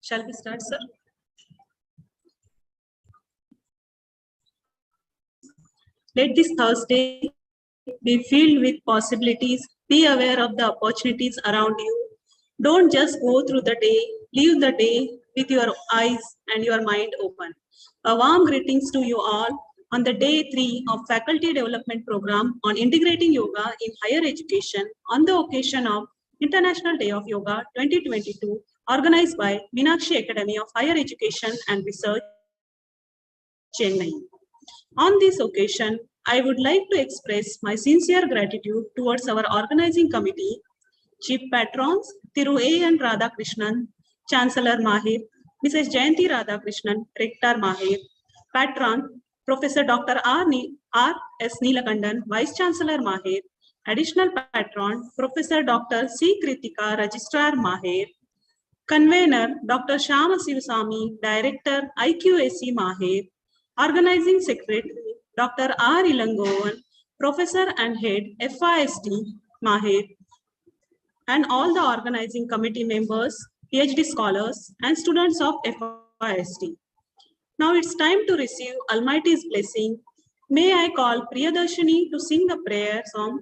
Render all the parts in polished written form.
Shall we start, sir? Let this Thursday be filled with possibilities. Be aware of the opportunities around you. Don't just go through the day. Leave the day with your eyes and your mind open. A warm greetings to you all on the day 3 of Faculty Development Program on Integrating Yoga in Higher Education on the occasion of International Day of Yoga 2022, organized by Meenakshi Academy of Higher Education and Research, Chennai. On this occasion, I would like to express my sincere gratitude towards our organizing committee, Chief Patrons, Thiru A. N. Radhakrishnan, Chancellor Maher, Mrs. Jayanti Radhakrishnan, Rector Maher, Patron, Professor Dr. R. S. Neelakandan, Vice Chancellor Maher, Additional Patron, Professor Dr. C. Kritika, Registrar Maher, Convener, Dr. Shyama Sivasamy, Director, IQAC Maher, Organizing Secretary, Dr. R. Ilangovan, Professor and Head, FISD Maher, and all the organizing committee members, PhD scholars, and students of FISD. Now it's time to receive Almighty's blessing. May I call Priyadarshini to sing the prayer song.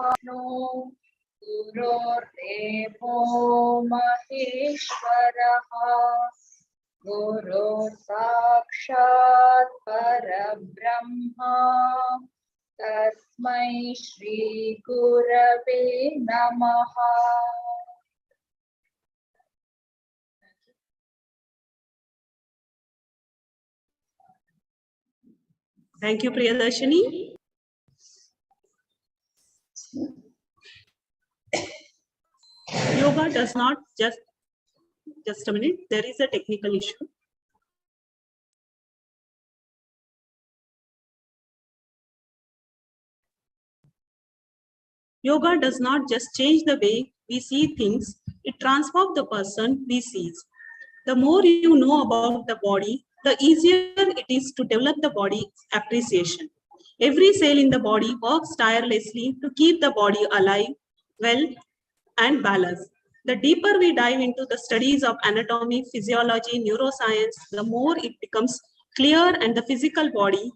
Brahmano Gurudevo Maheshwaraha Guru Sakshat Parabrahma Tasmai Shri Gurave Namaha. Thank you, Priyadarshini. Yoga does not just a minute, there is a technical issue. Yoga does not just change the way we see things, it transforms the person we see. The more you know about the body, the easier it is to develop the body appreciation. Every cell in the body works tirelessly to keep the body alive, well, and balanced. The deeper we dive into the studies of anatomy, physiology, neuroscience, the more it becomes clear and the physical body,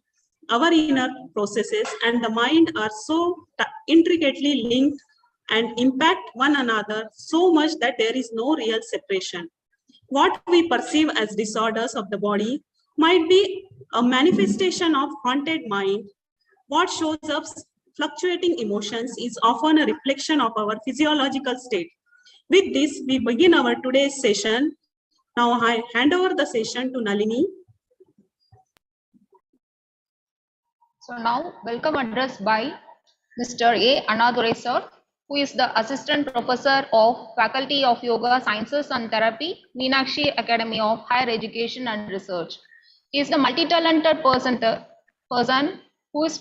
our inner processes, and the mind are so intricately linked and impact one another so much that there is no real separation. What we perceive as disorders of the body might be a manifestation of haunted mind. What shows up fluctuating emotions is often a reflection of our physiological state. With this, we begin our today's session. Now I hand over the session to Nalini. So now, welcome address by Mr. A. Annadurai sir, who is the Assistant Professor of Faculty of Yoga Sciences and Therapy, Meenakshi Academy of Higher Education and Research. He is the multi-talented person who is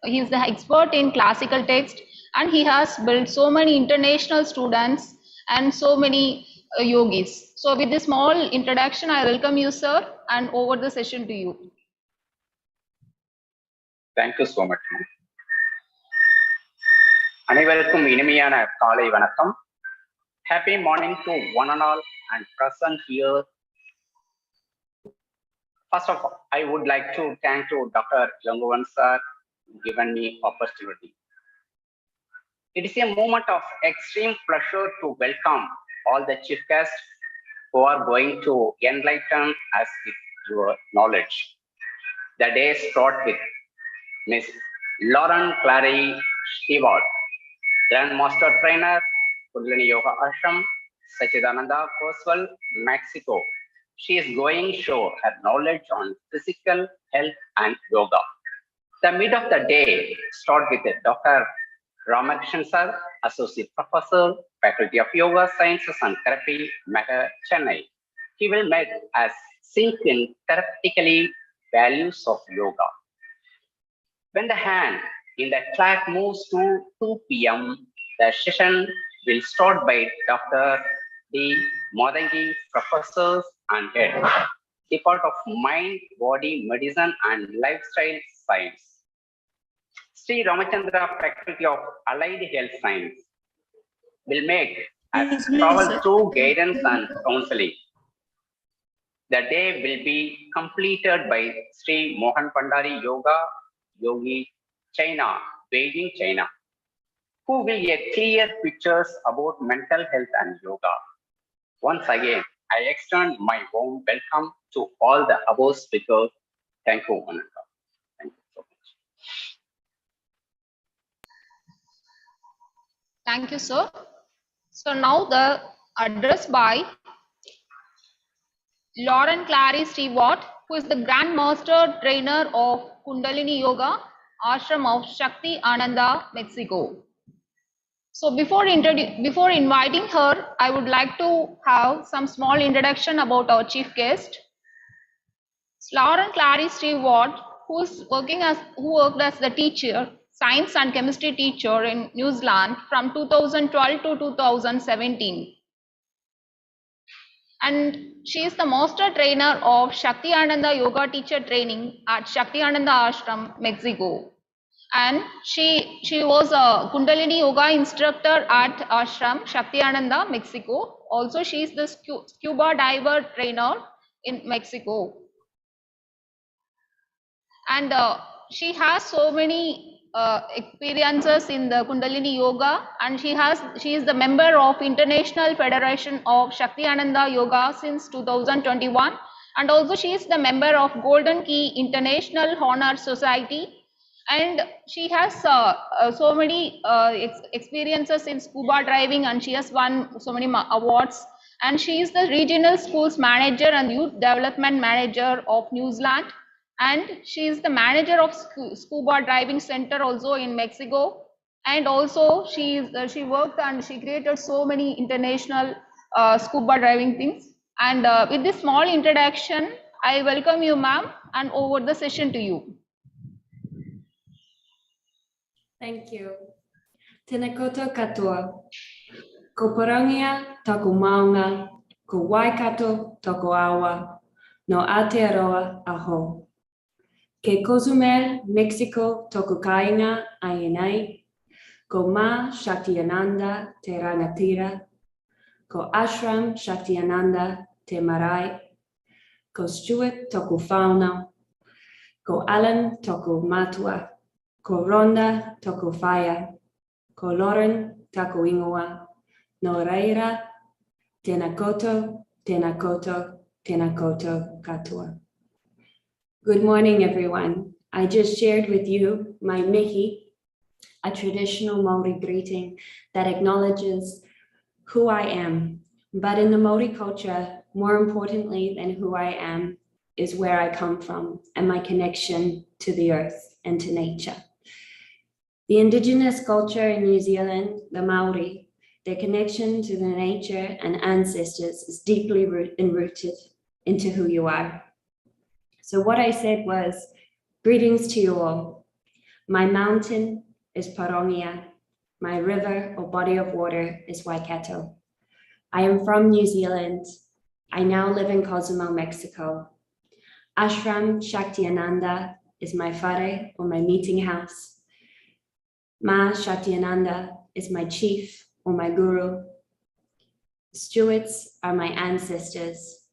he is the expert in classical text, and he has built so many international students and so many yogis. So with this small introduction, I welcome you, sir, and over the session to you. Thank you so much. அனைவருக்கும் இனிமையான காலை வணக்கம். Happy morning to one and all and present here. First of all, I would like to thank to Dr. Ilangovan sir given me opportunity. It is a moment of extreme pleasure to welcome all the chief guests who are going to enlighten us with your knowledge. The day starts with Miss Lauren Clary Stewart, Grandmaster Trainer, Kundalini Yoga Ashram, Sachidananda Koswal, Mexico. She is going to show her knowledge on physical health and yoga. The mid of the day start with Dr. Ramakrishnan sir, Associate Professor, Faculty of Yoga Sciences and Therapy, Maher, Chennai. He will make us sink in therapeutically values of yoga. When the hand in the clock moves to 2 p.m., the session will start by Dr. D. Modangi, professors and head, Department of Mind, Body, Medicine and Lifestyle Science. Sri Ramachandra, Faculty of Allied Health Science, will make a Yes, please, travel sir. through guidance and counseling. The day will be completed by Sri Mohan Pandari Yoga Yogi, China, Beijing, China, who will get clear pictures about mental health and yoga. Once again, I extend my warm welcome to all the above speakers. Thank you, Monica. Thank you so much. Thank you, sir. So now the address by Lauren Clary Stewart, who is the Grand Master Trainer of Kundalini Yoga, Ashram of Shakti Ananda, Mexico. So before inviting her, I would like to have some small introduction about our chief guest. Lauren Clary Stewart, who worked as the teacher, science and chemistry teacher in New Zealand from 2012 to 2017. And she is the master trainer of Shakti Ananda Yoga Teacher Training at Shakti Ananda Ashram, Mexico. And she was a Kundalini Yoga instructor at Ashram, Shakti Ananda, Mexico. Also, she is the scuba diver trainer in Mexico. And she has so many experiences in the Kundalini Yoga, and she is the member of International Federation of Shakti Ananda Yoga since 2021, and also she is the member of Golden Key International Honor Society, and she has so many experiences in scuba diving, and she has won so many awards, and she is the regional schools manager and youth development manager of New Zealand. And she is the manager of scuba diving center also in Mexico, and also she worked and she created so many international scuba diving things. And with this small introduction, I welcome you, ma'am, and over the session to you. Thank you. Tēnā koutou katoa. Ko Parangia taku maunga, ko Waikato taku awa, no Aotearoa aho. Ke Cozumel, Mexico, toku kāinga ai, ko Ma Shakti Ananda te rangatira, ko Ashram Shakti Ananda te marae, ko Stuart toku whaunga, ko Alan toku matua, ko Rhonda toku whaia, ko Lauren taku ingoa, no reira, tēnā koutou, tēnā koutou, tēnā koutou katoa. Good morning, everyone. I just shared with you my mihi, a traditional Maori greeting that acknowledges who I am. But in the Maori culture, more importantly than who I am is where I come from and my connection to the earth and to nature. The indigenous culture in New Zealand, the Maori, their connection to the nature and ancestors is deeply enrooted into who you are. So what I said was, greetings to you all. My mountain is Parongia. My river or body of water is Waikato. I am from New Zealand. I now live in Cozumel, Mexico. Ashram Shakti Ananda is my whare or my meeting house. Ma Shakti Ananda is my chief or my guru. Stewards are my ancestors.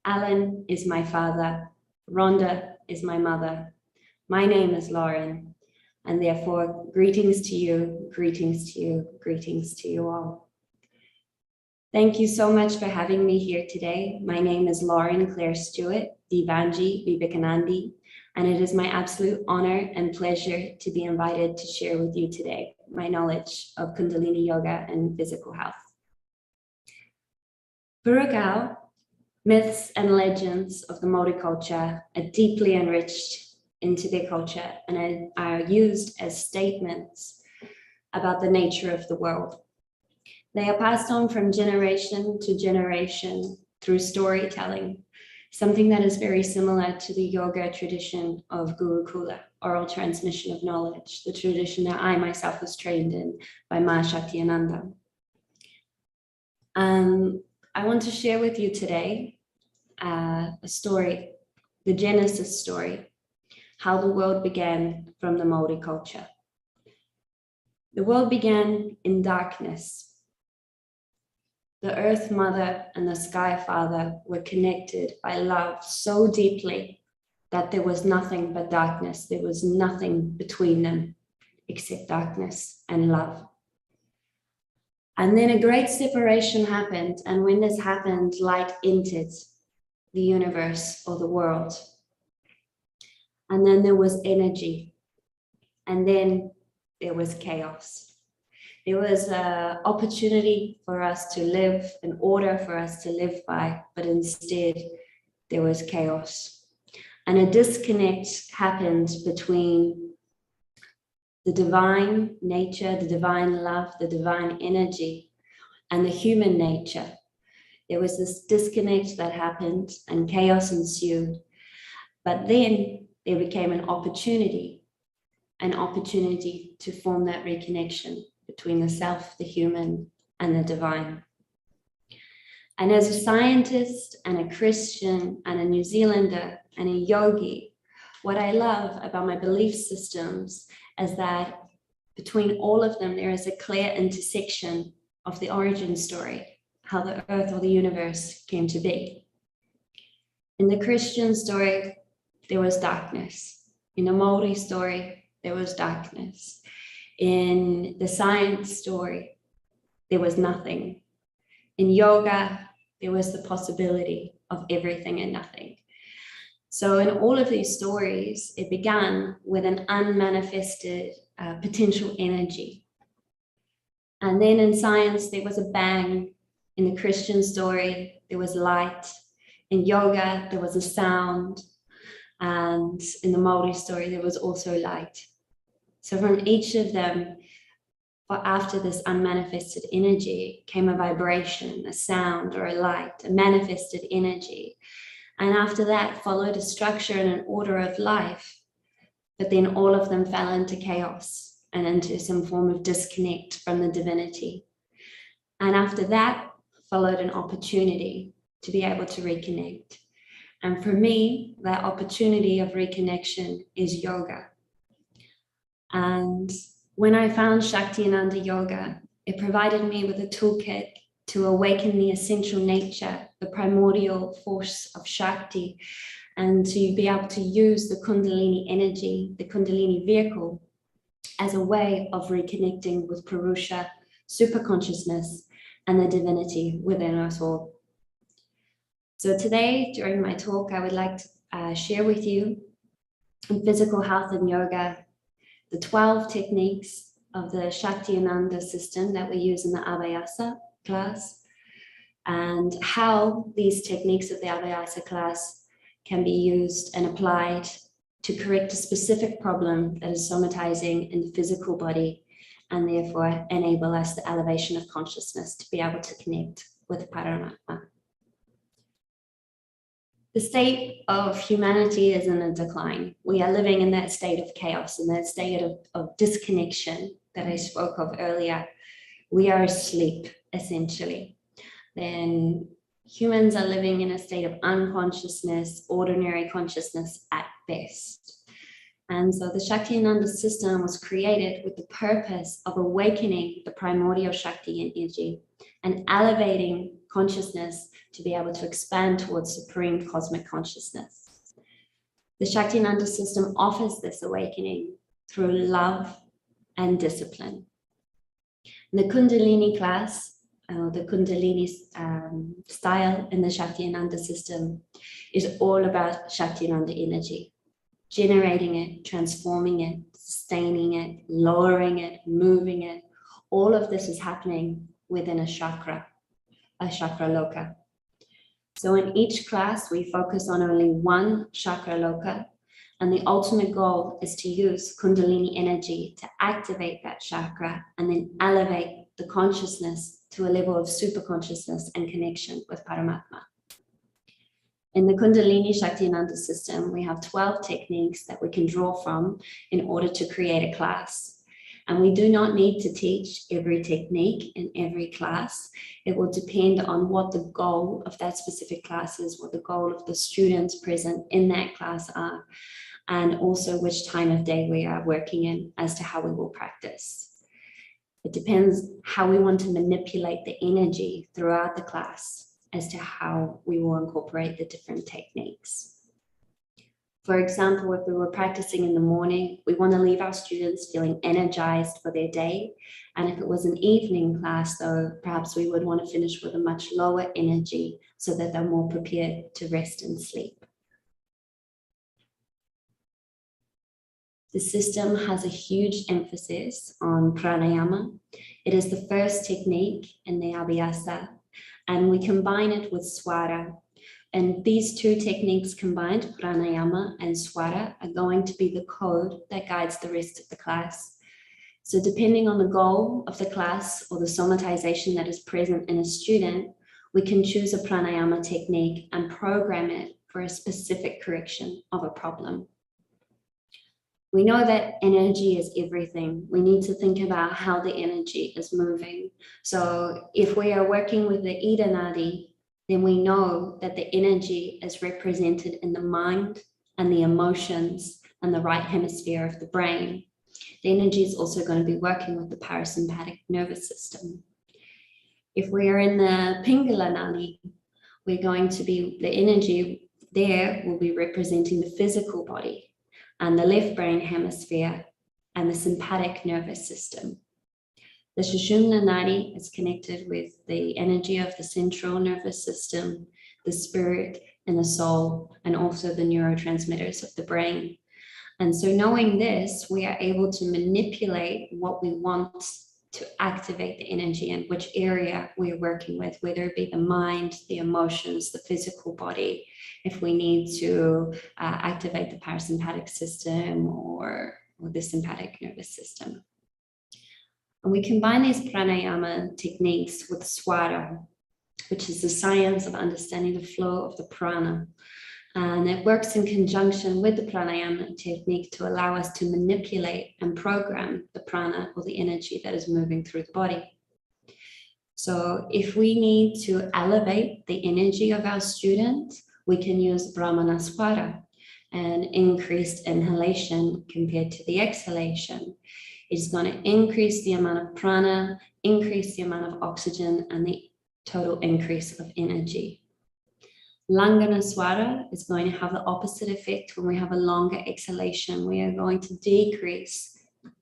Alan is my father. Rhonda is my mother. My name is Lauren, and therefore greetings to you, greetings to you, greetings to you all. Thank you so much for having me here today. My name is Lauren Claire Stewart, Divanji Vivekanandi, and it is my absolute honor and pleasure to be invited to share with you today my knowledge of Kundalini Yoga and physical health. Purukau, myths and legends of the Maori culture are deeply enriched into their culture and are used as statements about the nature of the world. They are passed on from generation to generation through storytelling, something that is very similar to the yoga tradition of Gurukula, oral transmission of knowledge, the tradition that I myself was trained in by Ma Shakti Ananda. I want to share with you today a story, the Genesis story, how the world began from the Maori culture. The world began in darkness. The Earth Mother and the Sky Father were connected by love so deeply that there was nothing but darkness. There was nothing between them except darkness and love. And then a great separation happened. And when this happened, light entered the universe or the world. And then there was energy. And then there was chaos. There was an opportunity for us to live, an order for us to live by, but instead there was chaos. And a disconnect happened between the divine nature, the divine love, the divine energy, and the human nature. There was this disconnect that happened and chaos ensued. But then there became an opportunity to form that reconnection between the self, the human, and the divine. And as a scientist and a Christian and a New Zealander and a yogi, what I love about my belief systems is that between all of them, there is a clear intersection of the origin story, how the earth or the universe came to be. In the Christian story, there was darkness. In the Maori story, there was darkness. In the science story, there was nothing. In yoga, there was the possibility of everything and nothing. So in all of these stories, it began with an unmanifested potential energy. And then in science, there was a bang. In the Christian story, there was light. In yoga, there was a sound. And in the Maori story, there was also light. So from each of them, after this unmanifested energy, came a vibration, a sound or a light, a manifested energy. And after that followed a structure and an order of life. But then all of them fell into chaos and into some form of disconnect from the divinity. And after that followed an opportunity to be able to reconnect. And for me, that opportunity of reconnection is yoga. And when I found Shaktiananda Yoga, it provided me with a toolkit to awaken the essential nature, the primordial force of Shakti, and to be able to use the Kundalini energy, the Kundalini vehicle, as a way of reconnecting with Purusha, superconsciousness, and the divinity within us all. So today, during my talk, I would like to share with you in physical health and yoga, the 12 techniques of the Shaktiananda system that we use in the Abhyasa class, and how these techniques of the Abhyasa class can be used and applied to correct a specific problem that is somatizing in the physical body, and therefore enable us the elevation of consciousness to be able to connect with Paramatma. The state of humanity is in a decline. We are living in that state of chaos, in that state of disconnection that I spoke of earlier. We are asleep, essentially. Then humans are living in a state of unconsciousness, ordinary consciousness at best. And so the Shaktiananda system was created with the purpose of awakening the primordial Shakti energy and elevating consciousness to be able to expand towards supreme cosmic consciousness. The Shaktiananda system offers this awakening through love and discipline. In the Kundalini class, the Kundalini style in the Shaktiananda system is all about Shaktiananda energy, generating it, transforming it, sustaining it, lowering it, moving it. All of this is happening within a chakra loka. So in each class, we focus on only one chakra loka, and the ultimate goal is to use Kundalini energy to activate that chakra and then elevate the consciousness to a level of super consciousness and connection with Paramatma. In the Kundalini Shaktiananda system, we have 12 techniques that we can draw from in order to create a class. And we do not need to teach every technique in every class. It will depend on what the goal of that specific class is, what the goal of the students present in that class are, and also which time of day we are working in as to how we will practice. It depends how we want to manipulate the energy throughout the class as to how we will incorporate the different techniques. For example, if we were practicing in the morning, we want to leave our students feeling energized for their day. And if it was an evening class, though, perhaps we would want to finish with a much lower energy so that they're more prepared to rest and sleep. The system has a huge emphasis on pranayama. It is the first technique in the abhyasa, and we combine it with swara. And these two techniques combined, pranayama and swara, are going to be the code that guides the rest of the class. So depending on the goal of the class or the somatization that is present in a student, we can choose a pranayama technique and program it for a specific correction of a problem. We know that energy is everything. We need to think about how the energy is moving. So if we are working with the Ida Nadi, then we know that the energy is represented in the mind and the emotions and the right hemisphere of the brain. The energy is also going to be working with the parasympathetic nervous system. If we are in the Pingala Nadi, we're going to be, the energy there will be representing the physical body and the left brain hemisphere and the sympathetic nervous system. The Sushumna Nadi is connected with the energy of the central nervous system, the spirit and the soul, and also the neurotransmitters of the brain. And so knowing this, we are able to manipulate what we want to activate the energy and which area we're working with, whether it be the mind, the emotions, the physical body, if we need to activate the parasympathetic system or the sympathetic nervous system. And we combine these pranayama techniques with swara, which is the science of understanding the flow of the prana. And it works in conjunction with the pranayama technique to allow us to manipulate and program the prana or the energy that is moving through the body. So if we need to elevate the energy of our student, we can use Brahmana swara, and increased inhalation compared to the exhalation. It's going to increase the amount of prana, increase the amount of oxygen, and the total increase of energy. Langana swara is going to have the opposite effect. When we have a longer exhalation, we are going to decrease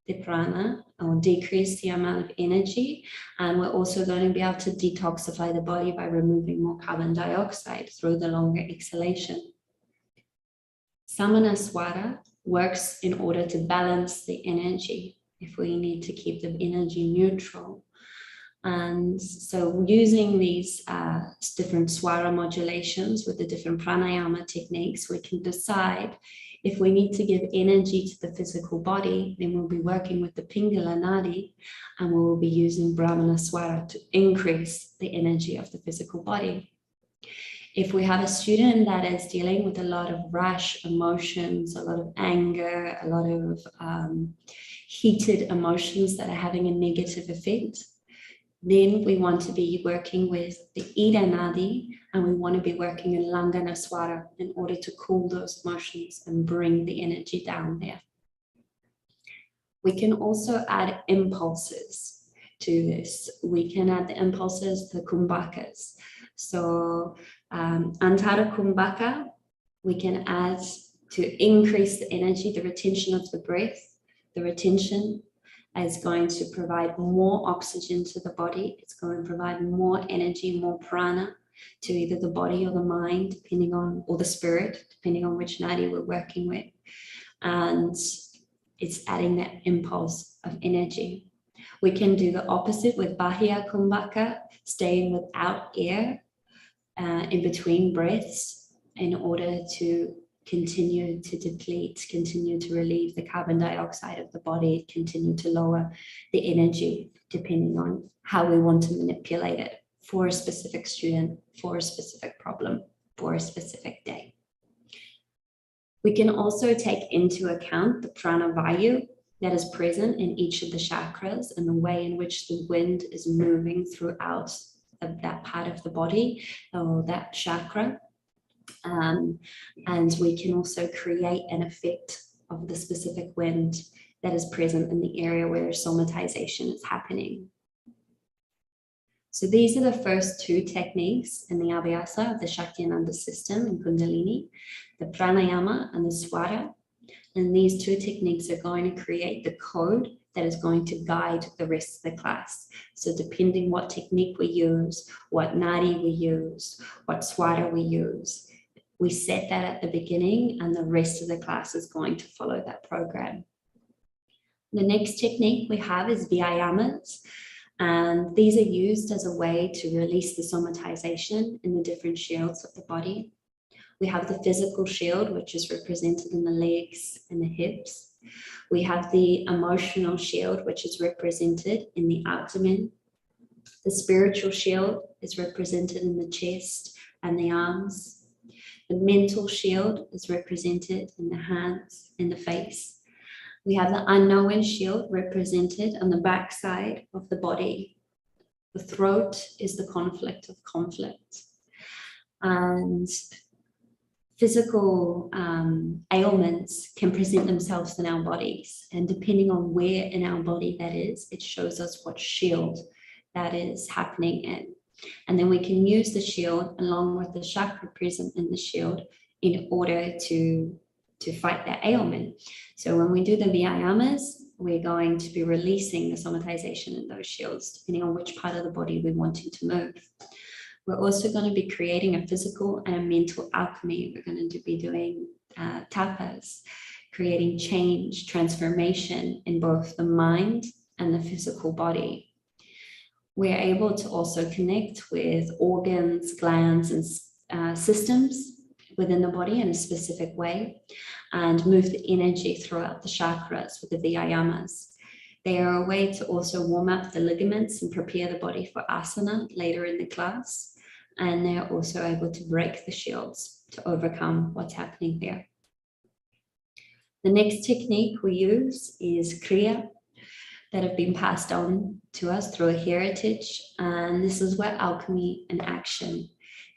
the prana or decrease the amount of energy. And we're also going to be able to detoxify the body by removing more carbon dioxide through the longer exhalation. Samana swara works in order to balance the energy if we need to keep the energy neutral. And so using these different swara modulations with the different pranayama techniques, we can decide if we need to give energy to the physical body, then we'll be working with the Pingala Nadi, and we will be using Brahmana swara to increase the energy of the physical body. If we have a student that is dealing with a lot of rash emotions, a lot of anger, a lot of heated emotions that are having a negative effect, then we want to be working with the Ida Nadi, and we want to be working in Langana swara in order to cool those emotions and bring the energy down there. We can also add impulses to this. We can add the impulses, the kumbhakas. So Antara Kumbhaka, we can add to increase the energy, the retention of the breath. The retention is going to provide more oxygen to the body. It's going to provide more energy, more prana to either the body or the mind, depending on, or the spirit, depending on which nadi we're working with. And it's adding that impulse of energy. We can do the opposite with Bahya Kumbhaka, staying without air in between breaths in order to continue to deplete, continue to relieve the carbon dioxide of the body, continue to lower the energy, depending on how we want to manipulate it for a specific student, for a specific problem, for a specific day. We can also take into account the prana vayu, that is present in each of the chakras and the way in which the wind is moving throughout that part of the body or that chakra. And we can also create an effect of the specific wind that is present in the area where somatization is happening. So these are the first two techniques in the Abhyasa of the Shakyananda system in Kundalini, the pranayama and the swara. And these two techniques are going to create the code that is going to guide the rest of the class. So depending what technique we use, what nadi we use, what swara we use, we set that at the beginning and the rest of the class is going to follow that program. The next technique we have is vyayamas. And these are used as a way to release the somatization in the different shields of the body. We have the physical shield, which is represented in the legs and the hips. We have the emotional shield, which is represented in the abdomen. The spiritual shield is represented in the chest and the arms. The mental shield is represented in the hands and the face. We have the unknown shield represented on the back side of the body. The throat is the conflict of conflict. And physical ailments can present themselves in our bodies, and depending on where in our body that is, it shows us what shield that is happening in. And then we can use the shield along with the chakra present in the shield in order to fight that ailment. So when we do the vyayamas, we're going to be releasing the somatization in those shields, depending on which part of the body we're wanting to move. We're also going to be creating a physical and a mental alchemy. We're going to be doing tapas, creating change, transformation in both the mind and the physical body. We're able to also connect with organs, glands, and systems within the body in a specific way and move the energy throughout the chakras with the vyayamas. They are a way to also warm up the ligaments and prepare the body for asana later in the class. And they're also able to break the shields to overcome what's happening there. The next technique we use is kriya that have been passed on to us through a heritage. And this is where alchemy in action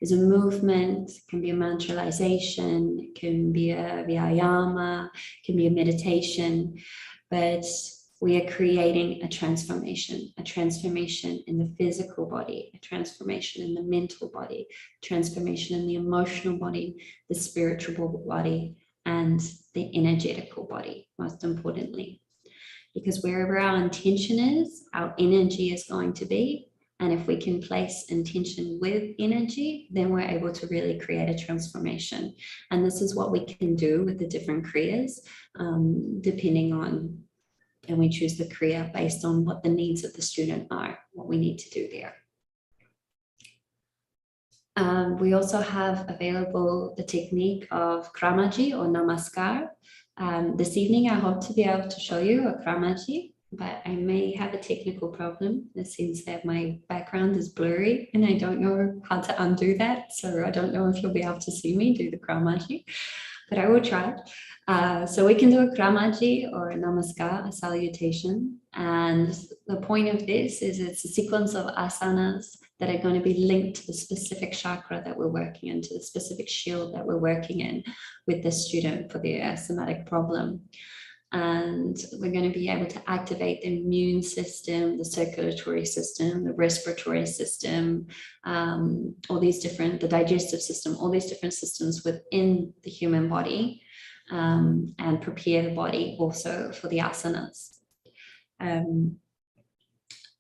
is a movement, can be a mantralization, it can be a vyayama, it can be a meditation, but we are creating a transformation in the physical body, a transformation in the mental body, a transformation in the emotional body, the spiritual body, and the energetical body, most importantly. Because wherever our intention is, our energy is going to be. And if we can place intention with energy, then we're able to really create a transformation. And this is what we can do with the different kriyas, depending on, and we choose the kriya based on what the needs of the student are, what we need to do there. We also have available the technique of kramaji or namaskar. This evening, I hope to be able to show you a kramaji, but I may have a technical problem. It seems that my background is blurry and I don't know how to undo that. So I don't know if you'll be able to see me do the kramaji, but I will try. So we can do a kramaji or a namaskar, a salutation. And the point of this is it's a sequence of asanas that are going to be linked to the specific chakra that we're working in, to the specific shield that we're working in with the student for their somatic problem. And we're going to be able to activate the immune system, the circulatory system, the respiratory system, all these different, the digestive system, all these different systems within the human body, and prepare the body also for the asanas.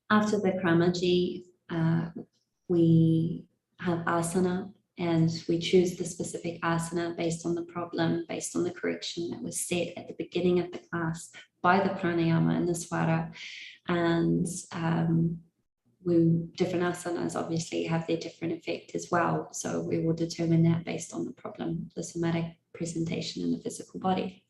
After the kramaji, we have asana, and we choose the specific asana based on the problem, based on the correction that was set at the beginning of the class by the pranayama and the swara. And different asanas obviously have their different effect as well. So we will determine that based on the problem, the somatic presentation in the physical body.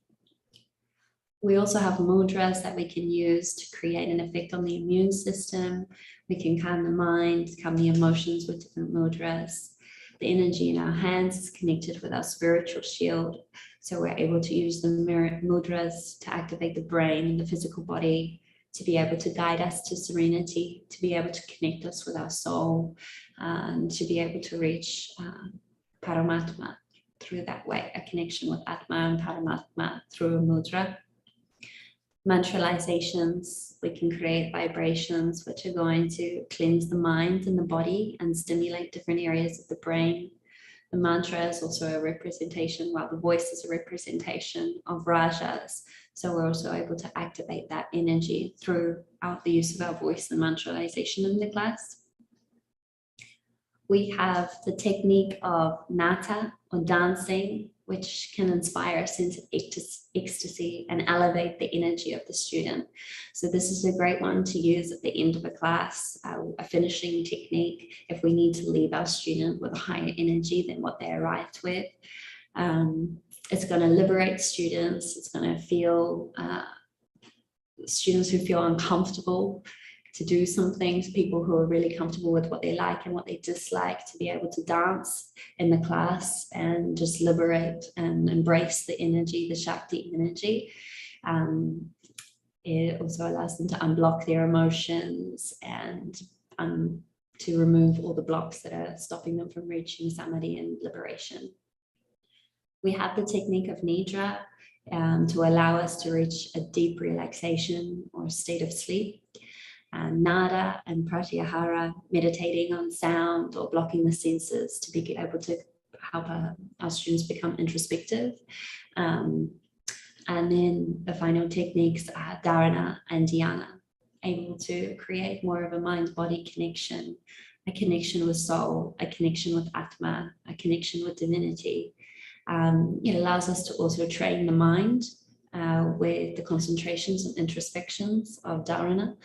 We also have mudras that we can use to create an effect on the immune system. We can calm the mind, calm the emotions with different mudras. The energy in our hands is connected with our spiritual shield. So we're able to use the mudras to activate the brain and the physical body, to be able to guide us to serenity, to be able to connect us with our soul, and to be able to reach Paramatma through that way, a connection with Atma and Paramatma through a mudra. Mantralizations, we can create vibrations which are going to cleanse the mind and the body and stimulate different areas of the brain. The mantra is also a representation, while the voice is a representation of rajas. So we're also able to activate that energy throughout the use of our voice and mantralization in the class. We have the technique of nata, or dancing, which can inspire a sense of ecstasy and elevate the energy of the student. So this is a great one to use at the end of a class, a finishing technique, if we need to leave our student with a higher energy than what they arrived with. It's going to liberate students. It's going to feel students who feel uncomfortable to do some things, people who are really comfortable with what they like and what they dislike, to be able to dance in the class and just liberate and embrace the energy, the Shakti energy. It also allows them to unblock their emotions and to remove all the blocks that are stopping them from reaching samadhi and liberation. We have the technique of nidra to allow us to reach a deep relaxation or state of sleep. Nada and pratyahara, meditating on sound or blocking the senses to be able to help our students become introspective. And then the final techniques are dharana and dhyana, able to create more of a mind-body connection, a connection with soul, a connection with Atma, a connection with divinity. It allows us to also train the mind with the concentrations and introspections of dharana,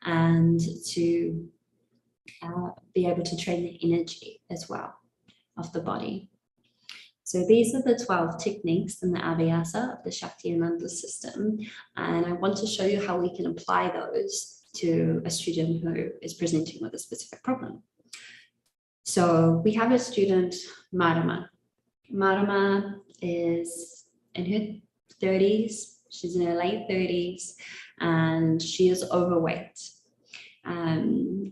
and to be able to train the energy as well of the body. So these are the 12 techniques in the Abhyasa of the Shakti Ananda system, and I want to show you how we can apply those to a student who is presenting with a specific problem. So we have a student, Marama. Marama is in her 30s, she's in her late 30s, and she is overweight.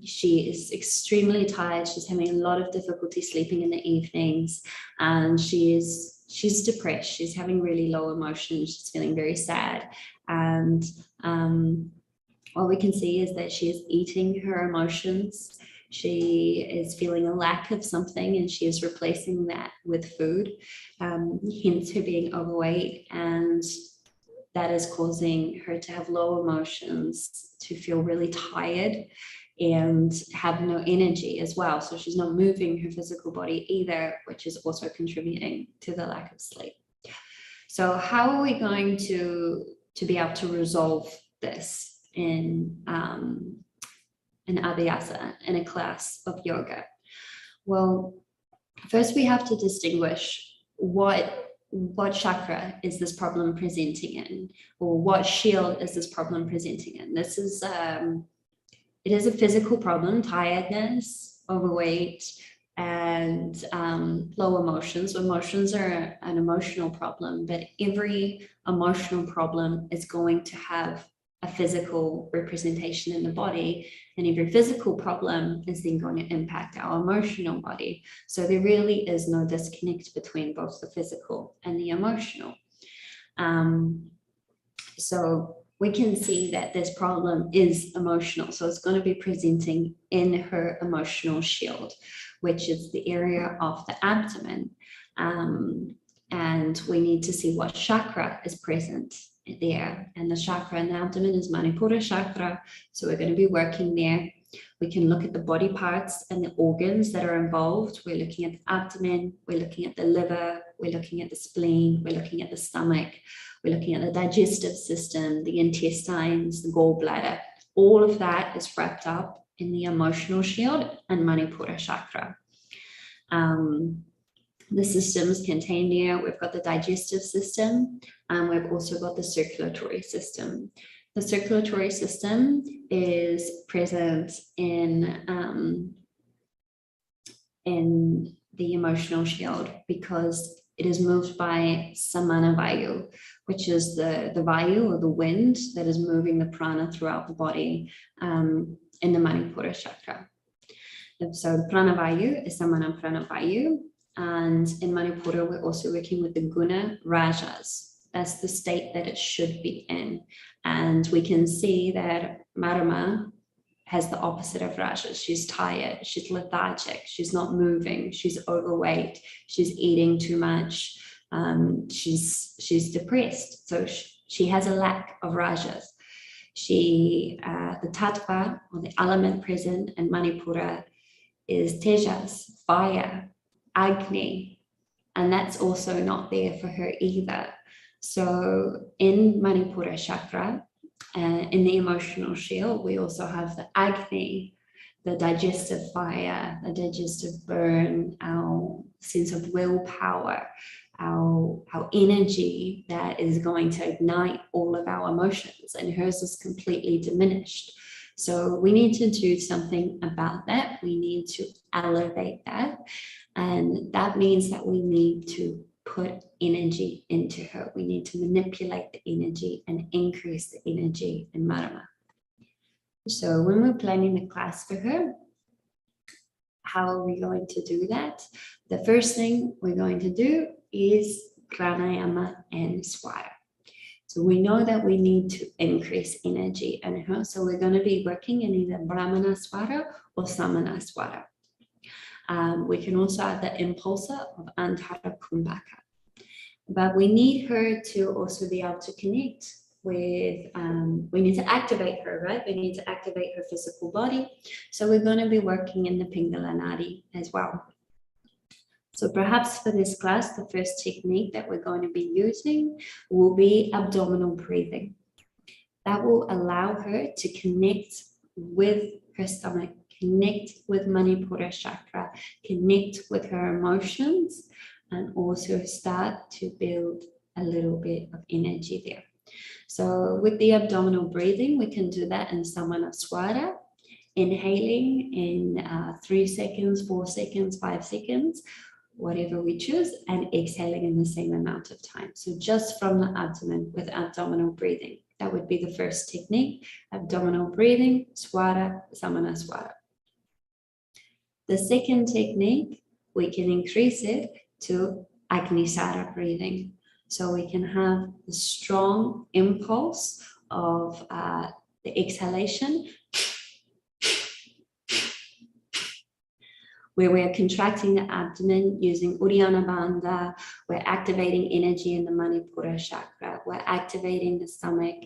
She is extremely tired. She's having a lot of difficulty sleeping in the evenings, and she's depressed. She's having really low emotions. She's feeling very sad, and what we can see is that she is eating her emotions. She is feeling a lack of something, and she is replacing that with food, hence her being overweight, and that is causing her to have low emotions, to feel really tired and have no energy as well. So she's not moving her physical body either, which is also contributing to the lack of sleep. So how are we going to be able to resolve this in Abhyasa, in a class of yoga? Well, first we have to distinguish what chakra is this problem presenting in, or what shield is this problem presenting in. This is it is a physical problem: tiredness, overweight, and low emotions. Emotions are an emotional problem, but every emotional problem is going to have a physical representation in the body, and every physical problem is then going to impact our emotional body. So there really is no disconnect between both the physical and the emotional. So we can see that this problem is emotional. So it's going to be presenting in her emotional shield, which is the area of the abdomen. And we need to see what chakra is present there. And the chakra in the abdomen is Manipura chakra. So we're going to be working there. We can look at the body parts and the organs that are involved. We're looking at the abdomen, we're looking at the liver, we're looking at the spleen, we're looking at the stomach, we're looking at the digestive system, the intestines, the gallbladder. All of that is wrapped up in the emotional shield and Manipura chakra. The systems contained here, we've got the digestive system, and we've also got the circulatory system. The circulatory system is present in the emotional shield, because it is moved by Samana Vayu, which is the Vayu or the wind that is moving the prana throughout the body in the Manipura chakra. And so Prana Vayu is Samana Prana Vayu, and in Manipura we're also working with the guna rajas. That's the state that it should be in, and we can see that Marama has the opposite of rajas. She's tired, she's lethargic, she's not moving, she's overweight, she's eating too much, she's depressed. So she has a lack of rajas. The tattva, or the element present in Manipura, is tejas, fire, agni, and that's also not there for her either. So in Manipura chakra, in the emotional shield, we also have the agni, the digestive fire, the digestive burn, our sense of willpower, our energy that is going to ignite all of our emotions, and hers is completely diminished. So we need to do something about that. We need to elevate that, and that means that we need to put energy into her. We need to manipulate the energy and increase the energy in Marama. So when we're planning the class for her, how are we going to do that? The first thing we're going to do is pranayama and swara. So we know that we need to increase energy in her. So we're going to be working in either Brahmana swara or Samana swara. We can also add the impulsa of Antara Kumbhaka. But we need her to also be able to connect with, we need to activate her, right? We need to activate her physical body. So we're going to be working in the Pingala Nadi as well. So perhaps for this class, the first technique that we're going to be using will be abdominal breathing. That will allow her to connect with her stomach, connect with Manipura chakra, connect with her emotions, and also start to build a little bit of energy there. So with the abdominal breathing, we can do that in Samana Swara, inhaling in 3 seconds, 4 seconds, 5 seconds, whatever we choose, and exhaling in the same amount of time. So just from the abdomen with abdominal breathing. That would be the first technique, abdominal breathing, Swara, Samana Swara. The second technique, we can increase it to Agnisara breathing. So we can have the strong impulse of the exhalation, where we're contracting the abdomen using Uddiyana Bandha, we're activating energy in the Manipura chakra, we're activating the stomach,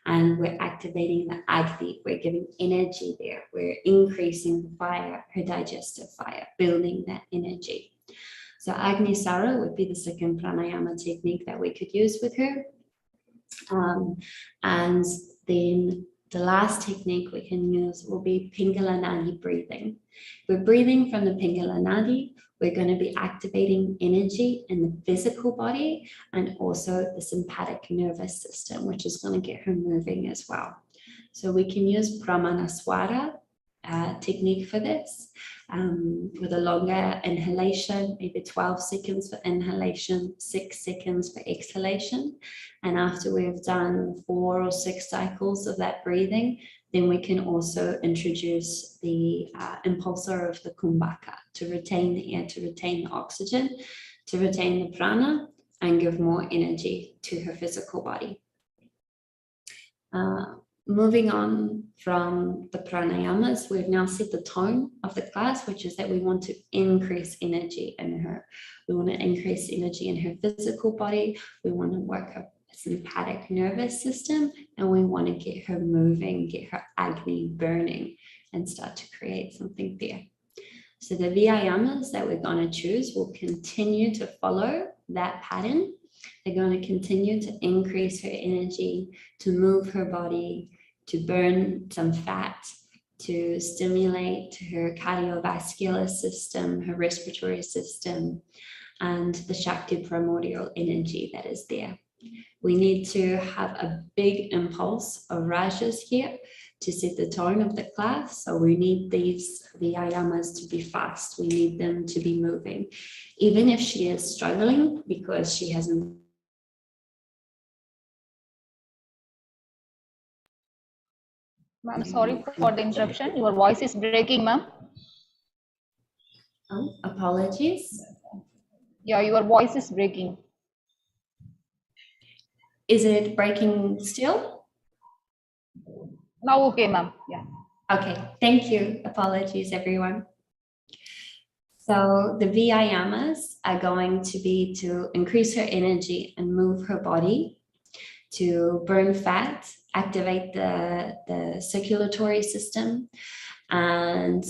and we're activating the Agni. We're giving energy there. We're increasing the fire, her digestive fire, building that energy. So Agnisara would be the second pranayama technique that we could use with her. And then the last technique we can use will be Pingala Nadi breathing. We're breathing from the Pingala Nadi. We're going to be activating energy in the physical body and also the sympathetic nervous system, which is going to get her moving as well. So we can use Pramanaswara technique for this with a longer inhalation, maybe 12 seconds for inhalation, 6 seconds for exhalation. And after we've done 4 or 6 cycles of that breathing, then we can also introduce the impulsor of the kumbhaka to retain the air, to retain the oxygen, to retain the prana, and give more energy to her physical body. Moving on from the pranayamas, we've now set the tone of the class, which is that we want to increase energy in her. We want to increase energy in her physical body. We want to work her sympathetic nervous system, and we want to get her moving, get her agni burning, and start to create something there. So the vyayamas that we're going to choose will continue to follow that pattern. They're going to continue to increase her energy, to move her body, to burn some fat, to stimulate her cardiovascular system, her respiratory system, and the Shakti primordial energy that is there. We need to have a big impulse of rajas here to set the tone of the class. So we need these Vyayamas to be fast. We need them to be moving, even if she is struggling because she hasn't. Ma'am, sorry for the interruption. Your voice is breaking, ma'am. Oh, apologies. Yeah, your voice is breaking. Is it breaking still? Now, okay, ma'am. Yeah. Okay, thank you. Apologies, everyone. So the Vyayamas are going to be to increase her energy and move her body, to burn fat, activate the circulatory system. And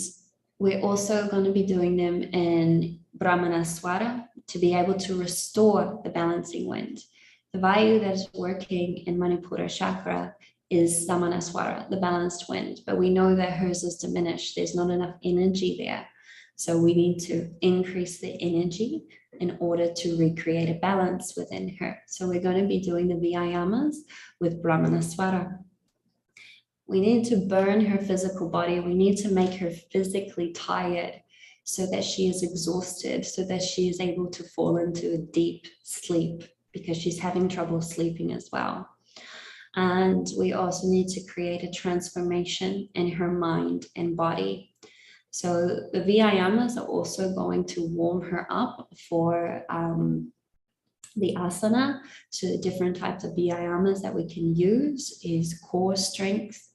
we're also going to be doing them in Brahmanaswara to be able to restore the balancing wind. The Vayu that is working in Manipura chakra is Samanaswara, the balanced wind, but we know that hers is diminished. There's not enough energy there. So we need to increase the energy in order to recreate a balance within her. So we're going to be doing the Vyayamas with Brahmanaswara. We need to burn her physical body. We need to make her physically tired so that she is exhausted, so that she is able to fall into a deep sleep because she's having trouble sleeping as well. And we also need to create a transformation in her mind and body. So the Vyayamas are also going to warm her up for the asana. So the different types of Vyayamas that we can use is core strength,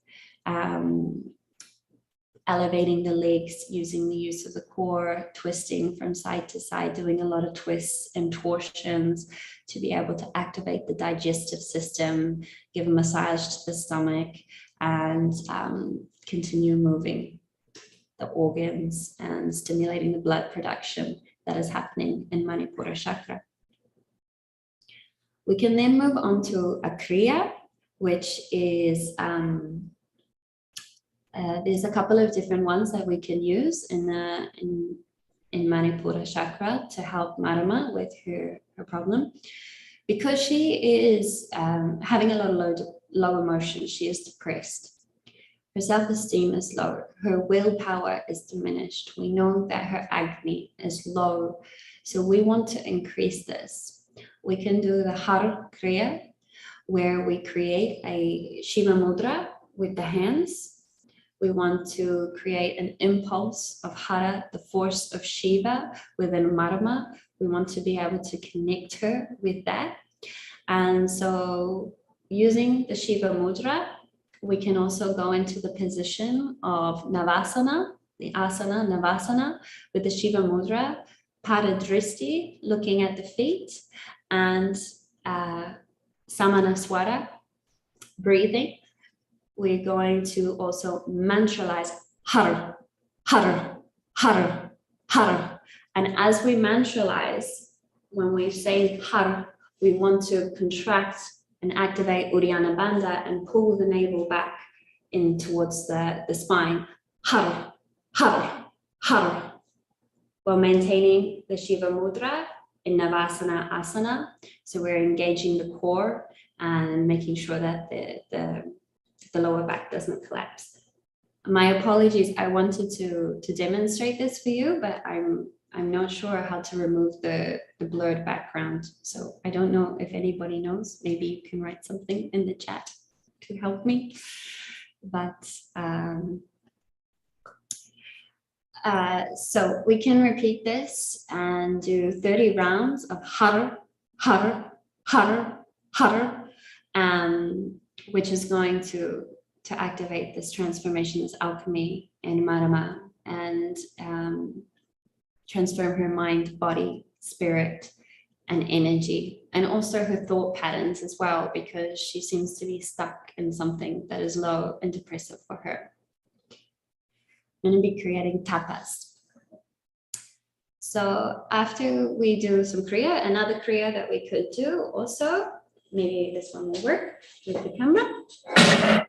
elevating the legs, using the use of the core, twisting from side to side, doing a lot of twists and torsions to be able to activate the digestive system, give a massage to the stomach, and continue moving the organs and stimulating the blood production that is happening in Manipura chakra. We can then move on to a kriya, which is there's a couple of different ones that we can use in Manipura chakra to help Marama with her problem. Because she is having a lot of low emotions, she is depressed. Her self-esteem is low. Her willpower is diminished. We know that her Agni is low. So we want to increase this. We can do the Har Kriya, where we create a Shiva Mudra with the hands. We want to create an impulse of Hara, the force of Shiva within Marama. We want to be able to connect her with that. And so using the Shiva Mudra, we can also go into the position of Navasana, the asana, Navasana, with the Shiva Mudra, Paradristi, looking at the feet, and Samanaswara, breathing. We're going to also mantralize Har, Har, Har, Har. And as we mantralize, when we say Har, we want to contract and activate Uddiyana Bandha and pull the navel back in towards the spine. Har, Har, Har. While maintaining the Shiva Mudra in Navasana Asana. So we're engaging the core and making sure that the lower back doesn't collapse. My apologies, I wanted to demonstrate this for you, but I'm not sure how to remove the blurred background. So I don't know if anybody knows. Maybe you can write something in the chat to help me. But so we can repeat this and do 30 rounds of Har, Har, Har, Har, which is going to activate this transformation, this alchemy in Marama, and transform her mind, body, spirit, and energy, and also her thought patterns as well, because she seems to be stuck in something that is low and depressive for her. I'm going to be creating tapas. So after we do some kriya, another kriya that we could do also, maybe this one will work with the camera.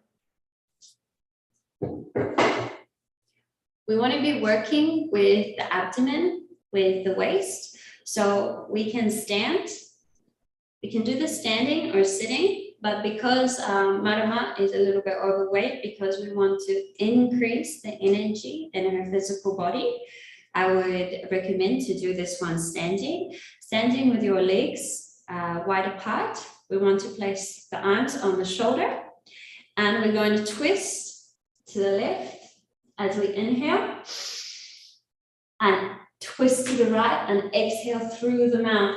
We want to be working with the abdomen, with the waist. So we can stand. We can do the standing or sitting. but because Marama is a little bit overweight, because we want to increase the energy in her physical body, I would recommend to do this one standing. Standing with your legs wide apart. We want to place the arms on the shoulder, and we're going to twist to the left as we inhale, and twist to the right and exhale through the mouth.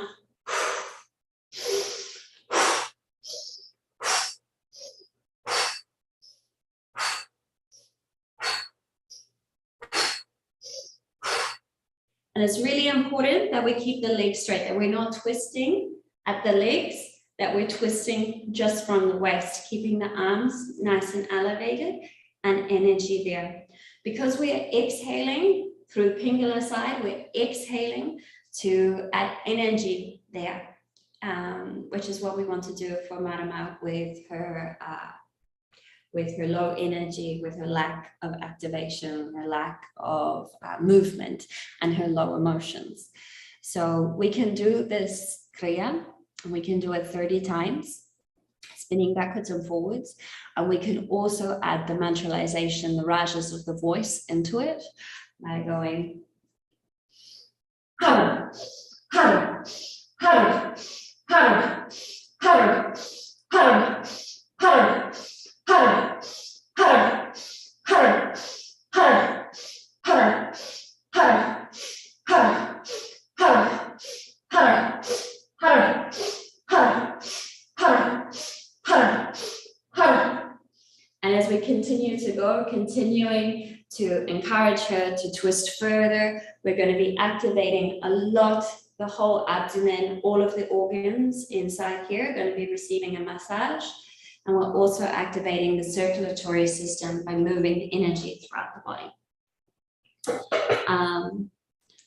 And it's really important that we keep the legs straight, that we're not twisting at the legs, that we're twisting just from the waist, keeping the arms nice and elevated and energy there. Because we are exhaling through the Pingala side, we're exhaling to add energy there, which is what we want to do for Marama with her low energy, with her lack of activation, her lack of movement, and her low emotions. So we can do this kriya, and we can do it 30 times, spinning backwards and forwards. And we can also add the mantralization, the rajas of the voice into it by going Har, Har, Har, Har, Har, Har, Har. Har, har, har, har, har, har, har, har, har, har, har, har, har, har. And as we continue to go, continuing to encourage her to twist further, we're going to be activating a lot, the whole abdomen, all of the organs inside here are going to be receiving a massage. And we're also activating the circulatory system by moving the energy throughout the body.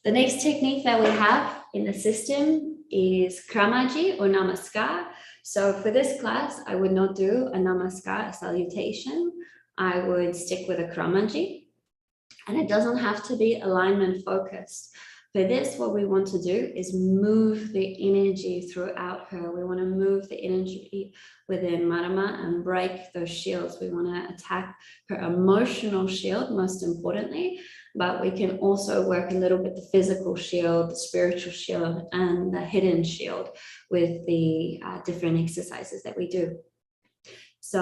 The next technique that we have in the system is Kramaji or Namaskar. So for this class, I would not do a Namaskar, a salutation. I would stick with a Kramaji. And it doesn't have to be alignment focused. For this, what we want to do is move the energy throughout her. We want to move the energy within Marama and break those shields. We want to attack her emotional shield, most importantly, but we can also work a little bit the physical shield, the spiritual shield, and the hidden shield with the different exercises that we do. So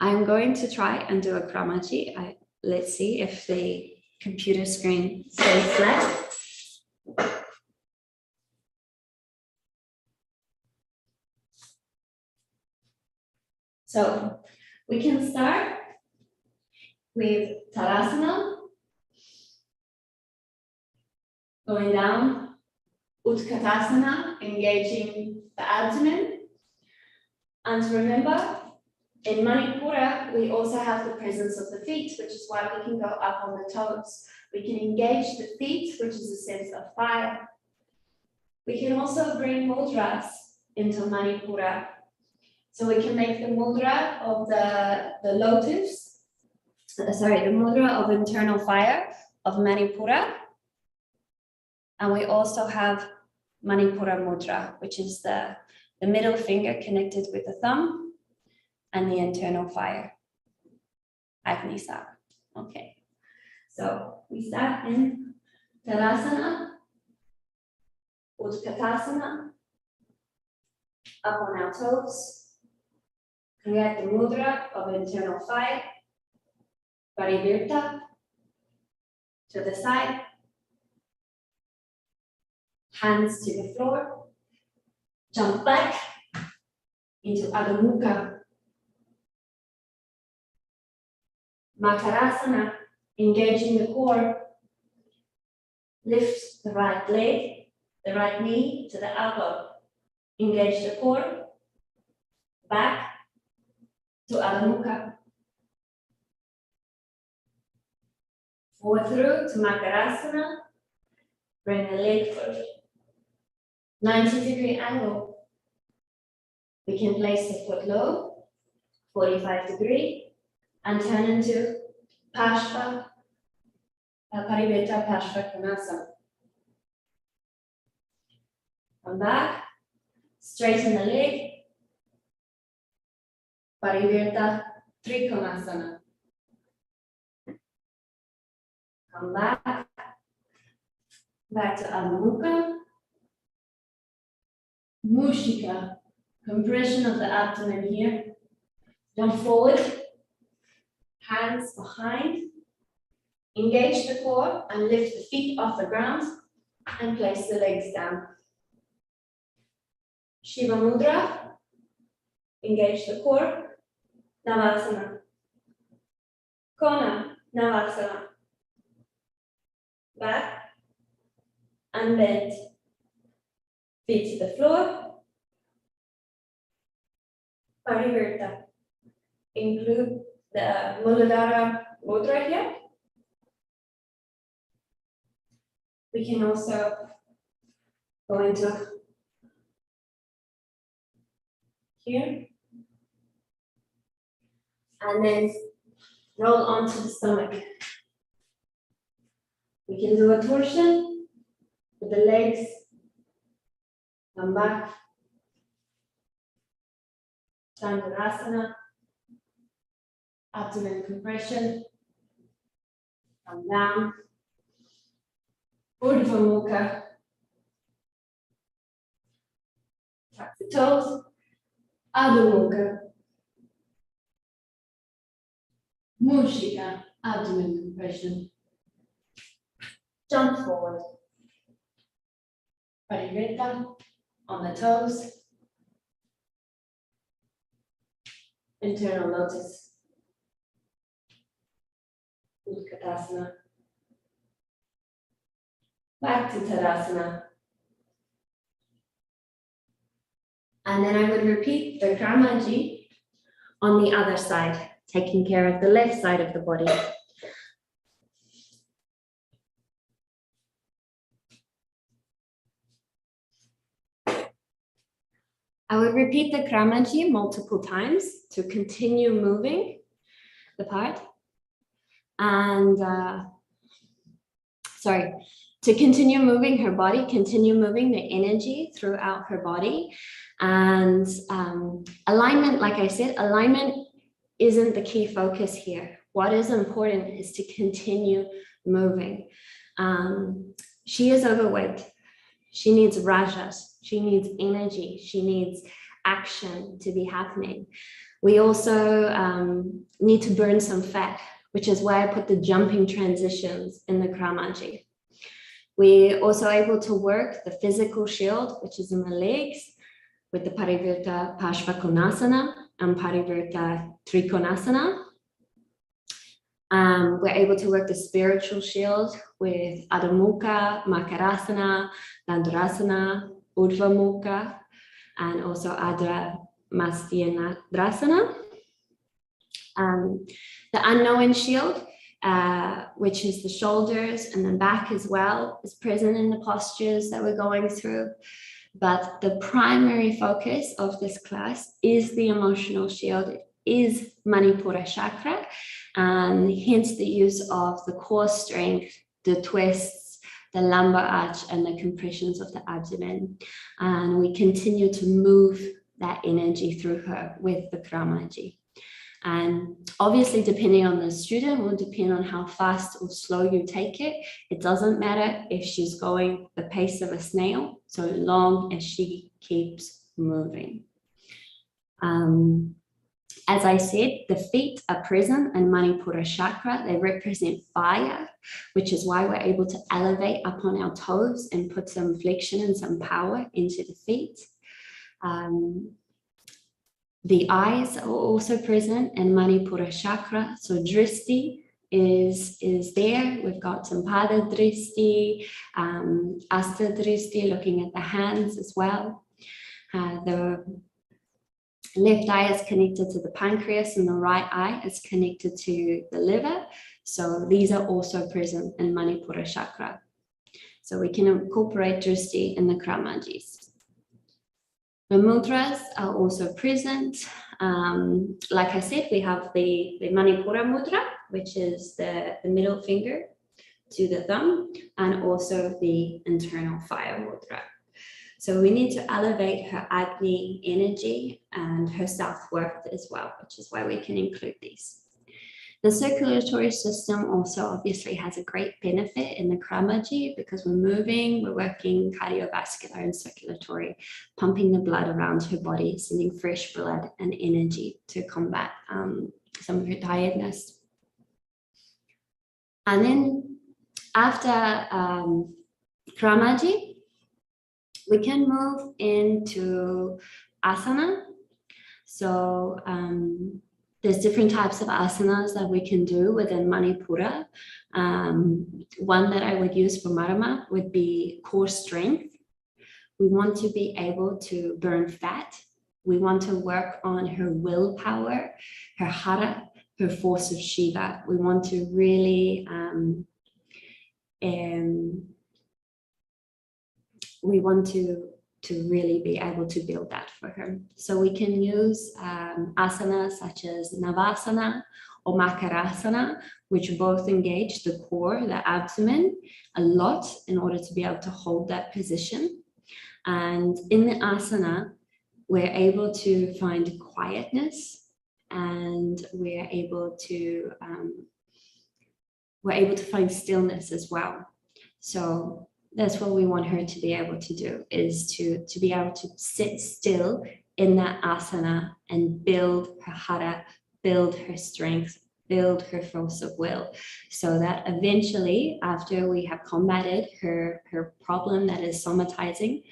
I'm going to try and do a Kramaji. Let's see if the computer screen stays flat. So we can start with Tadasana, going down, Utkatasana, engaging the abdomen. And remember, in Manipura, we also have the presence of the feet, which is why we can go up on the toes. We can engage the feet, which is a sense of fire. We can also bring mudras into Manipura. So we can make the mudra of the lotus, the mudra of internal fire of Manipura. And we also have Manipura mudra, which is the middle finger connected with the thumb and the internal fire, Agnisar. Okay, so we start in Tadasana, Utkatasana, up on our toes, create the mudra of internal fire, Parivirta, to the side, hands to the floor, jump back into Adho Mukha. Makarasana, engaging the core, lift the right leg, the right knee to the elbow, engage the core, back to Adho Mukha. Forward through to Makarasana, bring the leg first, 90-degree angle. We can place the foot low, 45-degree, and turn into Pashva, Parivirta Pashva Konasana. Come back, straighten the leg, Parivirta Trikonasana. Come back to Adho Mukha. Mushika, compression of the abdomen here. Jump forward, hands behind. Engage the core and lift the feet off the ground and place the legs down. Shiva Mudra, engage the core, Navasana. Kona, Navasana. Back and bend. Feet to the floor. Parivirta. Include the Muladhara Mudra here. We can also go into here. And then roll onto the stomach. We can do a torsion with the legs. Come back. Dhanurasana. Abdomen compression. Come down. Urdhva Mukha. Tuck the toes. Adho Mukha. Mushika. Abdomen compression. Jump forward. Parivirta on the toes. Internal lotus. Utkatasana. Back to Tadasana. And then I would repeat the Kramaji on the other side, taking care of the left side of the body. I would repeat the Kramaji multiple times to continue moving the part. And to continue moving her body, continue moving the energy throughout her body. And alignment, like I said, alignment isn't the key focus here. What is important is to continue moving. She is overweight. She needs rajas. She needs energy. She needs action to be happening. We also need to burn some fat, which is why I put the jumping transitions in the Kramaji. We're also able to work the physical shield, which is in the legs, with the Parivirta Pashvakonasana and Parivirta Trikonasana. We're able to work the spiritual shield with Adho Mukha, Makarasana, Dhanurasana, Urdhva Mukha, and also Adha Mastyandrasana. The unknown shield, which is the shoulders and the back as well, is present in the postures that we're going through. But the primary focus of this class is the emotional shield, is Manipura chakra, and hence the use of the core strength, the twists, the lumbar arch, and the compressions of the abdomen. And we continue to move that energy through her with the Kramaji. And obviously, depending on the student, will depend on how fast or slow you take it. It doesn't matter if she's going the pace of a snail, so long as she keeps moving. As I said, the feet are present in Manipura chakra. They represent fire, which is why we're able to elevate up on our toes and put some flexion and some power into the feet. The eyes are also present in Manipura chakra. So Dristi is there. We've got some Pada Dristi, Asta Dristi, looking at the hands as well. The left eye is connected to the pancreas and the right eye is connected to the liver. So these are also present in Manipura chakra. So we can incorporate Dristi in the Kramajis. The mudras are also present. Like I said, we have the Manipura mudra, which is the middle finger to the thumb, and also the internal fire mudra. So we need to elevate her Agni energy and her self-worth as well, which is why we can include these. The circulatory system also obviously has a great benefit in the Kramaji because we're moving, we're working cardiovascular and circulatory, pumping the blood around her body, sending fresh blood and energy to combat some of her tiredness. And then after Kramaji, we can move into asana. So there's different types of asanas that we can do within Manipura. One that I would use for Marama would be core strength. We want to be able to burn fat. We want to work on her willpower, her hara, her force of Shiva. We want to really really be able to build that for her. So we can use asanas such as Navasana or Makarasana, which both engage the core, the abdomen, a lot in order to be able to hold that position. And in the asana, we're able to find quietness, and we're able to find stillness as well. So that's what we want her to be able to do, is to be able to sit still in that asana and build her hara, build her strength, build her force of will, so that eventually, after we have combated her problem that is somatizing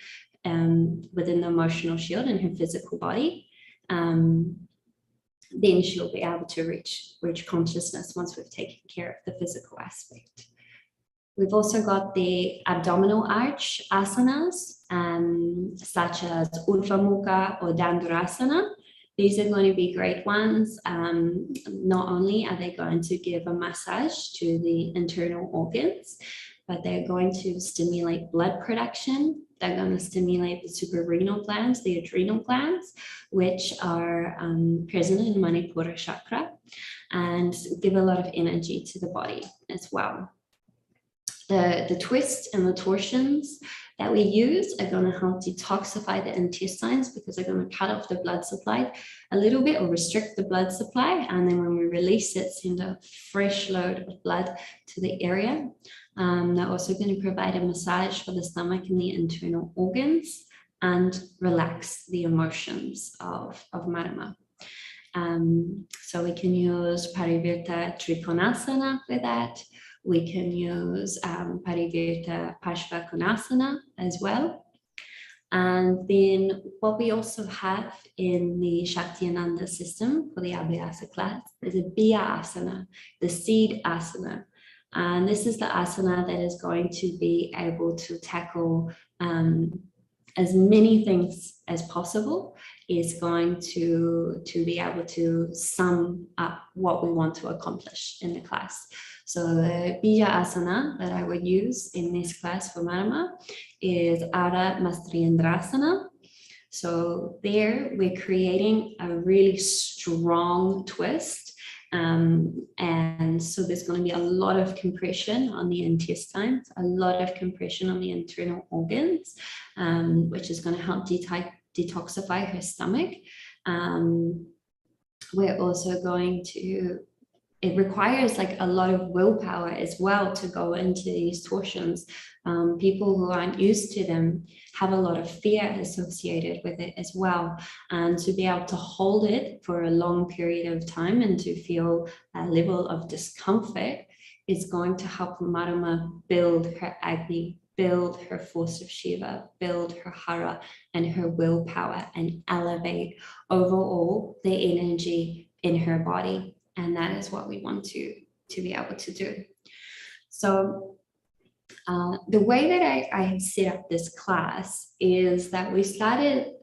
within the emotional shield in her physical body, then she'll be able to reach consciousness once we've taken care of the physical aspect. We've also got the abdominal arch asanas, such as Urdhva Mukha or Dandurasana. These are going to be great ones. Not only are they going to give a massage to the internal organs, but they're going to stimulate blood production. They're going to stimulate the suprarenal glands, the adrenal glands, which are present in Manipura chakra, and give a lot of energy to the body as well. The twists and the torsions that we use are going to help detoxify the intestines, because they're going to cut off the blood supply a little bit or restrict the blood supply. And then when we release it, send a fresh load of blood to the area. They're also going to provide a massage for the stomach and the internal organs and relax the emotions of Marama. So we can use Parivirta Trikonasana for that. We can use Parivirta Pashvakonasana as well. And then what we also have in the Shaktiananda system for the Abhyasa class is a Biya Asana, the seed asana. And this is the asana that is going to be able to tackle as many things as possible, is going to be able to sum up what we want to accomplish in the class. So the Bija Asana that I would use in this class for Marama is Ardha Matsyendrasana. So there we're creating a really strong twist. And so there's going to be a lot of compression on the intestines, a lot of compression on the internal organs, which is going to help detoxify her stomach. We're also going to, it requires like a lot of willpower as well to go into these torsions. People who aren't used to them have a lot of fear associated with it as well. And to be able to hold it for a long period of time and to feel a level of discomfort is going to help Marama build her Agni, build her force of Shiva, build her Hara and her willpower, and elevate overall the energy in her body. And that is what we want to be able to do. So the way that I set up this class is that we started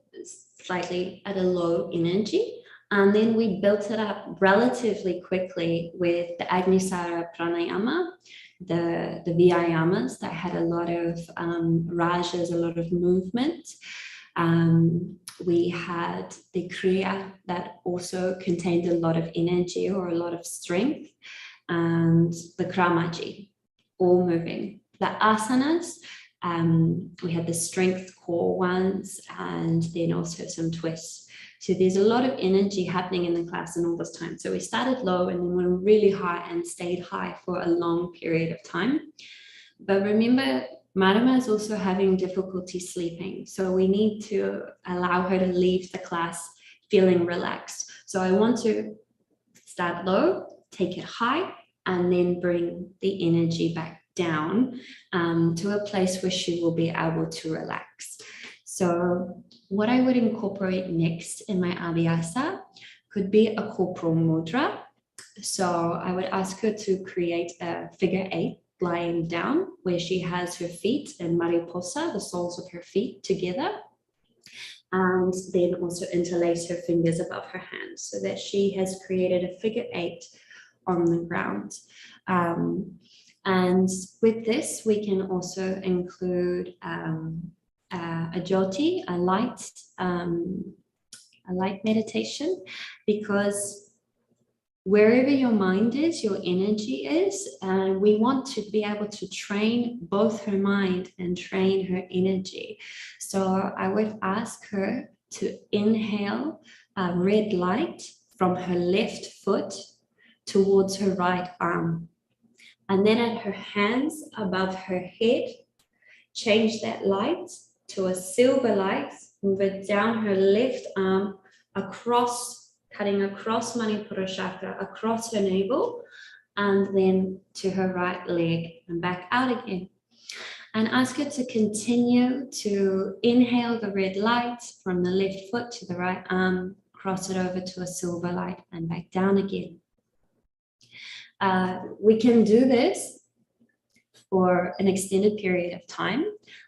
slightly at a low energy, and then we built it up relatively quickly with the Agnisara Pranayama, the Vyayamas that had a lot of rajas, a lot of movement. We had the Kriya that also contained a lot of energy or a lot of strength, and the Kramaji, all moving. The asanas We had the strength core ones, and then also some twists. So there's a lot of energy happening in the class in all this time. So we started low and then went really high and stayed high for a long period of time. But remember, Marama is also having difficulty sleeping. So we need to allow her to leave the class feeling relaxed. So I want to start low, take it high, and then bring the energy back down to a place where she will be able to relax. So what I would incorporate next in my abhyasa could be a corporal mudra. So I would ask her to create a figure 8 lying down where she has her feet in mariposa, the soles of her feet together, and then also interlace her fingers above her hands so that she has created a figure 8 on the ground. And with this, we can also include a jyoti, a light meditation, because wherever your mind is, your energy is, and we want to be able to train both her mind and train her energy. So I would ask her to inhale a red light from her left foot towards her right arm. And then at her hands above her head, change that light to a silver light, move it down her left arm, cutting across Manipura chakra, across her navel, and then to her right leg and back out again. And ask her to continue to inhale the red light from the left foot to the right arm, cross it over to a silver light and back down again. We can do this for an extended period of time.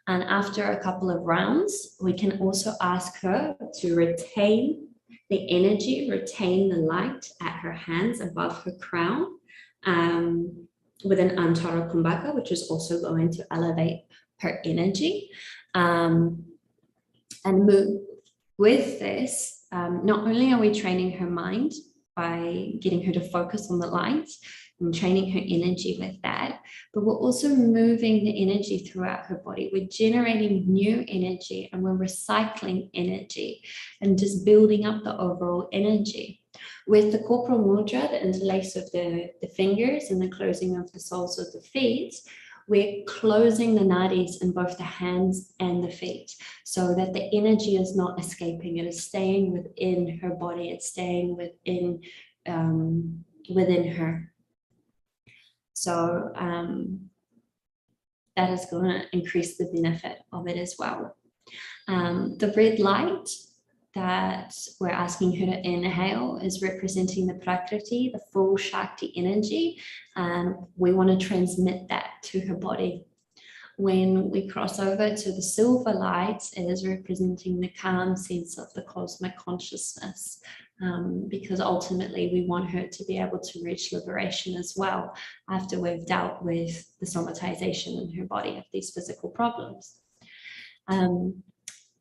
And after a couple of rounds, we can also ask her to retain the energy, retain the light at her hands above her crown with an Antara Kumbhaka, which is also going to elevate her energy. And move with this, not only are we training her mind by getting her to focus on the light and training her energy with that, but we're also moving the energy throughout her body. We're generating new energy and we're recycling energy and just building up the overall energy. With the corporal mudra, the interlace of the fingers and the closing of the soles of the feet, we're closing the nadis in both the hands and the feet so that the energy is not escaping. It is staying within her body. It's staying within her. So that is going to increase the benefit of it as well. The red light that we're asking her to inhale is representing the Prakriti, the full Shakti energy, and we want to transmit that to her body. When we cross over to the silver light, it is representing the calm sense of the cosmic consciousness, because ultimately we want her to be able to reach liberation as well after we've dealt with the somatization in her body of these physical problems.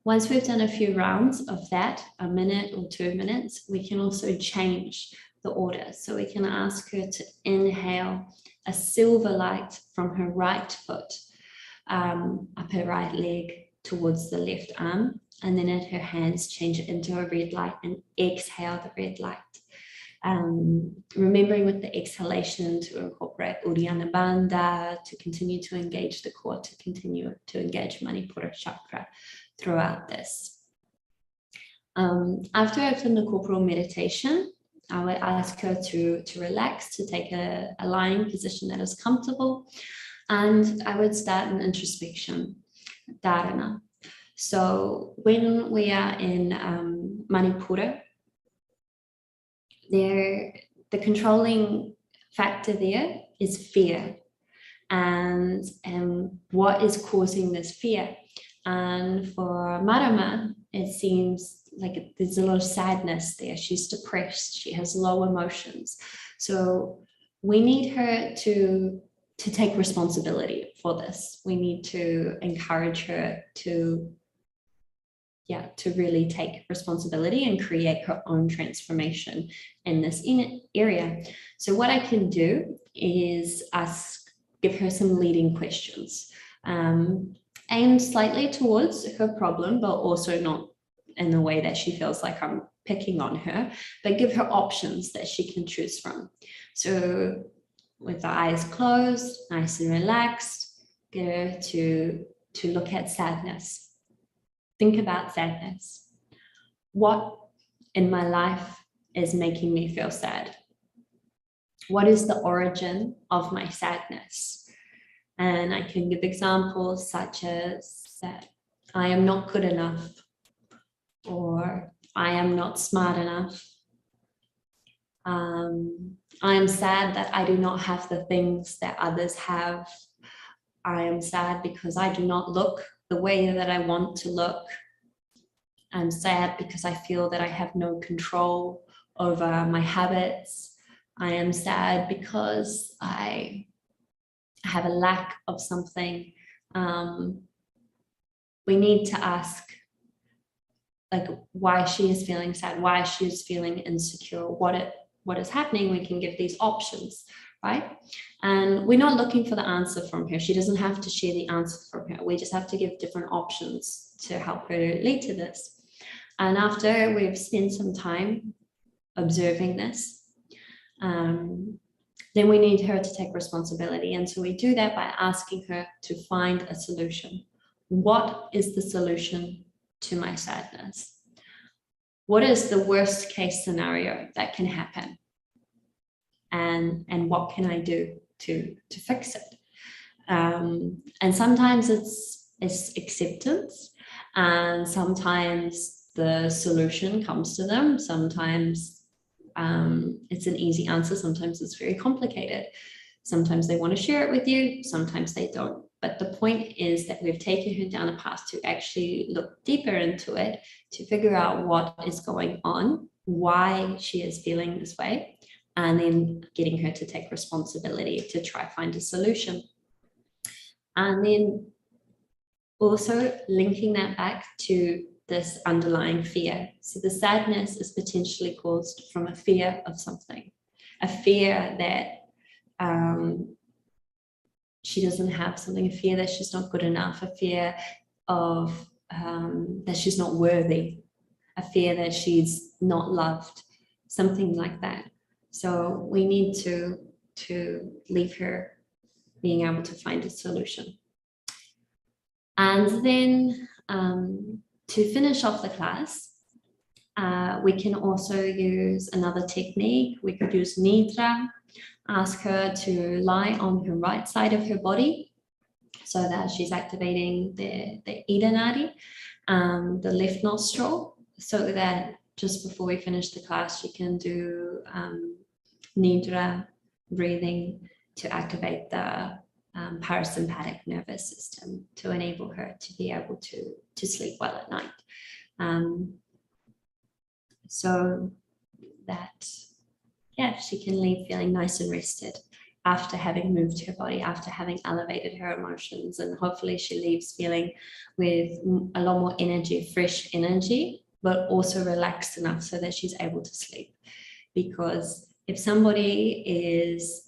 Once we've done a few rounds of that, a minute or 2 minutes, we can also change the order. So we can ask her to inhale a silver light from her right foot, up her right leg towards the left arm, and then at her hands, change it into a red light and exhale the red light. Remembering with the exhalation to incorporate Uddiyana Bandha, to continue to engage the core, to continue to engage Manipura chakra throughout this. After I've done the corporal meditation, I would ask her to relax, to take a lying position that is comfortable, and I would start an introspection, dharana. So when we are in Manipura, the controlling factor there is fear, and what is causing this fear. And for Marama, it seems like there's a lot of sadness there. She's depressed, she has low emotions. So we need her to take responsibility for this. We need to encourage her to really take responsibility and create her own transformation in this area. So what I can do is give her some leading questions. aimed slightly towards her problem, but also not in the way that she feels like I'm picking on her, but give her options that she can choose from. So with the eyes closed, nice and relaxed, get her to look at sadness. Think about sadness. What in my life is making me feel sad? What is the origin of my sadness? And I can give examples such as that I am not good enough, or I am not smart enough. I am sad that I do not have the things that others have. I am sad because I do not look the way that I want to look. I'm sad because I feel that I have no control over my habits. I am sad because I have a lack of something. We need to ask like why she is feeling sad, why she is feeling insecure, what is happening. We can give these options, right? And we're not looking for the answer from her. She doesn't have to share the answer from her. We just have to give different options to help her lead to this. And after we've spent some time observing this, then we need her to take responsibility. And so we do that by asking her to find a solution. What is the solution to my sadness? What is the worst case scenario that can happen? And what can I do to fix it? And sometimes it's acceptance, and sometimes the solution comes to them. Sometimes it's an easy answer. Sometimes it's very complicated. Sometimes they want to share it with you. Sometimes they don't. But the point is that we've taken her down a path to actually look deeper into it, to figure out what is going on, why she is feeling this way, and then getting her to take responsibility to try find a solution. And then also linking that back to this underlying fear. So the sadness is potentially caused from a fear of something, a fear that she doesn't have something, a fear that she's not good enough, a fear of that she's not worthy, a fear that she's not loved, something like that. So we need to leave her being able to find a solution. And then to finish off the class, we can also use another technique. We could use Nidra, ask her to lie on her right side of her body so that she's activating the Ida Nadi, the left nostril, so that just before we finish the class, she can do Nidra breathing to activate the parasympathetic nervous system to enable her to be able to sleep well at night. So that, yeah, she can leave feeling nice and rested after having moved her body, after having elevated her emotions, and hopefully she leaves feeling with a lot more energy, fresh energy, but also relaxed enough so that she's able to sleep. Because if somebody is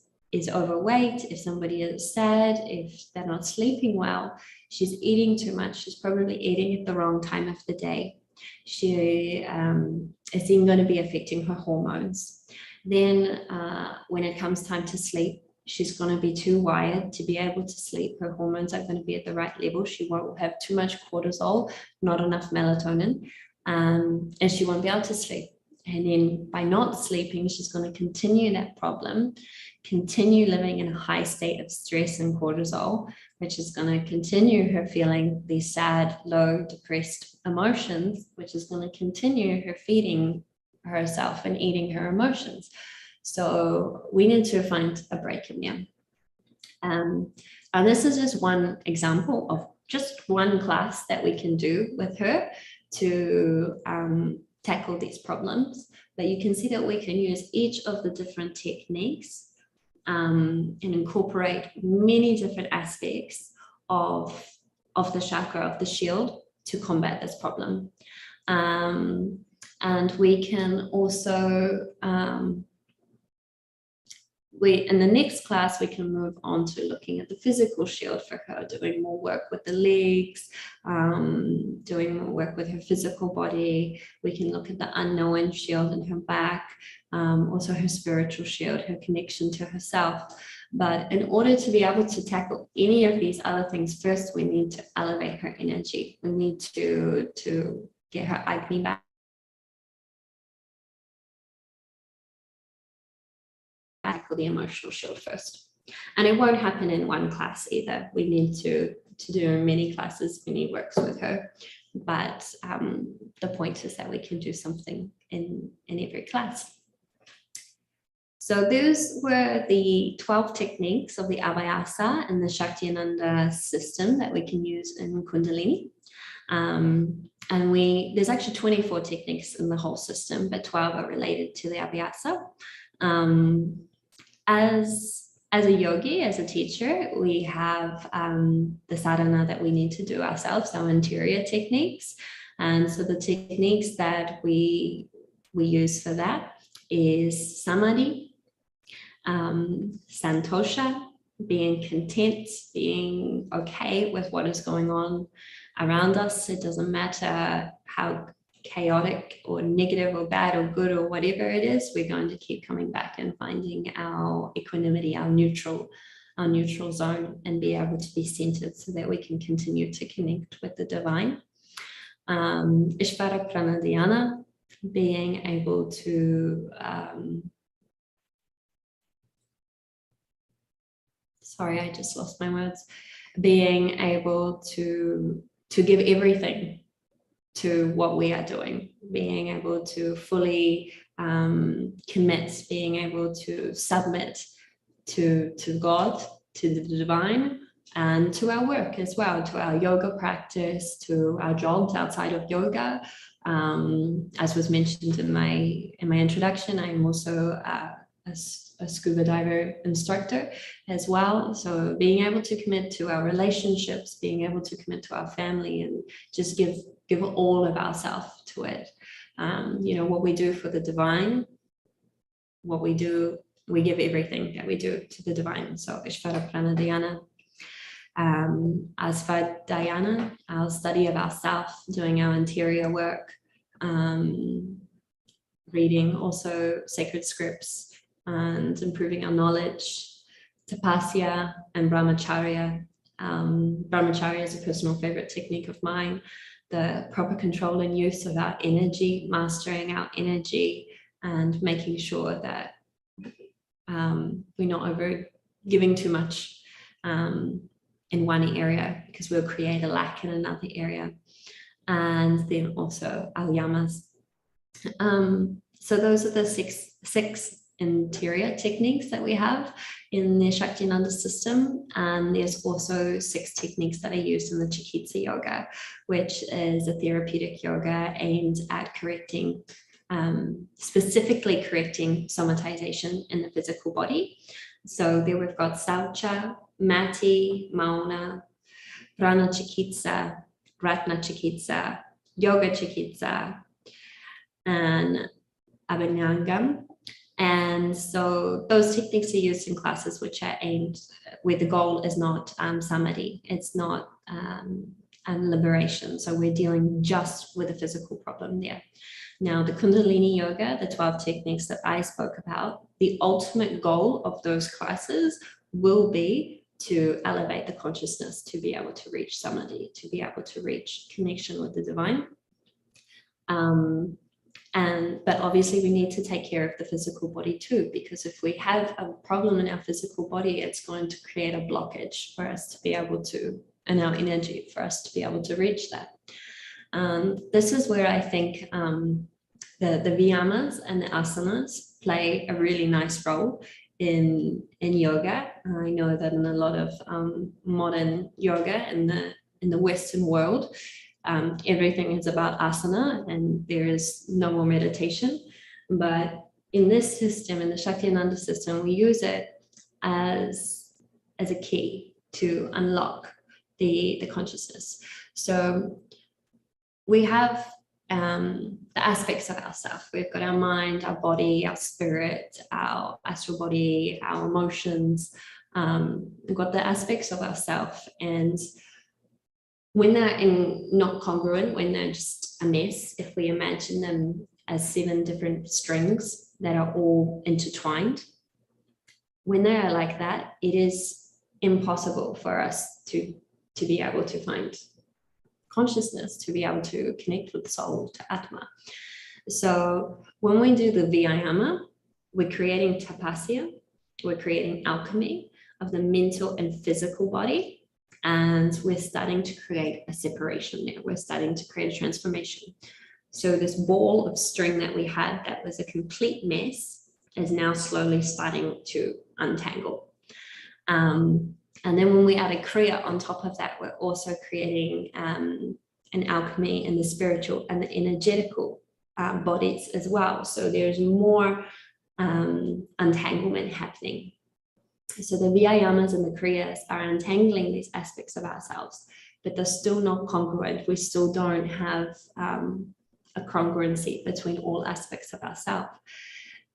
overweight, if somebody is sad, if they're not sleeping well, she's eating too much, she's probably eating at the wrong time of the day. She is then going to be affecting her hormones. Then when it comes time to sleep, she's going to be too wired to be able to sleep. Her hormones are going to be at the right level. She won't have too much cortisol, not enough melatonin, and she won't be able to sleep. And then by not sleeping, she's going to continue that problem, continue living in a high state of stress and cortisol, which is going to continue her feeling these sad, low, depressed emotions, which is going to continue her feeding herself and eating her emotions. So we need to find a break in there. This is just one example of just one class that we can do with her to tackle these problems. But you can see that we can use each of the different techniques and incorporate many different aspects of the chakra, of the shield, to combat this problem. And we can also in the next class, we can move on to looking at the physical shield for her, doing more work with the legs, doing more work with her physical body. We can look at the unknown shield in her back, also her spiritual shield, her connection to herself. But in order to be able to tackle any of these other things, first we need to elevate her energy. We need to get her Agni back. Tackle the emotional shield first. And it won't happen in one class either. We need to do many classes, many works with her. But the point is that we can do something in every class. So those were the 12 techniques of the Abhyasa and the Shaktiananda system that we can use in Kundalini. And there's actually 24 techniques in the whole system, but 12 are related to the Abhyasa. As a yogi, as a teacher, we have the sadhana that we need to do ourselves, our interior techniques. And so the techniques that we use for that is samadhi, santosha, being content, being okay with what is going on around us. It doesn't matter how chaotic or negative or bad or good or whatever it is, we're going to keep coming back and finding our equanimity, our neutral zone, and be able to be centered so that we can continue to connect with the divine. Ishvara Pranadhyana, being able to sorry, I just lost my words. Being able to give everything to what we are doing, being able to fully commit, being able to submit to God, to the divine, and to our work as well, to our yoga practice, to our jobs outside of yoga. As was mentioned in my introduction, I'm also a scuba diver instructor as well. So being able to commit to our relationships, being able to commit to our family, and just give all of ourselves to it. What we do for the divine, what we do, we give everything that we do to the divine. So Ishvara Pranadhyana. Asvadhyana, our study of ourself, doing our interior work, reading also sacred scripts and improving our knowledge. Tapasya and Brahmacharya. Brahmacharya is a personal favorite technique of mine. The proper control and use of our energy, mastering our energy, and making sure that we're not over giving too much in one area, because we'll create a lack in another area. And then also our yamas. So those are the six interior techniques that we have in the Shaktiananda system. And there's also 6 techniques that are used in the Chikitsa yoga, which is a therapeutic yoga aimed at correcting, specifically correcting somatization in the physical body. So there we've got Saucha, Mati, Mauna, Prana Chikitsa, Ratna Chikitsa, Yoga Chikitsa, and Abhinayam. And so those techniques are used in classes which are aimed, where the goal is not samadhi, it's not liberation. So we're dealing just with a physical problem there. Now, the Kundalini yoga, the 12 techniques that I spoke about, the ultimate goal of those classes will be to elevate the consciousness, to be able to reach samadhi, to be able to reach connection with the divine. But obviously we need to take care of the physical body too, because if we have a problem in our physical body, it's going to create a blockage for us to be able to, and our energy for us to be able to reach that. This is where I think the viyamas and the asanas play a really nice role in yoga. I know that in a lot of modern yoga in the Western world, everything is about asana and there is no more meditation. But in this system, in the Shaktiananda system, we use it as a key to unlock the consciousness. So we have the aspects of ourselves. We've got our mind, our body, our spirit, our astral body, our emotions. We've got the aspects of ourselves, and when they're not congruent, when they're just a mess, if we imagine them as 7 different strings that are all intertwined, when they are like that, it is impossible for us to be able to find consciousness, to be able to connect with soul, to Atma. So when we do the Vyayama, we're creating tapasya, we're creating alchemy of the mental and physical body, and we're starting to create a separation there. We're starting to create a transformation. So this ball of string that we had that was a complete mess is now slowly starting to untangle. And then when we add a kriya on top of that, we're also creating an alchemy in the spiritual and the energetical bodies as well. So there's more untanglement happening. So the Vyayamas and the kriyas are untangling these aspects of ourselves, but they're still not congruent. We still don't have a congruency between all aspects of ourselves.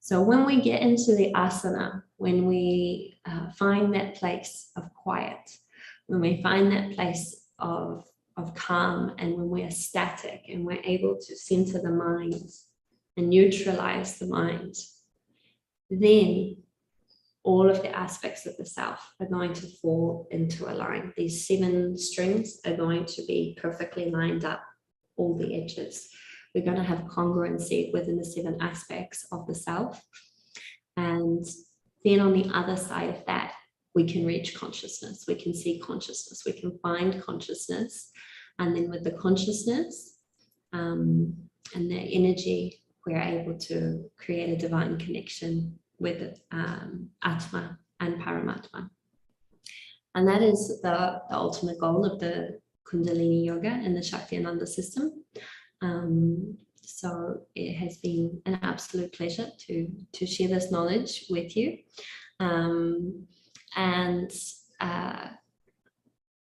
So when we get into the asana, when we find that place of quiet, when we find that place of calm, and when we are static and we're able to center the mind and neutralize the mind, then all of the aspects of the self are going to fall into a line. These 7 strings are going to be perfectly lined up, all the edges. We're going to have congruency within the 7 aspects of the self. And then on the other side of that, we can reach consciousness. We can see consciousness. We can find consciousness. And then with the consciousness and the energy, we're able to create a divine connection with Atma and Paramatma. And that is the ultimate goal of the Kundalini Yoga and the Shaktiananda system. So it has been an absolute pleasure to share this knowledge with you.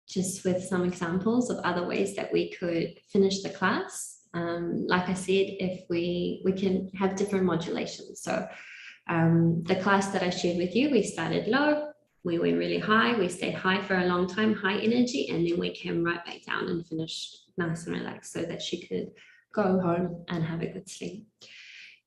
Just with some examples of other ways that we could finish the class. Like I said, if we can have different modulations. So the class that I shared with you, we started low, we went really high, we stayed high for a long time, high energy, and then we came right back down and finished nice and relaxed so that she could go home and have a good sleep.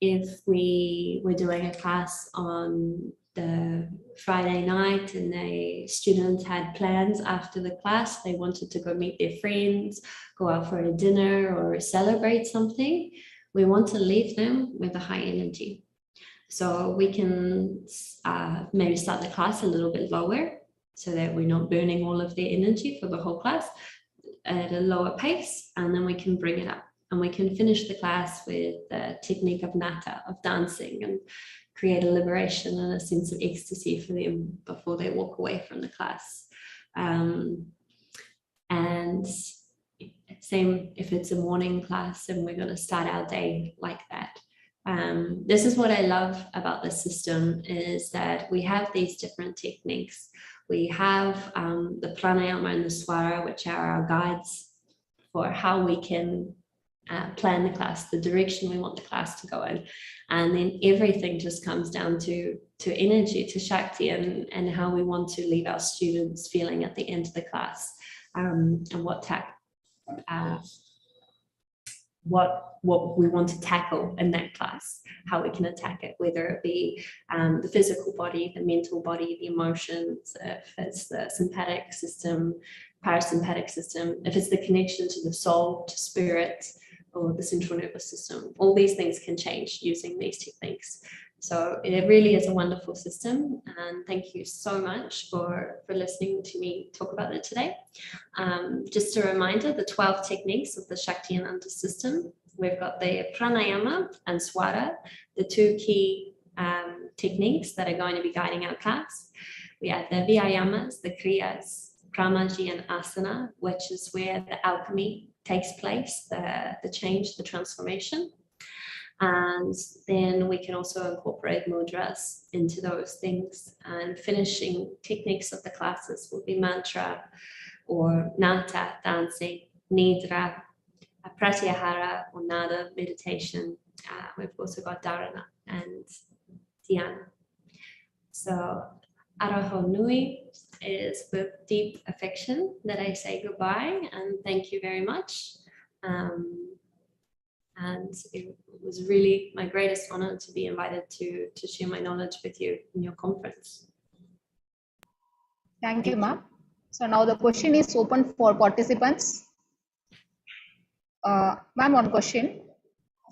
If we were doing a class on the Friday night and the students had plans after the class, they wanted to go meet their friends, go out for a dinner or celebrate something, we want to leave them with a high energy. So we can maybe start the class a little bit lower so that we're not burning all of their energy for the whole class at a lower pace, and then we can bring it up. And we can finish the class with the technique of nata, of dancing, and create a liberation and a sense of ecstasy for them before they walk away from the class. And same if it's a morning class and we're going to start our day like that. This is what I love about the system, is that we have these different techniques. We have the pranayama and the swara, which are our guides for how we can plan the class, the direction we want the class to go in. And then everything just comes down to energy, to Shakti, and how we want to leave our students feeling at the end of the class, and what we want to tackle in that class, how we can attack it, whether it be the physical body, the mental body, the emotions, if it's the sympathetic system, parasympathetic system, if it's the connection to the soul, to spirit, or the central nervous system. All these things can change using these techniques. So it really is a wonderful system, and thank you so much for listening to me talk about it today. Just a reminder, the 12 techniques of the Shaktiananda system, we've got the pranayama and swara, the 2 key techniques that are going to be guiding our class. We have the vyayamas, the kriyas, pramaji and asana, which is where the alchemy takes place, the change, the transformation. And then we can also incorporate mudras into those things. And finishing techniques of the classes will be mantra or nata, dancing, nidra, pratyahara or nada meditation. We've also got dharana and dhyana. So Araho Nui is with deep affection that I say goodbye and thank you very much. And it was really my greatest honor to be invited to share my knowledge with you in your conference. Thank you, ma'am. So now the question is open for participants. Ma'am, one question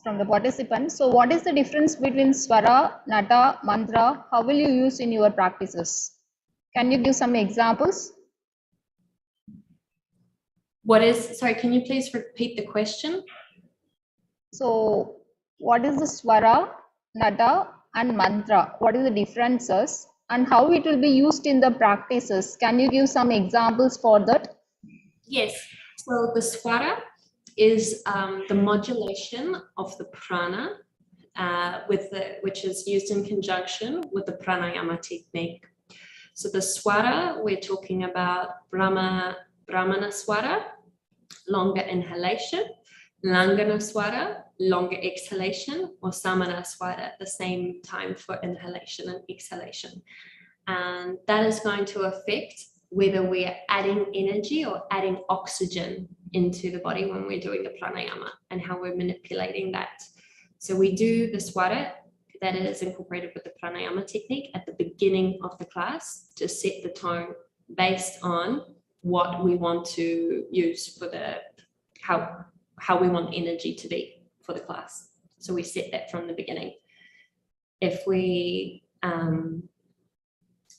from the participant. So what is the difference between swara, nata, mantra? How will you use in your practices? Can you give some examples? Sorry, can you please repeat the question? So what is the swara, nata and mantra? What is the differences and how it will be used in the practices? Can you give some examples for that? Yes, so the swara is the modulation of the prana which is used in conjunction with the pranayama technique. So the swara, we're talking about brahmana swara, longer inhalation, langana swara, longer exhalation, or samana swara at the same time for inhalation and exhalation. And that is going to affect whether we're adding energy or adding oxygen into the body when we're doing the pranayama and how we're manipulating that. So we do the swara that is incorporated with the pranayama technique at the beginning of the class to set the tone based on what we want to use for the how we want energy to be for the class. So we set that from the beginning. If we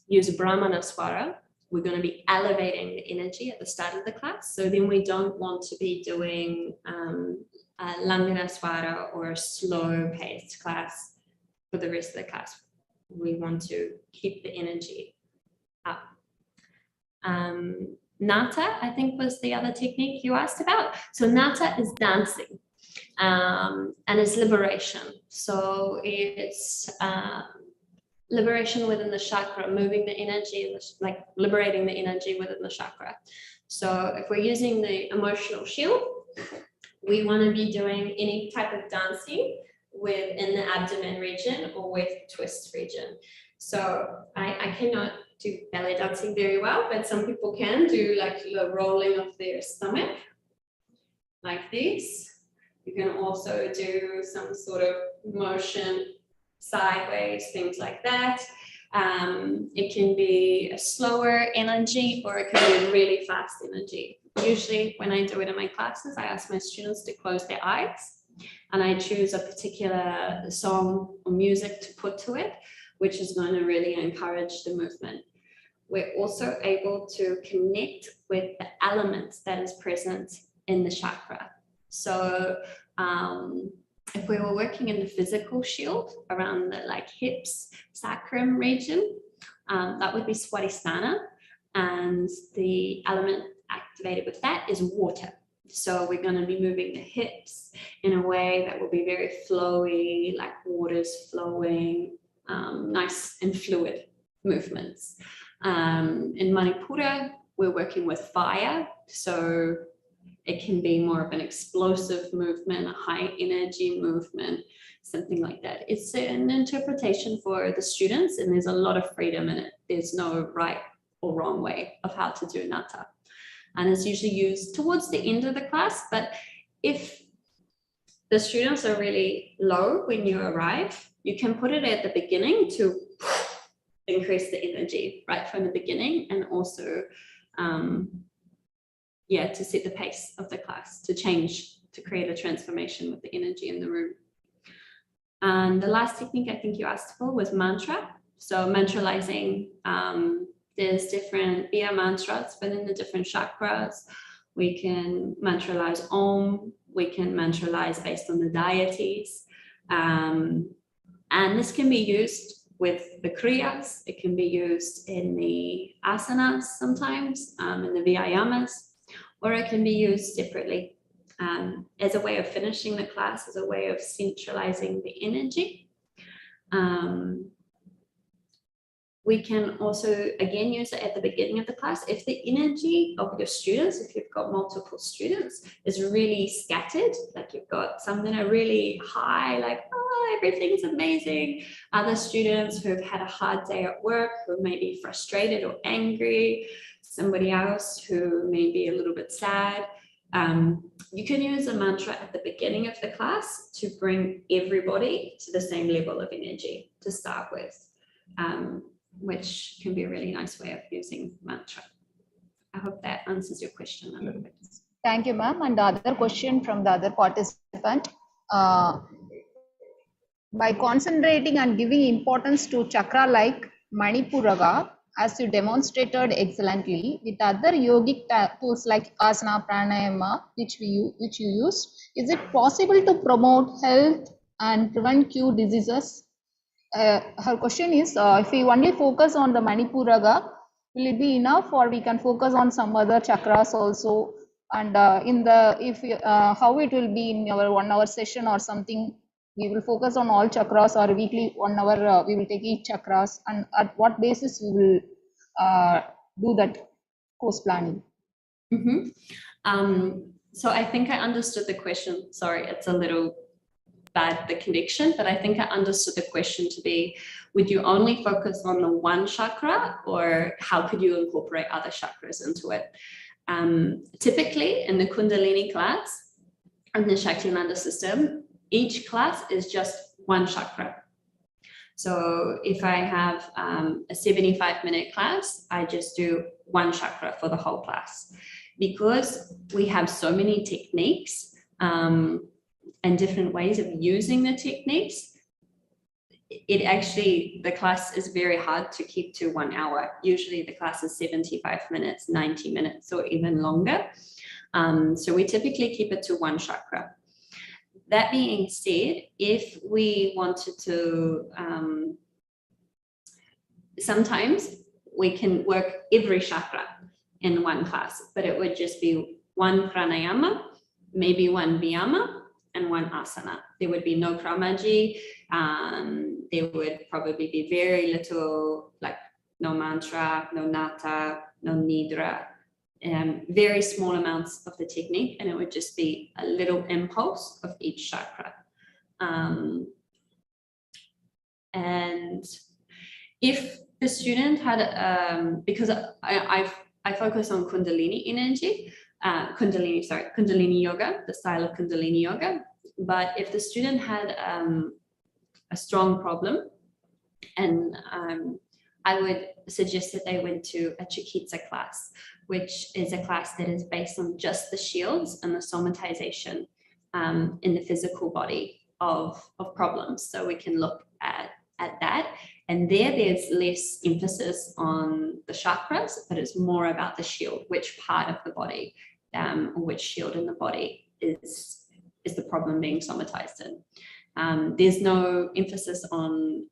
use a brahmana swara, we're going to be elevating the energy at the start of the class. So then we don't want to be doing a langana swara or a slow paced class for the rest of the class. We want to keep the energy up. Nata, I think, was the other technique you asked about. So nata is dancing and it's liberation. So it's liberation within the chakra, moving the energy, like liberating the energy within the chakra. So if we're using the emotional shield, we want to be doing any type of dancing within the abdomen region or with twist region. So I cannot do belly dancing very well, but some people can do like the rolling of their stomach like this. You can also do some sort of motion sideways, things like that. It can be a slower energy or it can be a really fast energy. Usually when I do it in my classes, I ask my students to close their eyes and I choose a particular song or music to put to it, which is going to really encourage the movement. We're also able to connect with the elements that is present in the chakra. So if we were working in the physical shield around the like hips, sacrum region, that would be Swadhisthana, and the element activated with that is water. So we're going to be moving the hips in a way that will be very flowy, like water's flowing, nice and fluid movements. In Manipura, we're working with fire, so it can be more of an explosive movement, a high energy movement, something like that. It's an interpretation for the students and there's a lot of freedom in it. There's no right or wrong way of how to do nata. And it's usually used towards the end of the class, but if the students are really low when you arrive, you can put it at the beginning to increase the energy right from the beginning and also to set the pace of the class, to change, to create a transformation with the energy in the room. And the last technique I think you asked for was mantra. So mantralizing, there's different Biya mantras within the different chakras. We can mantralize Om, we can mantralize based on the deities. And this can be used with the kriyas, it can be used in the asanas sometimes, in the vyayamas, or it can be used separately as a way of finishing the class, as a way of centralizing the energy. We can also, again, use it at the beginning of the class. If the energy of your students, if you've got multiple students, is really scattered, like you've got some that are really high, like, oh, everything's amazing. Other students who've had a hard day at work, who may be frustrated or angry, somebody else who may be a little bit sad. You can use a mantra at the beginning of the class to bring everybody to the same level of energy to start with. Which can be a really nice way of using mantra. I hope that answers your question a little bit. Thank you, ma'am. And the other question from the other participant, by concentrating and giving importance to chakra like Manipuraga, as you demonstrated excellently, with other yogic tools like asana, pranayama, which you use, is it possible to promote health and prevent cure diseases? Her question is, if we only focus on the Manipuraga, will it be enough, or we can focus on some other chakras also? And how it will be in our 1 hour session or something, we will focus on all chakras, or weekly 1 hour we will take each chakras, and at what basis we will do that course planning? So I think I understood the question. Sorry, it's a little bad, the connection, but I think I understood the question to be, would you only focus on the one chakra, or how could you incorporate other chakras into it? Typically in the Kundalini class, in the Shaktimananda system, each class is just one chakra. So if I have a 75-minute class, I just do one chakra for the whole class. Because we have so many techniques, and different ways of using the techniques, the class is very hard to keep to 1 hour. Usually the class is 75 minutes, 90 minutes, or even longer. So we typically keep it to one chakra. That being said, if we wanted to, sometimes we can work every chakra in one class, but it would just be one pranayama, maybe one viyama, and one asana. There would be no kramaji. There would probably be very little, like no mantra, no nata, no nidra, very small amounts of the technique, and it would just be a little impulse of each chakra. And if the student had, because I focus on Kundalini energy, Kundalini yoga, the style of Kundalini yoga. But if the student had a strong problem, and I would suggest that they went to a Chikitsa class, which is a class that is based on just the shields and the somatization in the physical body of problems. So we can look at that. And there's less emphasis on the chakras, but it's more about the shield, which part of the body, or which shield in the body is the problem being somatized in. There's no emphasis on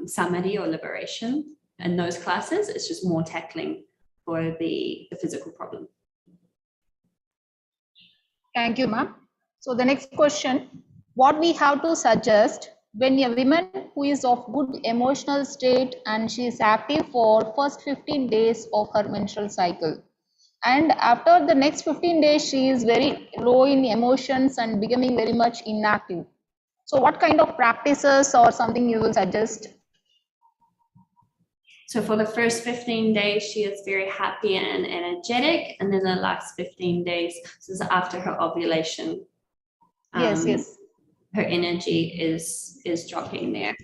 samadhi or liberation in those classes. It's just more tackling for the physical problem. Thank you, ma'am. So the next question, what we have to suggest when a woman who is of good emotional state and she is active for first 15 days of her menstrual cycle, and after the next 15 days she is very low in emotions and becoming very much inactive. So what kind of practices or something you will suggest? So for the first 15 days, she is very happy and energetic. And then the last 15 days, this is after her ovulation. Yes. Her energy is dropping there.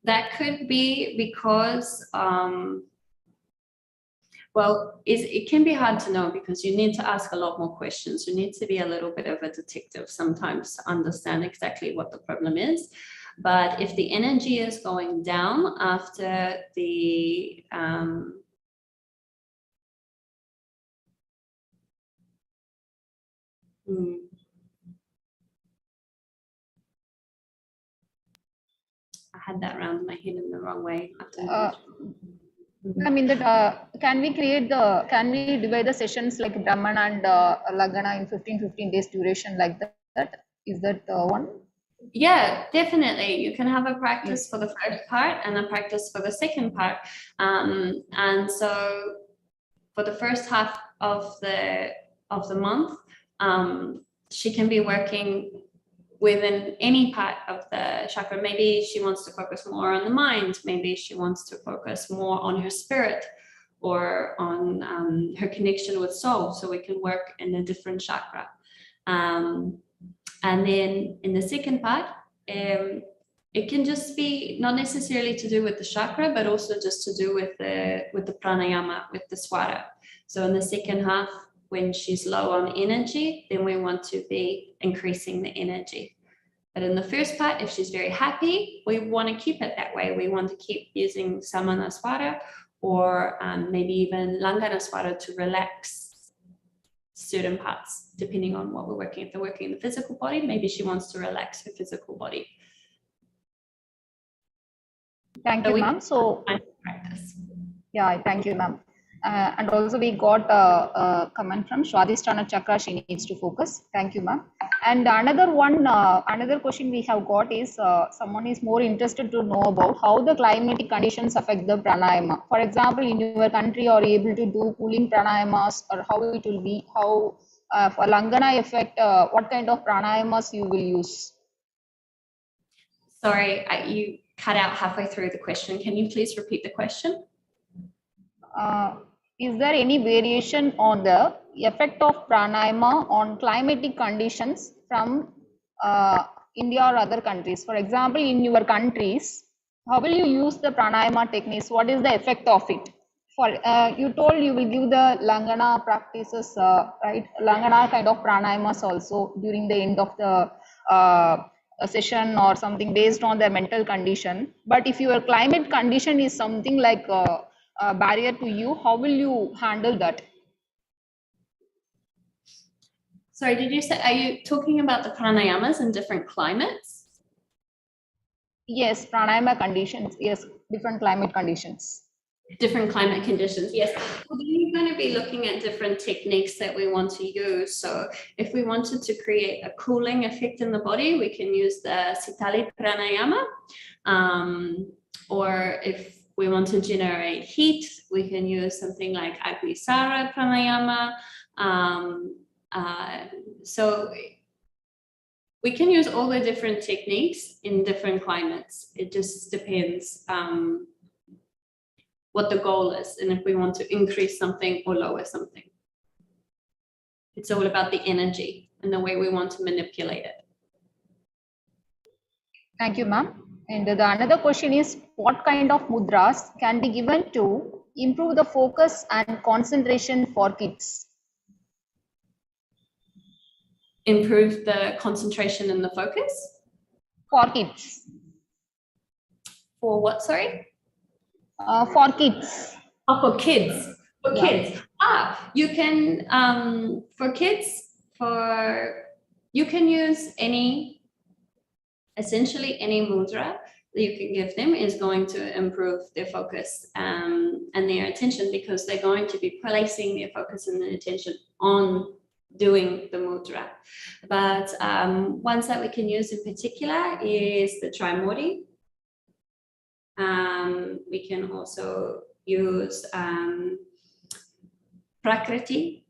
That could be because, it can be hard to know because you need to ask a lot more questions. You need to be a little bit of a detective sometimes to understand exactly what the problem is. But if the energy is going down after the I had that around my head in the wrong way. I mean that can we divide the sessions like Brahman and Lagana in 15 days duration like that? Is that one? Yeah, definitely. You can have a practice for the first part and a practice for the second part. And so for the first half of the month, she can be working within any part of the chakra. Maybe she wants to focus more on the mind. Maybe she wants to focus more on her spirit or on her connection with soul. So we can work in a different chakra. And then in the second part, it can just be not necessarily to do with the chakra, but also just to do with the pranayama, with the swara. So in the second half, when she's low on energy, then we want to be increasing the energy. But in the first part, if she's very happy, we want to keep it that way. We want to keep using samana swara or maybe even langana swara to relax certain parts, depending on what we're working. If they're working in the physical body, maybe she wants to relax her physical body. Thank you, ma'am. So, practice. Yeah, thank you, ma'am. And also we got a comment from Swadhisthana Chakra, she needs to focus. Thank you, ma'am. And another question we have got is someone is more interested to know about how the climatic conditions affect the pranayama. For example, in your country, are you able to do cooling pranayamas, or how it will be, how for Langana effect, what kind of pranayamas you will use? Sorry, you cut out halfway through the question. Can you please repeat the question? Is there any variation on the effect of pranayama on climatic conditions from India or other countries? For example, in your countries, how will you use the pranayama techniques? What is the effect of it? For you told you will give the Langana practices, right? Langana kind of pranayamas also during the end of the a session or something based on their mental condition. But if your climate condition is something like a barrier to you, how will you handle that? Sorry, did you say, are you talking about the pranayamas in different climates? Yes, pranayama conditions. Yes, different climate conditions. Different climate conditions, yes. Well, then you're going to be looking at different techniques that we want to use. So if we wanted to create a cooling effect in the body, we can use the Sitali pranayama. Or if we want to generate heat, we can use something like Agnisara pranayama. So we can use all the different techniques in different climates. It just depends what the goal is and if we want to increase something or lower something. It's all about the energy and the way we want to manipulate it. Thank you, ma'am. And the another question is, what kind of mudras can be given to improve the focus and concentration for kids? Improve the concentration and the focus? For kids. For what, sorry? For kids. Oh, for kids. For kids. You can, for kids, you can use essentially any mudra that you can give them is going to improve their focus and their attention, because they're going to be placing their focus and their attention on doing the mudra. But ones that we can use in particular is the Trimurti. We can also use Prakriti,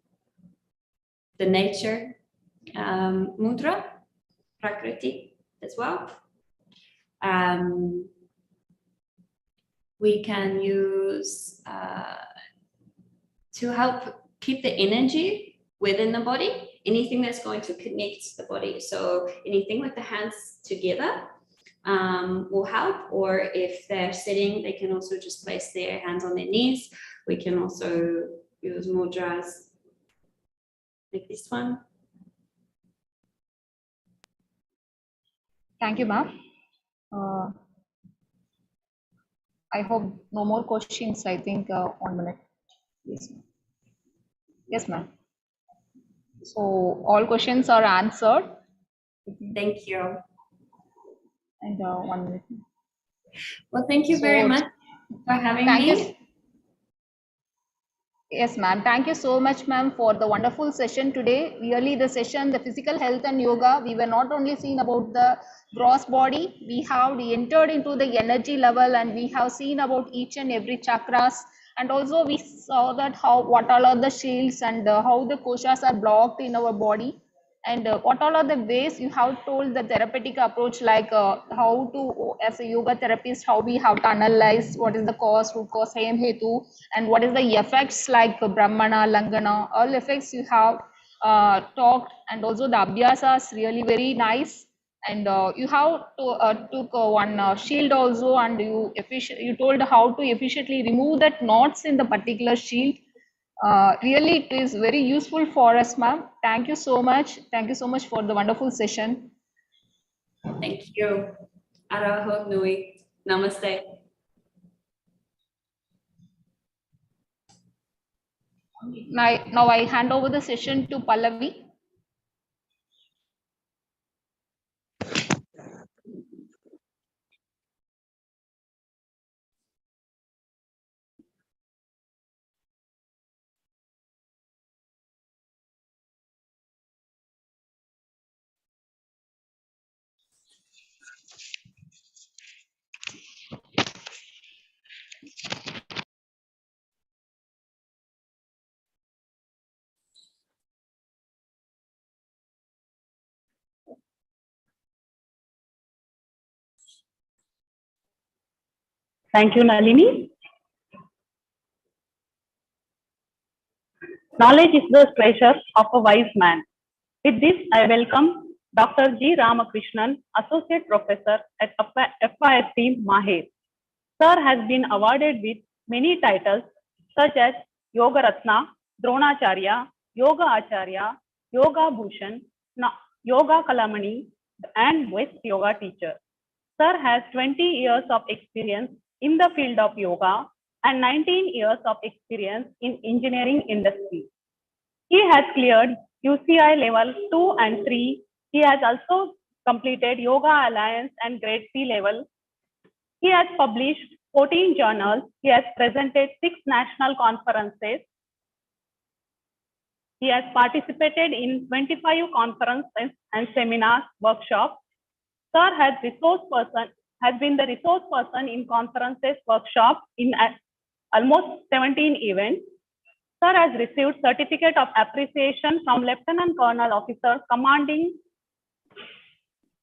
the nature mudra, Prakriti as well. We can use to help keep the energy within the body, anything that's going to connect the body. So anything with the hands together will help, or if they're sitting, they can also just place their hands on their knees. We can also use mudras like this one. Thank you, ma'am. I hope no more questions. I think 1 minute. Yes, ma'am. Yes, ma'am. So all questions are answered. Thank you. And 1 minute. Well, thank you very much for having me. Yes, ma'am. Thank you so much, ma'am, for the wonderful session today. Really, the session, the physical health and yoga, we were not only seen about the gross body, we have entered into the energy level and we have seen about each and every chakras. And also we saw that how what all are the shields and how the koshas are blocked in our body. And what all are the ways you have told the therapeutic approach, like how to, as a yoga therapist, how we have to analyze what is the cause, root cause, hayam hetu, and what is the effects like Brahmana, Langana, all effects you have talked, and also the Abhyasas really very nice. And you have to took one shield also, and you told how to efficiently remove that knots in the particular shield. Really, it is very useful for us, ma'am. Thank you so much. Thank you so much for the wonderful session. Thank you. Araho Nui. Namaste. Now I hand over the session to Pallavi. Thank you, Nalini. Knowledge is the treasure of a wise man. With this, I welcome Dr. G. Ramakrishnan, Associate Professor at FISC Maher. Sir has been awarded with many titles such as Yoga Ratna, Dronacharya, Yoga Acharya, Yoga Bhushan, Yoga Kalamani, and Best Yoga Teacher. Sir has 20 years of experience in the field of yoga and 19 years of experience in engineering industry. He has cleared UCI level 2 and 3. He has also completed Yoga Alliance and grade C level. He has published 14 journals. He has presented 6 national conferences. He has participated in 25 conferences and seminars, workshops. Sir has been the resource person in conferences, workshops in almost 17 events. Sir has received certificate of appreciation from Lieutenant Colonel Officer Commanding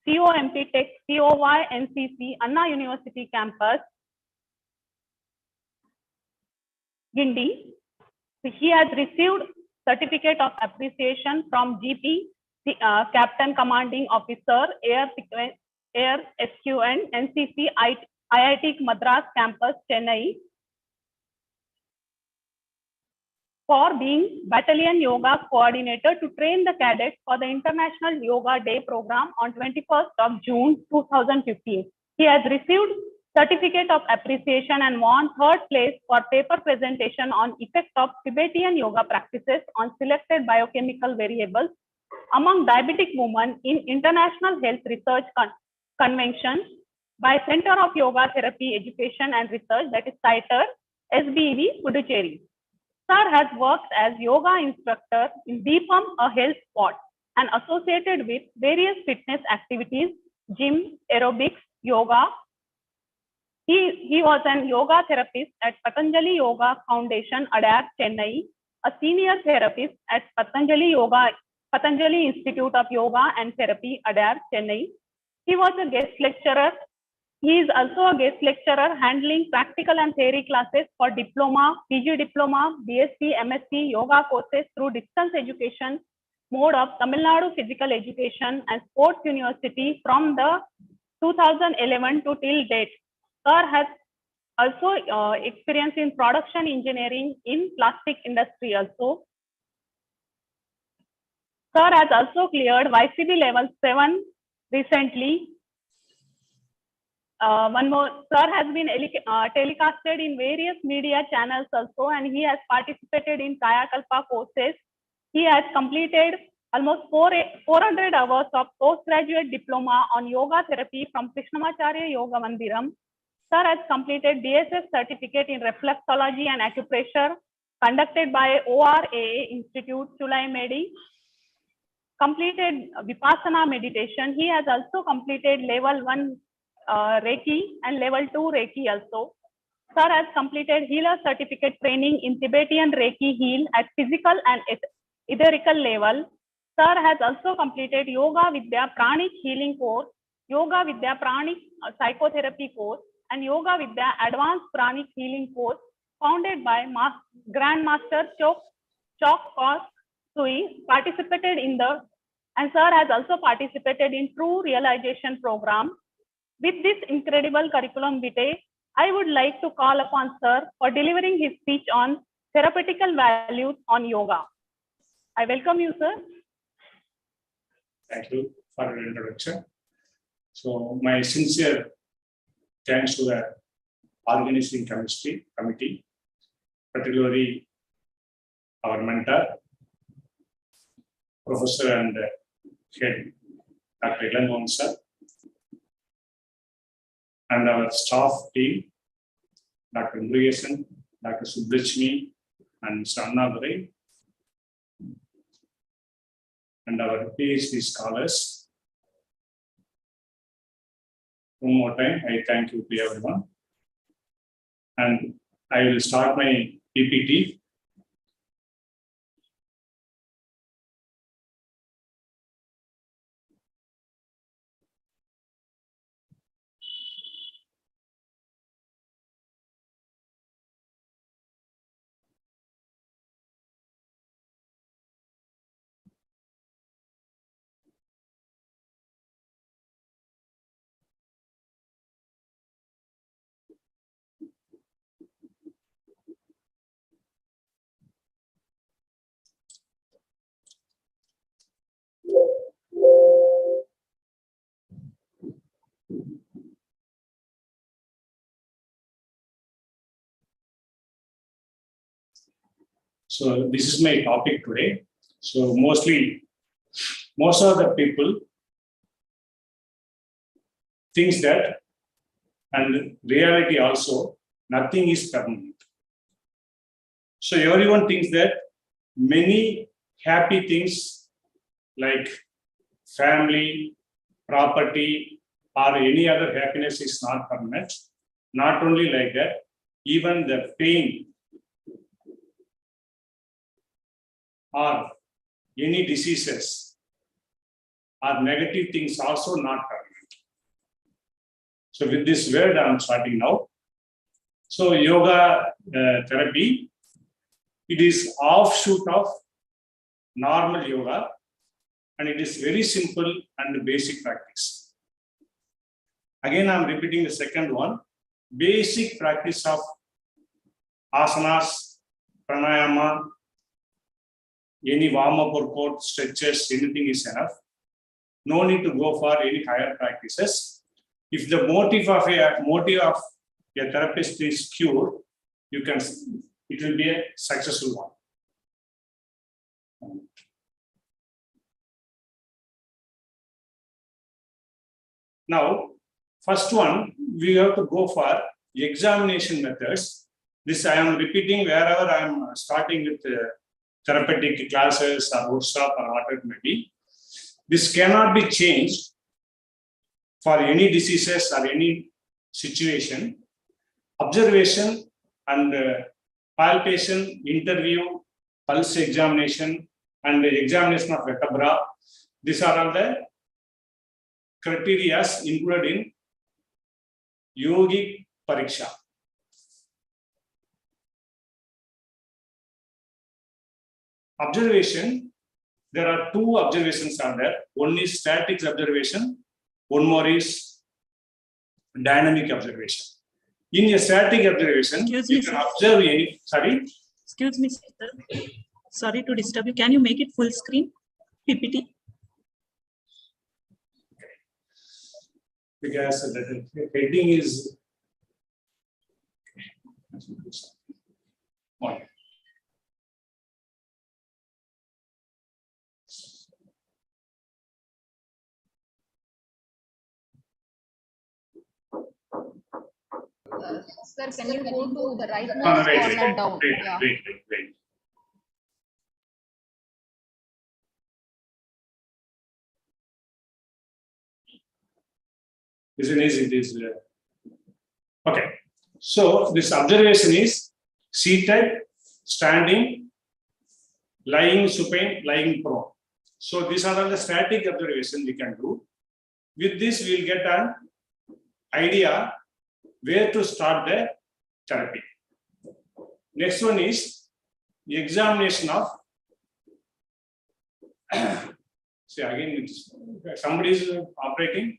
COMP Tech COY NCC Anna University Campus, Gindi. He has received certificate of appreciation from GP Captain Commanding Officer Air SQN NCC IIT Madras Campus, Chennai, for being Battalion Yoga Coordinator to train the cadets for the International Yoga Day program on 21st of June 2015. He has received certificate of appreciation and won 3rd place for paper presentation on effect of Tibetan yoga practices on selected biochemical variables among diabetic women in International Health Research Convention by Center of Yoga Therapy Education and Research, that is CITER, SBV, Puducherry. Sir has worked as yoga instructor in Deepam, a health spot, and associated with various fitness activities, gym, aerobics, yoga. He was an yoga therapist at Patanjali Yoga Foundation, Adyar, Chennai, a senior therapist at Patanjali Institute of Yoga and Therapy, Adyar, Chennai. He was a guest lecturer. He is also a guest lecturer handling practical and theory classes for diploma, PG diploma, BSc, MSc yoga courses through distance education mode of Tamil Nadu Physical Education and Sports University from the 2011 to till date. Sir has also experience in production engineering in plastic industry also. Sir has also cleared YCB level 7 recently. One more, sir has been telecasted in various media channels also, and he has participated in Kayakalpa courses. He has completed almost 400 hours of postgraduate diploma on yoga therapy from Krishnamacharya Yoga Mandiram. Sir has completed DSS certificate in reflexology and acupressure conducted by ORAA Institute, Chulaimedi, completed Vipassana meditation. He has also completed level 1 Reiki and level 2 Reiki also. Sir has completed healer certificate training in Tibetan Reiki heal at physical and etherical level. Sir has also completed Yoga Vidya Pranic healing course, Yoga Vidya Pranic psychotherapy course, and Yoga Vidya advanced Pranic healing course founded by Grandmaster Chok Sui. Participated in the, and Sir has also participated in True Realization program. With this incredible curriculum vitae, I would like to call upon Sir for delivering his speech on therapeutical values on yoga. I welcome you, sir. Thank you for your introduction. So my sincere thanks to the organizing committee, particularly our mentor, Professor and Head, Dr. Ilan sir, and our staff team, Dr. Murugesan, Dr. Subrachmi, and Mr. Annadurai, and our PhD scholars. One more time, I thank you to everyone. And I will start my PPT. So this is my topic today. So most of the people thinks that, and reality also, nothing is permanent. So everyone thinks that many happy things like family, property, or any other happiness is not permanent. Not only like that, even the pain or any diseases or negative things also not permanent. So with this word, I'm starting now. So yoga therapy, it is offshoot of normal yoga, and it is very simple and basic practice. Again, I'm repeating the second one. Basic practice of asanas, pranayama, any warm-up workout, stretches, anything is enough. No need to go for any higher practices. If the motive of a therapist is cure, it will be a successful one. Now, first one, we have to go for examination methods. This I am repeating wherever I am starting with therapeutic classes or workshop or whatever it may be. This cannot be changed for any diseases or any situation. Observation and palpation, interview, pulse examination, and the examination of vertebra. These are all the criteria included in yogic pariksha. Observation, there are two observations are there. One is static observation, one more is dynamic observation. In a static observation, you can observe any, sorry? Excuse me, sir. Sorry to disturb you. Can you make it full screen, PPT? Because the heading is one. Sir, can you go to the No, rightmost wait, corner down? wait, Yeah. wait. Isn't it is okay. So this observation is seated, standing, lying supine, lying prone. So these are all the static observation we can do. With this, we will get an idea where to start the therapy. Next one is the examination of. See again, somebody is operating.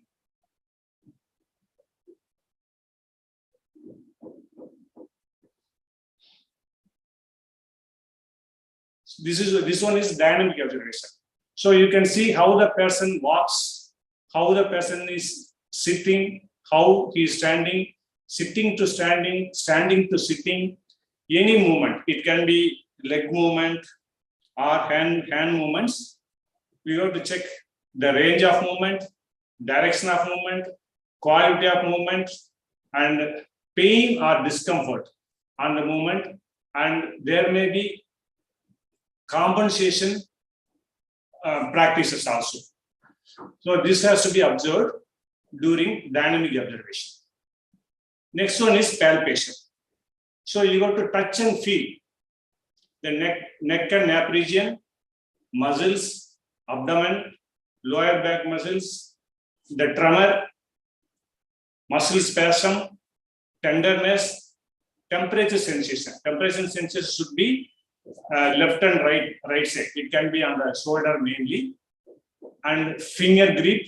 This one is dynamic observation. So you can see how the person walks, how the person is sitting, how he is standing, sitting to standing, standing to sitting, any movement. It can be leg movement or hand movements. We have to check the range of movement, direction of movement, quality of movement, and pain or discomfort on the movement. And there may be compensation practices also. So this has to be observed during dynamic observation. Next one is palpation. So you got to touch and feel the neck and nape region, muscles, abdomen, lower back muscles, the tremor, muscle spasm, tenderness, temperature sensation. Temperature sensation should be left and right side. It can be on the shoulder mainly, and finger grip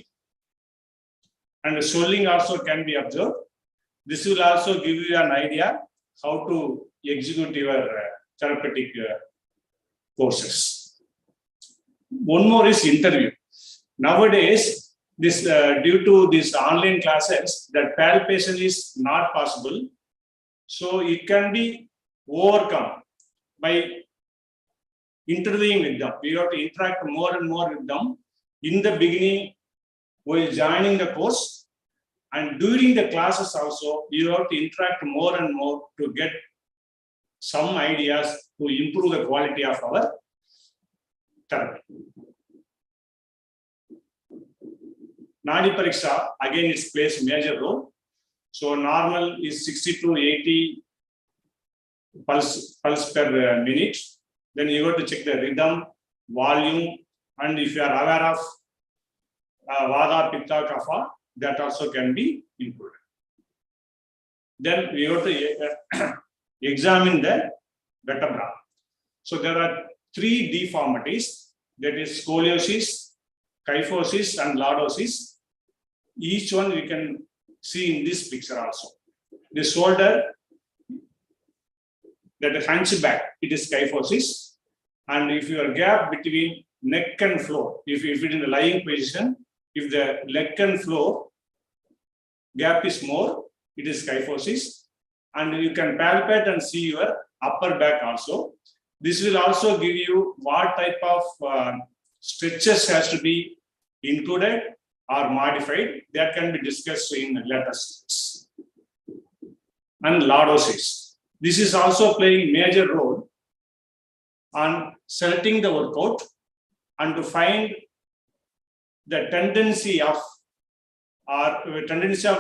and swelling also can be observed. This will also give you an idea how to execute your therapeutic courses. One more is interview. Nowadays, this due to these online classes, that palpation is not possible. So it can be overcome by interviewing with them. We have to interact more and more with them in the beginning while joining the course, and during the classes also you have to interact more and more to get some ideas to improve the quality of our therapy. Nadi Pariksha, again it plays major role. So normal is 60 to 80 pulse per minute. Then you got to check the rhythm, volume, and if you are aware of Vada, Pitta, Kapha, that also can be included. Then we have to examine the vertebra. So there are 3 deformities, that is scoliosis, kyphosis, and lordosis. Each one we can see in this picture also. The shoulder, that hunchback, it is kyphosis. And if your gap between neck and floor, if it is in the lying position, if the neck and floor gap is more, it is kyphosis. And you can palpate and see your upper back also. This will also give you what type of stretches has to be included or modified. That can be discussed in later slides. And lordosis. This is also playing major role on selecting the workout and to find the tendency of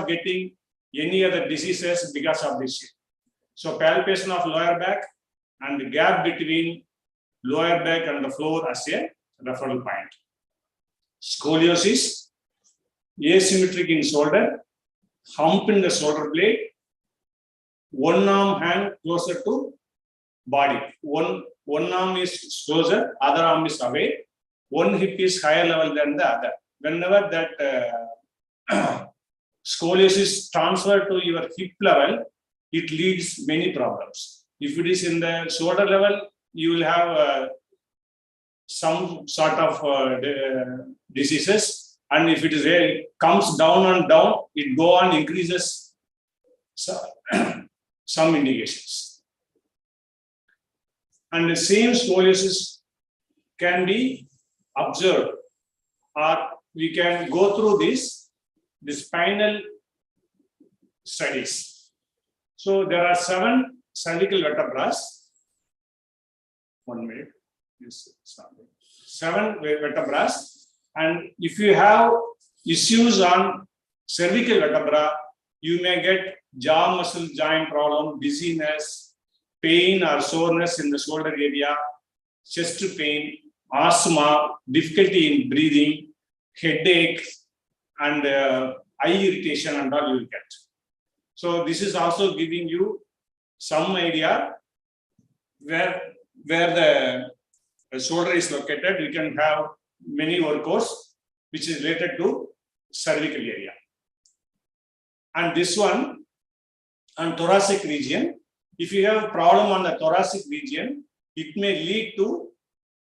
getting any other diseases because of this. So palpation of lower back and the gap between lower back and the floor as a referral point. Scoliosis, asymmetric in shoulder, hump in the shoulder blade, one arm hand closer to body. One arm is closer, other arm is away. One hip is higher level than the other. Whenever that scoliosis transfer to your hip level, it leads many problems. If it is in the shoulder level, you will have some sort of diseases, and if it is where it comes down and down, it go on increases some indications. And the same scoliosis can be observed, or we can go through the spinal studies. So there are 7 cervical vertebrae. 1 minute. Yes, 7 vertebrae. And if you have issues on cervical vertebra, you may get jaw muscle joint problem, dizziness, pain or soreness in the shoulder area, chest pain, asthma, difficulty in breathing, headache, and eye irritation and all you will get. So this is also giving you some idea where the shoulder is located. You can have many workouts which is related to cervical area. And this one on thoracic region, if you have a problem on the thoracic region, it may lead to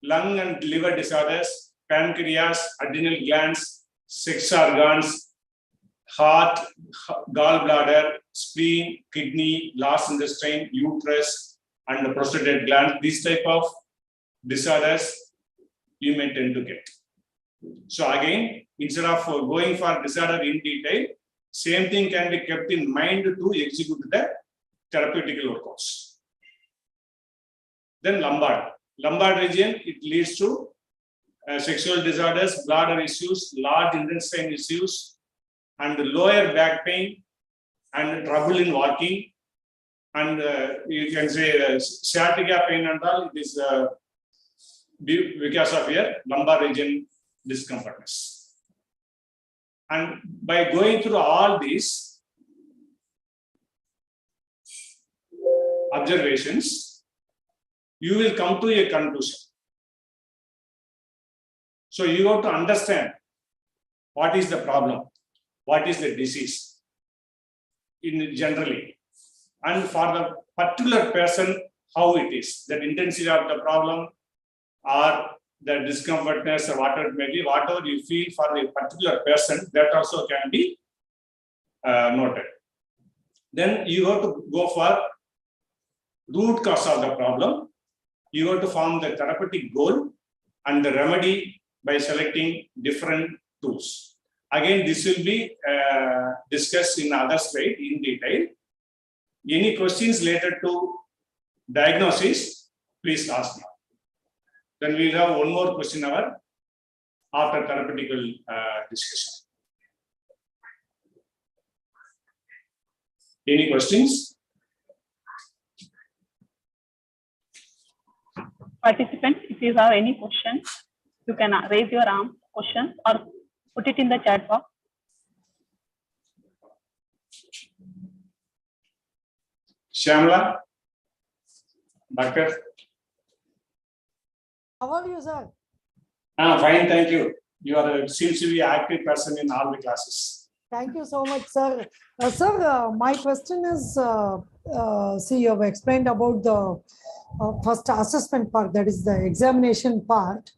lung and liver disorders, pancreas, adrenal glands, sex organs, heart, gallbladder, spleen, kidney, large intestine, uterus, and the prostate gland. These type of disorders you may tend to get. So again, instead of going for disorder in detail, same thing can be kept in mind to execute the therapeutical workouts. Then lumbar. Lumbar region, it leads to sexual disorders, bladder issues, large intestine issues, and lower back pain, and trouble in walking. And you can say sciatica pain and all, it is because of your lumbar region discomfortness. And by going through all these observations, you will come to a conclusion. So you have to understand what is the problem, what is the disease in generally, and for the particular person, how it is, the intensity of the problem or the discomfortness or whatever it may be, whatever you feel for a particular person, that also can be noted. Then you have to go for root cause of the problem. You have to form the therapeutic goal and the remedy by selecting different tools. Again, this will be discussed in other slide in detail. Any questions related to diagnosis, please ask now. Then we will have one more question hour after therapeutical discussion. Any questions? Participants, if you have any questions, you can raise your arm, question, or put it in the chat box. Shyamla, Doctor. How are you, sir? Fine, thank you. You are seems to be an active person in all the classes. Thank you so much, sir. Sir, my question is, see, you have explained about the first assessment part, that is the examination part.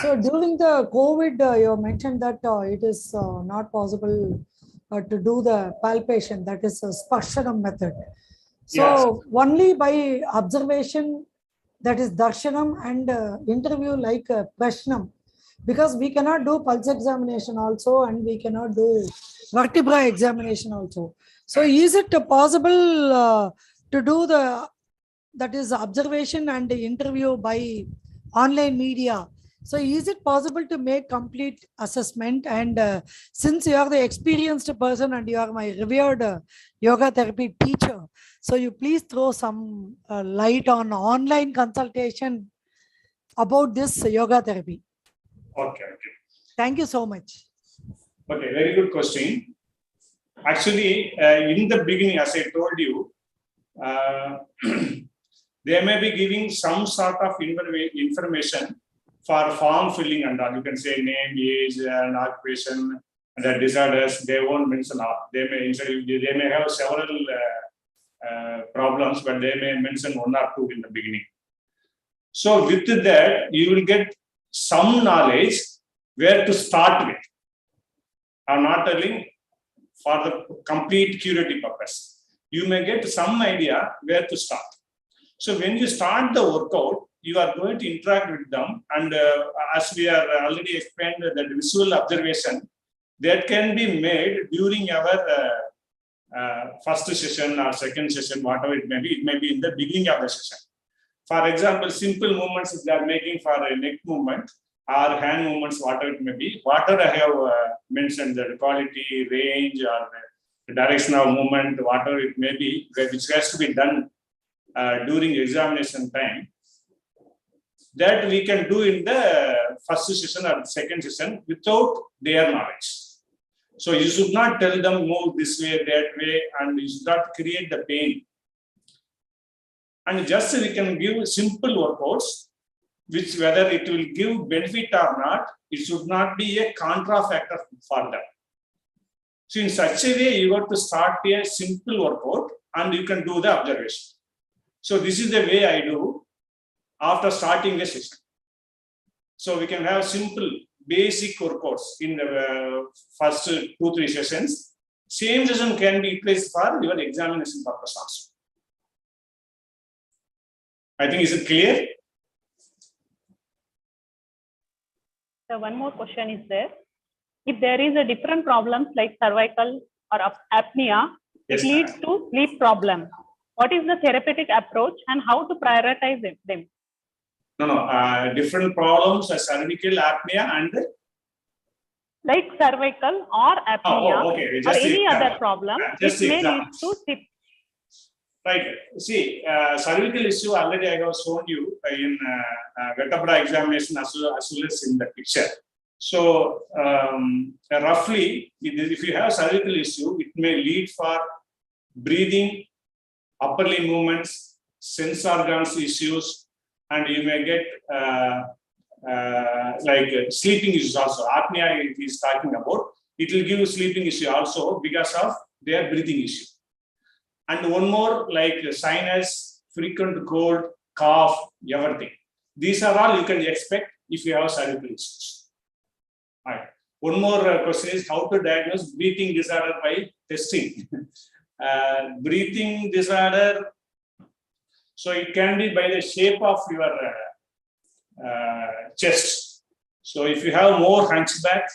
So during the COVID, you mentioned that it is not possible to do the palpation, that is a sparshanam method. So yes, only by observation, that is darshanam, and interview like prashnam, because we cannot do pulse examination also, and we cannot do vertebra examination also. So is it possible to do that is observation and interview by online media? So is it possible to make complete assessment? And since you are the experienced person and you are my revered yoga therapy teacher, so you please throw some light on online consultation about this yoga therapy. Okay. Thank you so much. Okay, very good question. Actually, in the beginning, as I told you, they may be giving some sort of information for form filling and all. You can say name, age, and occupation, and the disorders. They won't mention all. They may have several problems, but they may mention one or two in the beginning. So with that, you will get some knowledge where to start with. I'm not telling for the complete curative purpose. You may get some idea where to start. So when you start the workout, you are going to interact with them, and as we are already explained, that visual observation that can be made during our first session or second session, whatever it may be in the beginning of the session. For example, simple movements if they are making for a neck movement or hand movements, whatever it may be, whatever I have mentioned, the quality, range, or the direction of movement, whatever it may be, which has to be done during examination time, that we can do in the first session or second session without their knowledge. So you should not tell them move this way, that way, and you should not create the pain. And just we can give simple workouts, which whether it will give benefit or not, it should not be a contra factor for them. So in such a way, you have to start a simple workout and you can do the observation. So this is the way I do after starting the session. So we can have simple basic workouts in the first 2-3 sessions. Same session can be utilized for your examination purpose also. I think, is it clear? So one more question is there. If there is a different problems like cervical or apnea, Yes, it leads to sleep problem. What is the therapeutic approach and how to prioritize them? No, different problems, cervical apnea and Like cervical or apnea okay. or Just any example. other problem, Just it may example. lead to sleep. Right. See, cervical issue already I have shown you in vertebra examination as well as in the picture. So roughly, if you have cervical issue, it may lead for breathing, upper limb movements, sense organs issues, and you may get like sleeping issues also. Apnea it is talking about. It will give you sleeping issue also because of their breathing issue. And one more like sinus, frequent cold, cough, everything. These are all you can expect if you have cervical issues. All right. One more question is how to diagnose breathing disorder by testing. Breathing disorder, so it can be by the shape of your chest. So if you have more hunchback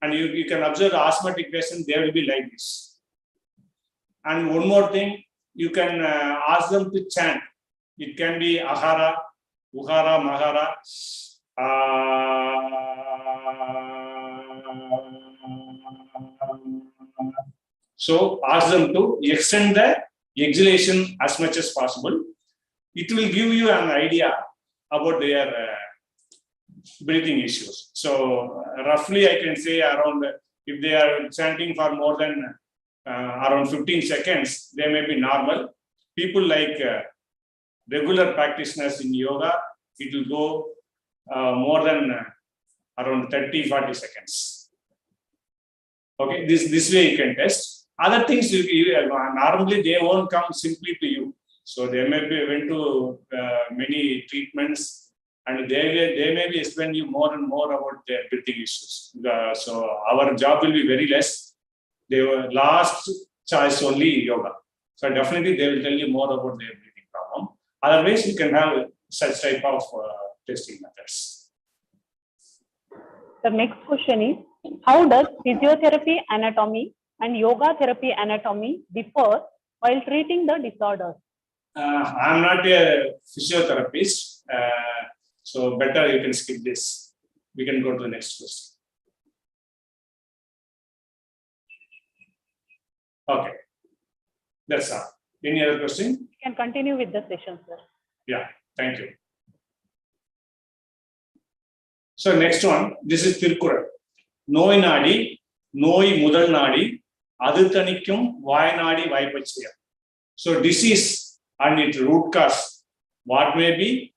and you can observe the asthmatic patient, they will be like this. And one more thing, you can ask them to chant. It can be ahara, uhara, mahara. So ask them to extend the exhalation as much as possible. It will give you an idea about their breathing issues. So roughly I can say around, if they are chanting for more than around 15 seconds, they may be normal. People like regular practitioners in yoga, it will go more than around 30-40 seconds. Okay, this way you can test. Other things, normally they won't come simply to you. So they may be went to many treatments and they may be explaining you more and more about their breathing issues. So our job will be very less. They were last choice only yoga. So definitely they will tell you more about their breathing problem. Otherwise, you can have such type of testing methods. The next question is, how does physiotherapy anatomy and yoga therapy anatomy differ while treating the disorders? I'm not a physiotherapist, so better you can skip this. We can go to the next question. Okay, that's all. Any other question? You can continue with the session, sir. Yeah, thank you. So next one, this is Tirkural. Noi nadi, noi mudal nadi, adu thanikkum vai nadi vaipachiyam. So disease and its root cause, what may be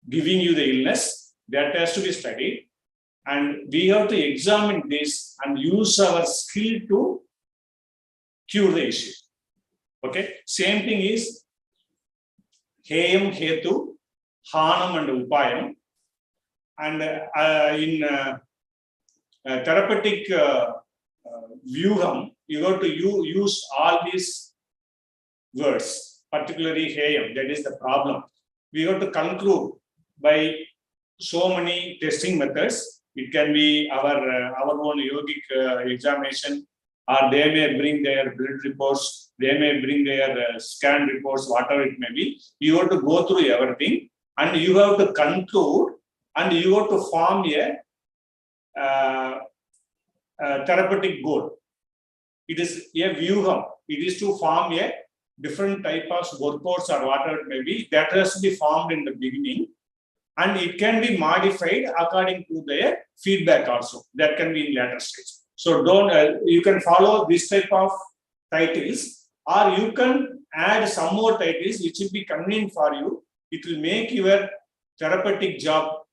giving you the illness, that has to be studied. And we have to examine this and use our skill to cure the issue. Okay, same thing is Heyam, Hetu, Hanam and Upayam. And in therapeutic Vyuham, you have to use all these words, particularly Heyam, that is the problem. We have to conclude by so many testing methods. It can be our own yogic examination, or they may bring their blood reports, they may bring their scan reports, whatever it may be. You have to go through everything and you have to conclude and you have to form a therapeutic goal. It is a vyuham. It is to form a different type of workouts or whatever it may be. That has to be formed in the beginning. And it can be modified according to their feedback also. That can be in later stage. So you can follow this type of titles, or you can add some more titles which will be convenient for you. It will make your therapeutic job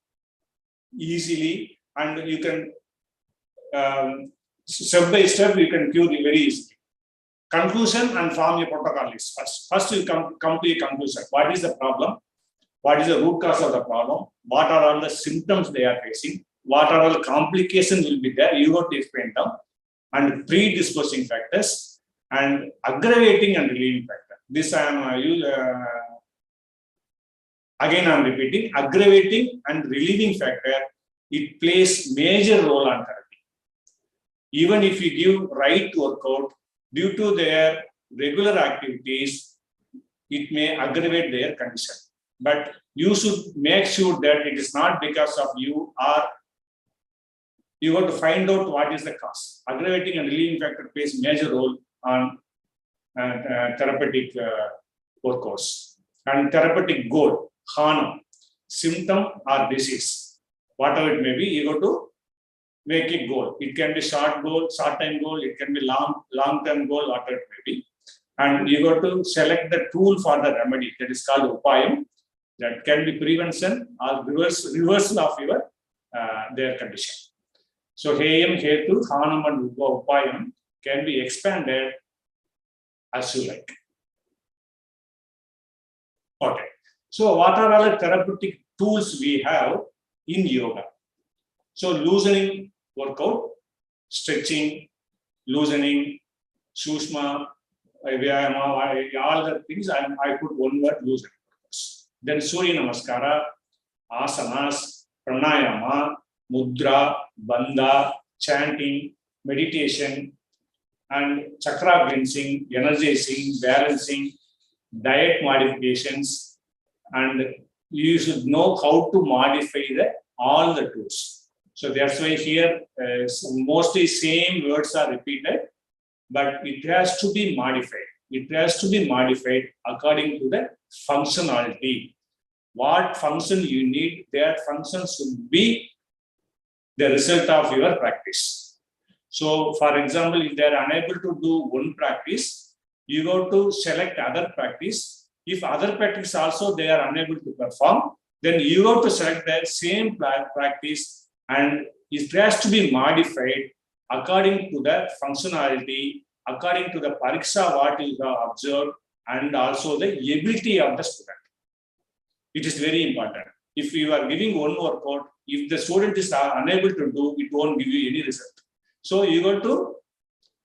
easily, and you can step by step you can cure very easily. Conclusion and form a protocol list first. First you come to a conclusion. What is the problem? What is the root cause of the problem? What are all the symptoms they are facing? What are all the complications will be there? You have to explain them. And predisposing factors and aggravating and relieving factor. This I am again I am repeating. Aggravating and relieving factor, it plays major role on therapy. Even if you give right workout, due to their regular activities, it may aggravate their condition. But you should make sure that it is not because of you, or you have to find out what is the cause. Aggravating and relieving factor plays major role on therapeutic workouts. And therapeutic goal, HANA, symptom or disease, whatever it may be, you have to make a goal. It can be short goal, short-time goal, it can be long-term goal, whatever it may be. And you have to select the tool for the remedy, that is called upayam. That can be prevention or reversal of your their condition. So Heyam, Hetu, Hanam and Upayam can be expanded as you like. Okay. So what are all the therapeutic tools we have in yoga? So loosening workout, stretching, loosening, sushma, vyayama, all the things I put one word, loosening. Then Surya Namaskara, asanas, pranayama, mudra, bandha, chanting, meditation, and chakra cleansing, energizing, balancing, diet modifications, and you should know how to modify all the tools. So that's why here mostly same words are repeated, but it has to be modified. It has to be modified according to the functionality. What function you need, that function should be the result of your practice. So, for example, if they are unable to do one practice, you go to select other practice. If other practice also they are unable to perform, then you go to select the same practice, and it has to be modified according to the functionality, according to the pariksha what you have observed, and also the ability of the student. It is very important. If you are giving one workout, if the student is unable to do, it won't give you any result. So you got to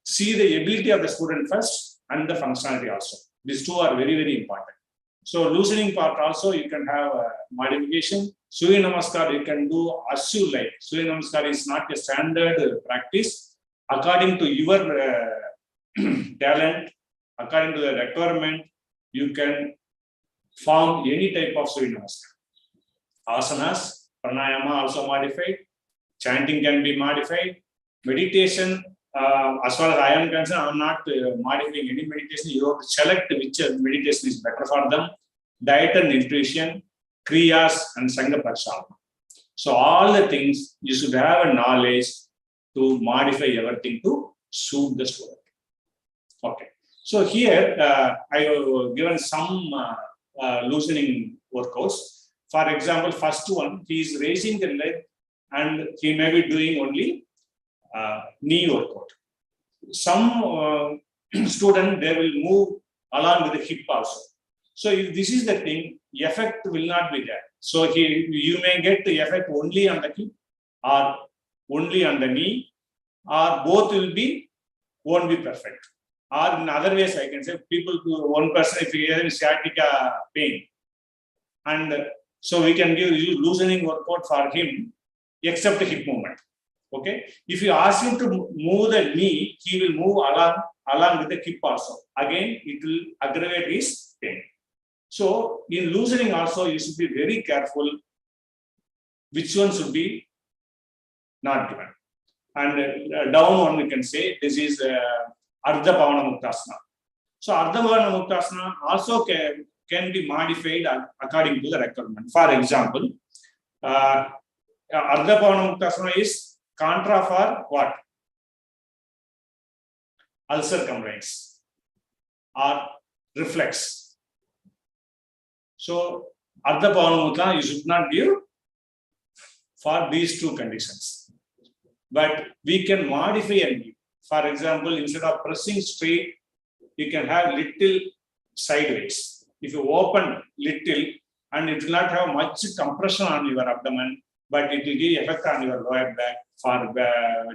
see the ability of the student first and the functionality also. These two are very, very important. So loosening part also, you can have a modification. Surya Namaskar, you can do as you like. Surya Namaskar is not a standard practice. According to your talent, according to the requirement, you can form any type of Surya Namaskar. Asanas, pranayama also modified. Chanting can be modified. Meditation, as far as I am concerned, I am not modifying any meditation. You have to select which meditation is better for them. Diet and nutrition, kriyas and sangha prashalana. So all the things you should have a knowledge to modify everything to suit the student. Okay. So here I have given some loosening workouts. For example, first one, he is raising the leg and he may be doing only knee workout. Some student, they will move along with the hip also. So if this is the thing, effect will not be there. So you may get the effect only on the hip or only on the knee, or both won't be perfect. Or in other ways, I can say people to one person if he has sciatica pain, and so we can give loosening workout for him except the hip movement. Okay. If you ask him to move the knee, he will move along with the hip also. Again, it will aggravate his pain. So in loosening also, you should be very careful which one should be not given. And down one we can say this is Ardha Pavana Muktasana. So Ardha Pavana Muktasana also can be modified according to the requirement. For example, Ardha Pavana Muktasana is contra for what? Ulcer complaints or reflex. So Ardha Pavana Muktasana you should not give for these two conditions. But we can modify and give. For example, instead of pressing straight, you can have little sideways. If you open little, and it will not have much compression on your abdomen, but it will give effect on your lower back. For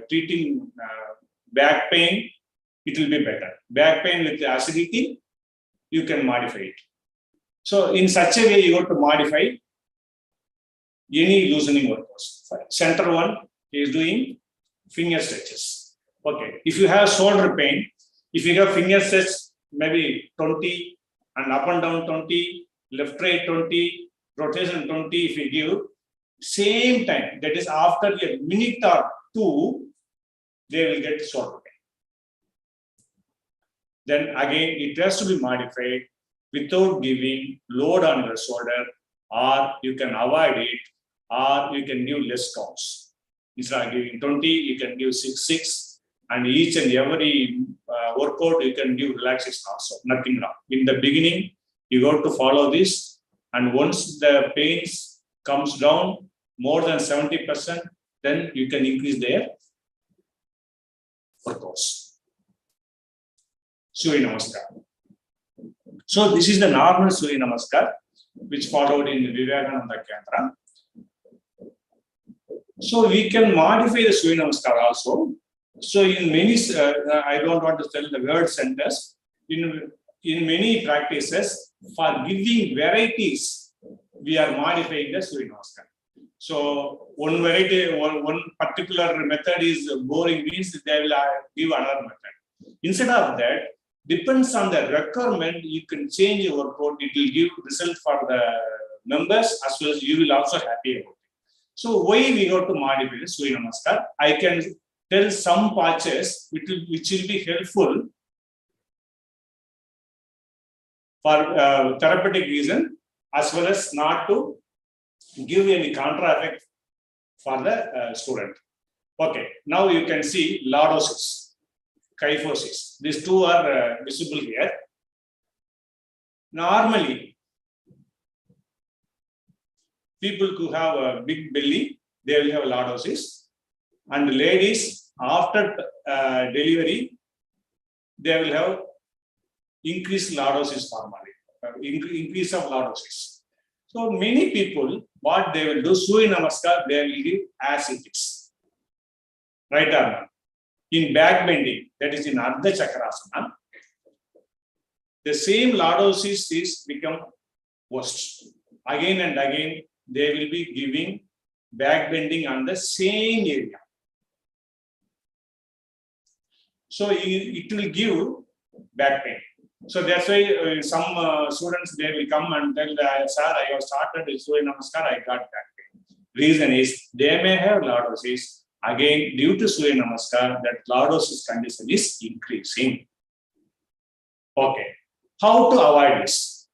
treating back pain, it will be better. Back pain with acidity, you can modify it. So in such a way, you have to modify any loosening workouts. Center one is doing finger stretches. Okay. If you have shoulder pain, if you have finger stretch, maybe 20 and up and down 20, left right 20, rotation 20, if you give, same time, that is after a minute or two, they will get shoulder pain. Then again, it has to be modified without giving load on your shoulder, or you can avoid it, or you can give less counts. Instead of giving 20, you can give 6, and each and every workout you can give relaxation also, nothing wrong. In the beginning, you got to follow this, and once the pains comes down more than 70%, then you can increase their workouts. Surya Namaskar. So this is the normal Surya Namaskar, which followed in Vivekananda Kendra. So we can modify the Surya Namaskar also. So in many, I don't want to tell the word centers, in many practices, for giving varieties, we are modifying the Surya Namaskar. So one variety, one particular method is boring, means they will give another method. Instead of that, depends on the requirement, you can change your workout, it will give result for the members as well as you will also happy about it. So why we go to modify the Surya Namaskar? I can tell some patches which will be helpful for therapeutic reason, as well as not to give any contra effect for the student. Okay, now you can see lordosis, kyphosis. These two are visible here. Normally, people who have a big belly, they will have lordosis, and ladies after delivery, they will have increased lordosis normally, increase of lordosis. So many people, what they will do, Surya Namaskar, they will give as it is. Right arm. In back bending, that is in Ardha Chakrasana, the same lordosis is become worst. Again and again, they will be giving back bending on the same area. So it will give back pain. So that's why some students, they will come and tell, sir, I have started with Surya Namaskar, I got back pain. Reason is they may have lordosis. Again, due to Surya Namaskar, that lordosis condition is increasing. Okay, how to avoid this?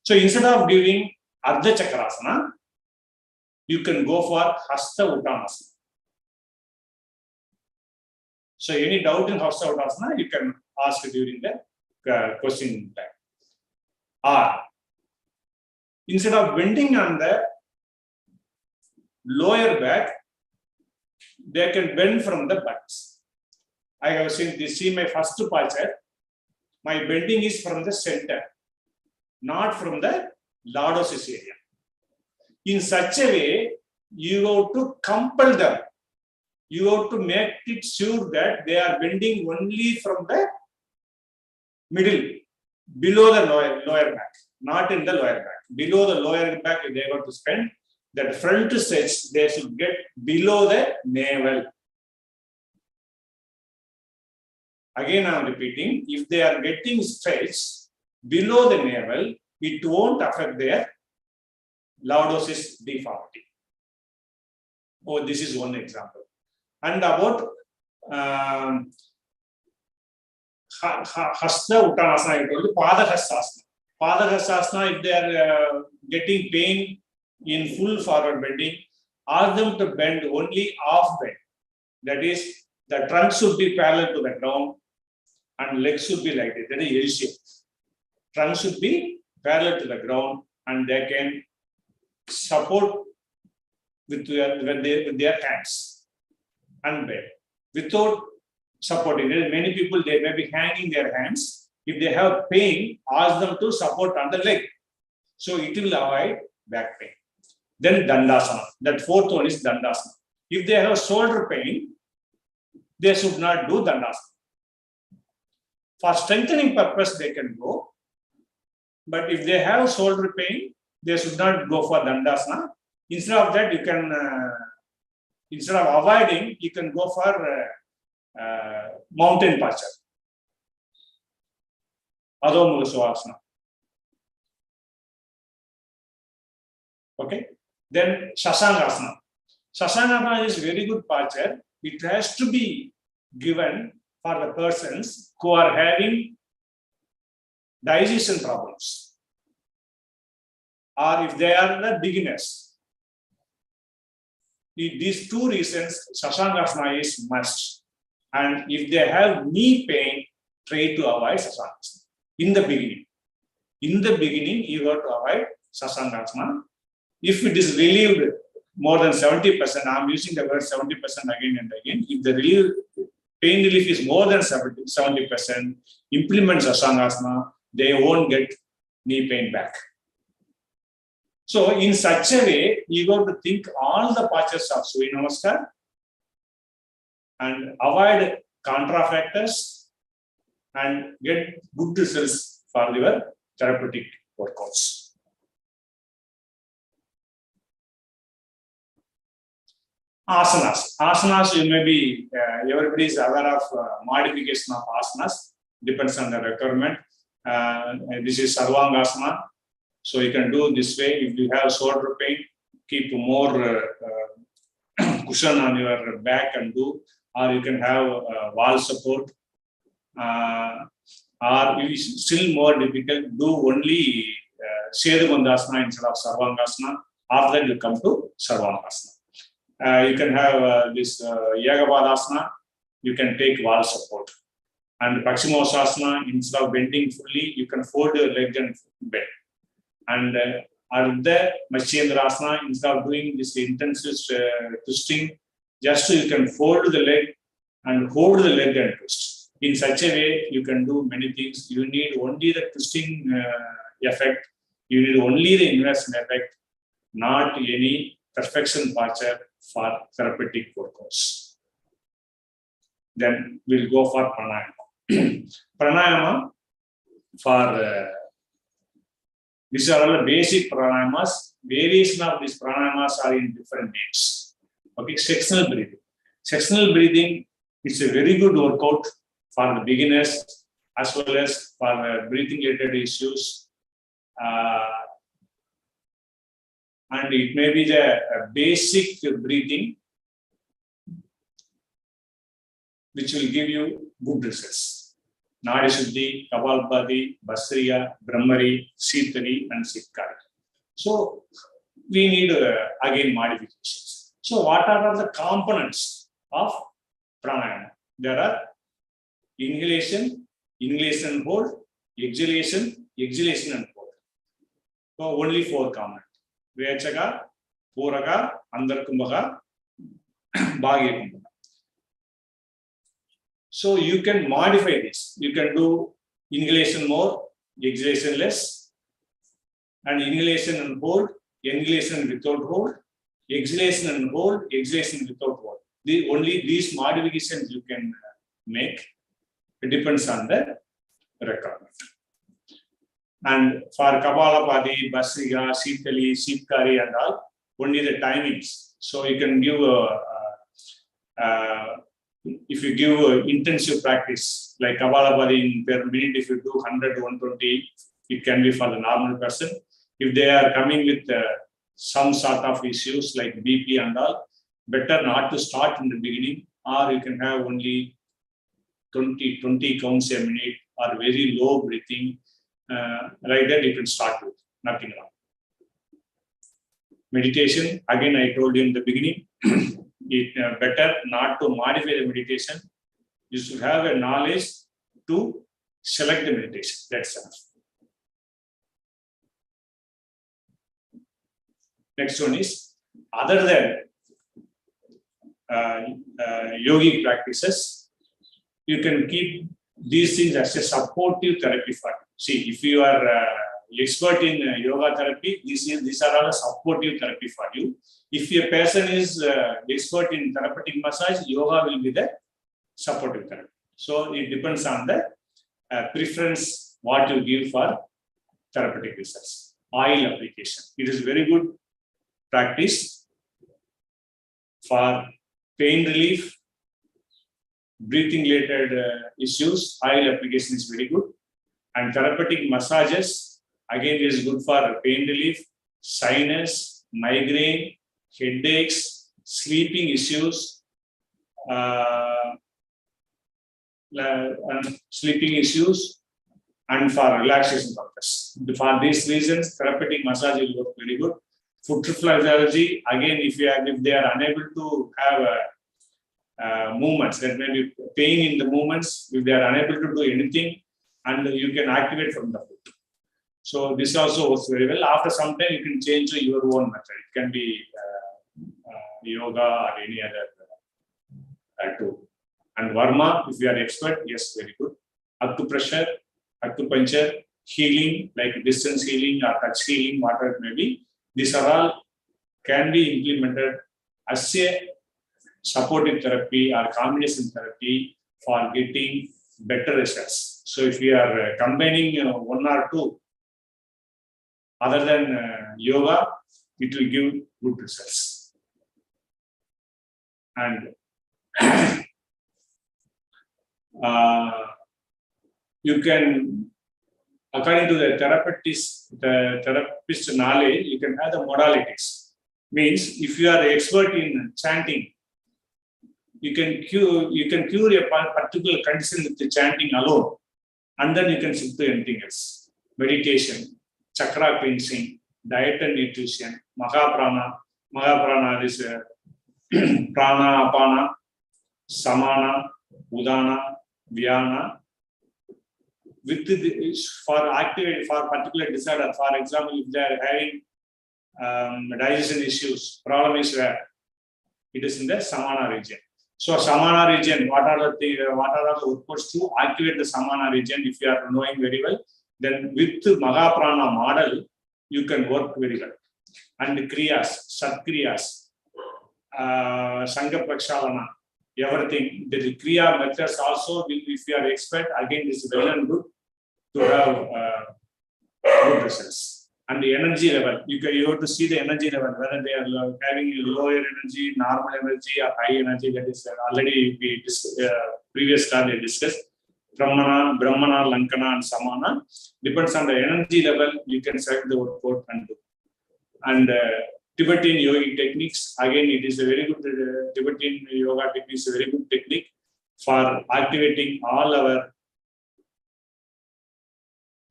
So instead of giving Ardha Chakrasana, you can go for Hasta Uttanasana. So any doubt in Hasta Uttanasana, you can ask during the question time. Or instead of bending on the lower back, they can bend from the buttocks. I have seen this. See my first posture. My bending is from the center, not from the lordosis area. In such a way, you have to compel them. You have to make it sure that they are bending only from the middle, below the lower back, not in the lower back. Below the lower back, they have to spend. that front stretch, they should get below the navel. Again, I am repeating, if they are getting stretched below the navel, it won't affect their lordosis deformity. Oh, this is one example. And about Hasta Uttanasana, I told you, Padahastasana. Padahastasana, if they are getting pain in full forward bending, ask them to bend only half bend. That is, the trunk should be parallel to the ground and legs should be like this. That is L shape. Trunk should be parallel to the ground and they can support with their hands and bend without supporting. Many people, they may be hanging their hands. If they have pain, ask them to support on the leg. So it will avoid back pain. Then Dandasana. That fourth one is Dandasana. If they have shoulder pain, they should not do Dandasana. For strengthening purpose, they can go. But if they have shoulder pain, they should not go for Dandasana. Instead of that, you can, instead of avoiding, you can go for mountain posture. Adho Mukha Savasana. Okay. Then Sasangasana. Sasangasana is very good posture. It has to be given for the persons who are having digestion problems, or if they are the beginners. These two reasons, Sasangasana is must. And if they have knee pain, try to avoid Sasangasana in the beginning. In the beginning, you have to avoid Sasangasana. If it is relieved more than 70%, I am using the word 70% again and again. If the pain relief is more than 70%, implement Sasangasana, they won't get knee pain back. So in such a way, you got to think all the postures of Surya Namaskar and avoid contra factors and get good results for your therapeutic workouts. Asanas. Asanas, you may be, everybody is aware of modification of asanas, depends on the requirement. This is Sarvangasana. So you can do this way. If you have shoulder pain, keep more cushion on your back and do, or you can have wall support, or if it's still more difficult, do only Sedubandhasana instead of Sarvangasana. After that, you come to Sarvangasana. You can have this Yagapadasana, you can take wall support. And Paschimottanasana, instead of bending fully, you can fold your leg and bend. And Ardha Matsyendrasana, instead of doing this intensive twisting, just you can fold the leg and hold the leg and twist. In such a way, you can do many things. You need only the twisting effect. You need only the inversion effect, not any perfection posture for therapeutic workouts. Then we'll go for pranayama. Pranayama for these are all the basic pranayamas. Variation of these pranayamas are in different names. Okay, sectional breathing. Sectional breathing is a very good workout for the beginners as well as for breathing related issues. And it may be the basic breathing which will give you good results. Nadi Shuddhi, Kapalbhati, Basriya, Brahmari, Sitali, and Sitkari. So we need again modifications. So what are the components of pranayama? There are inhalation, inhalation and hold, exhalation, exhalation and hold. So only 4 components. Vechaka, Puraka, Andarkumbhaka, Bhagyekumbhaka. So you can modify this. You can do inhalation more, exhalation less, and inhalation and hold, inhalation without hold, exhalation and hold, exhalation without hold. Only these modifications you can make. It depends on the requirement. And for Kapalabhati, Basriya, Sitali, Sitkari and all, only the timings. So you can give if you give intensive practice like Kabalabadi per minute, if you do 100, 120, it can be for the normal person. If they are coming with some sort of issues like BP and all, better not to start in the beginning, or you can have only 20 counts a minute or very low breathing. Like that, you can start with, nothing wrong. Meditation, again, I told you in the beginning, it better not to modify the meditation. You should have a knowledge to select the meditation. That's enough. Next one is, other than yogic practices, you can keep these things as a supportive therapy for you. See, if you are expert in yoga therapy, these are all a supportive therapy for you. If a person is expert in therapeutic massage, yoga will be the supportive therapy. So it depends on the preference what you give for therapeutic results. Oil application. It is very good practice for pain relief, breathing related issues. Oil application is very good. And therapeutic massages, again, is good for pain relief, sinus, migraine, headaches, sleeping issues, and for relaxation purpose. For these reasons, therapeutic massage will work very good. Foot reflexology, again, if they are unable to have movements, there may be pain in the movements, if they are unable to do anything, and you can activate from the foot. So this also works very well. After some time, you can change to your own method. It can be yoga or any other tool. And Varma, if you are expert, yes, very good. Acupressure, acupuncture, healing, like distance healing or touch healing, whatever it may be. These are all can be implemented as a supportive therapy or combination therapy for getting better results. So if you are combining one or two other than yoga, it will give good results. And you can, according to the therapist knowledge, you can have the modalities. Means if you are expert in chanting, you can cure a particular condition with the chanting alone, and then you can shift to anything else. Meditation, chakra cleansing, diet and nutrition, Mahaprana is prana, apana, samana, udana, vyana. With for particular disorder, for example, if they are having digestion issues, problem is where it is in the samana region. So samana region, what are the outputs to activate the samana region? If you are knowing very well, then with the Mahaprana model, you can work very well. And the kriyas, satkriyas, sangha prakshalana, everything. The kriya methods also, if you are expert, again, this is well and good to have good results. And the energy level, you have to see the energy level, whether they are having lower energy, normal energy, or high energy. That is already we previous class we discussed. Brahmana, Lankana, and Samana. Depends on the energy level, you can select the workout and do. And Tibetan yogic techniques, again, it is a very good, Tibetan yoga technique is a very good technique for activating all our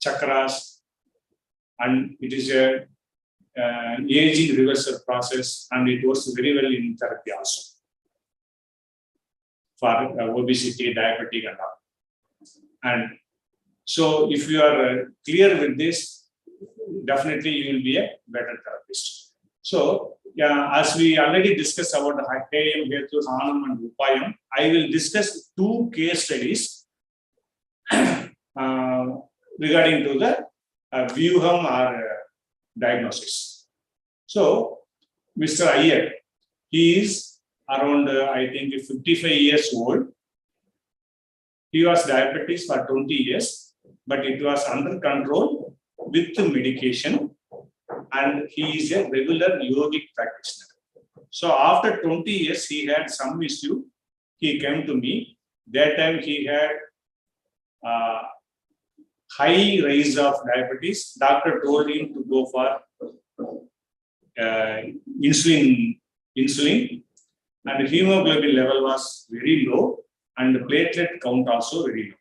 chakras, and it is a aging reversal process, and it works very well in therapy also for obesity, diabetic, and all. And so, if you are clear with this, definitely you will be a better therapist. So, as we already discussed about the Hatayam, Hetu, Hanam, and Upayam, I will discuss two case studies regarding to the Vyuham or diagnosis. So, Mr. Iyer, he is around, I think, 55 years old. He was diabetes for 20 years, but it was under control with the medication. and he is a regular yogic practitioner. So after 20 years, he had some issue. He came to me. That time he had high rise of diabetes. Doctor told him to go for insulin, and hemoglobin level was very low, and the platelet count also very low.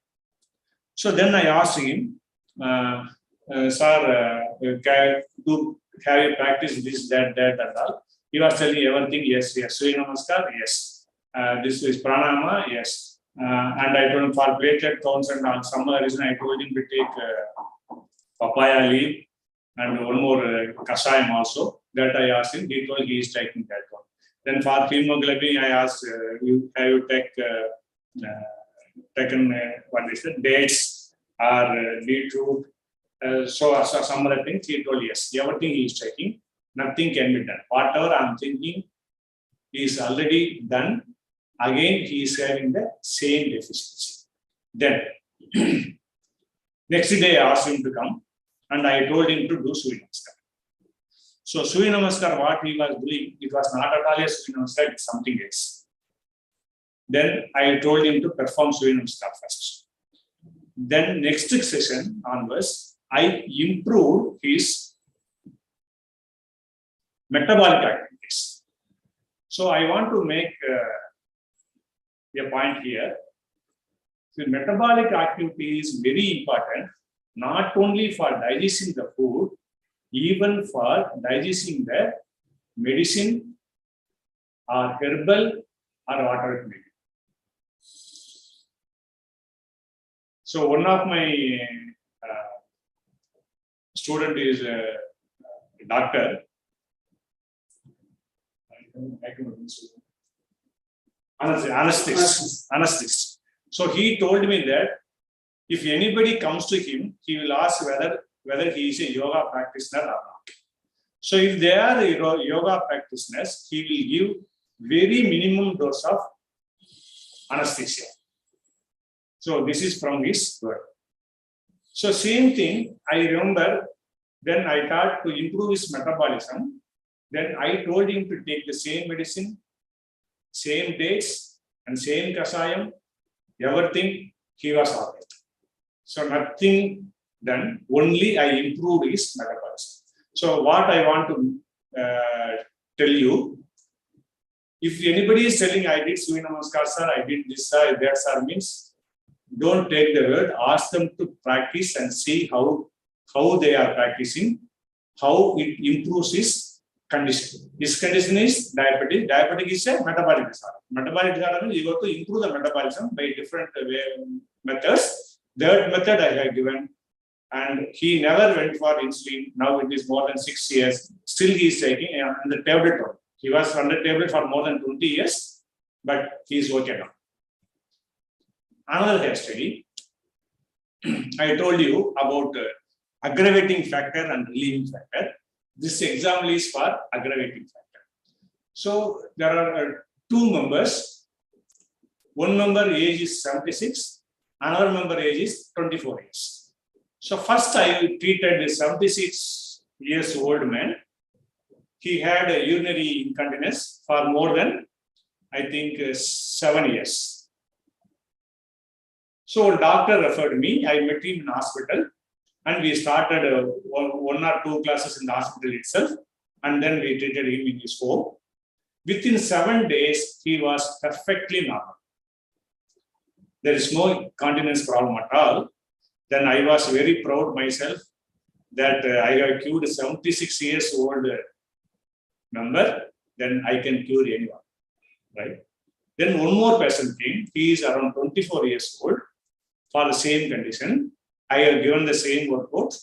So then I asked him, sir, have you practiced this, that, and all? He was telling everything, yes. Surya Namaskar, yes. This is pranayama, yes. And I told him for platelet counts and all, some other reason I told him to take papaya leaf and one more kasayam also. That I asked him, he told he is taking that one. Then for hemoglobin, I asked, have you taken what is it, dates or beetroot? So some other things, he told yes. Everything he is taking, nothing can be done. Whatever I am thinking is already done. Again, he is having the same deficiency. Then, next day I asked him to come and I told him to do Surya Namaskar. So Surya Namaskar, what he was doing, it was not at all a Surya Namaskar, it's something else. Then I told him to perform Surya Namaskar first. Then next session onwards, I improved his metabolic activities. So I want to make a point here. So metabolic activity is very important, not only for digesting the food, even for digesting the medicine or herbal or whatever it may be. So one of my student is a doctor. Anesthetist. So he told me that if anybody comes to him, he will ask whether he is a yoga practitioner or not. So if they are yoga practitioners, he will give very minimum dose of anesthesia. So this is from his word. So same thing, I remember then I thought to improve his metabolism. Then I told him to take the same medicine, same dates, and same kasayam, everything, he was all right. So nothing done, only I improved his metabolism. So what I want to tell you, if anybody is telling I did Surya Namaskar, sir, I did this, sir, that, sir, means don't take the word, ask them to practice and see how they are practicing, how it improves his condition. His condition is diabetic. Diabetic is a metabolic disorder. Metabolic disorder means you have to improve the metabolism by different methods. That method I have given, and he never went for insulin. Now it is more than 6 years. Still he is taking the tablet. He was on the tablet for more than 20 years, but he is okay now. Another hair study. I told you about aggravating factor and relieving factor. This example is for aggravating factor. So there are two members. One member age is 76, another member age is 24 years. So first I treated a 76 years old man. He had a urinary incontinence for more than, I think, 7 years. So doctor referred me. I met him in hospital, and we started 1 or 2 classes in the hospital itself, and then we treated him in his home. Within 7 days, he was perfectly normal. There is no continence problem at all. Then I was very proud myself that I have cured 76 years old member. Then I can cure anyone, right? Then one more person came. He is around 24 years old for the same condition. I have given the same workout,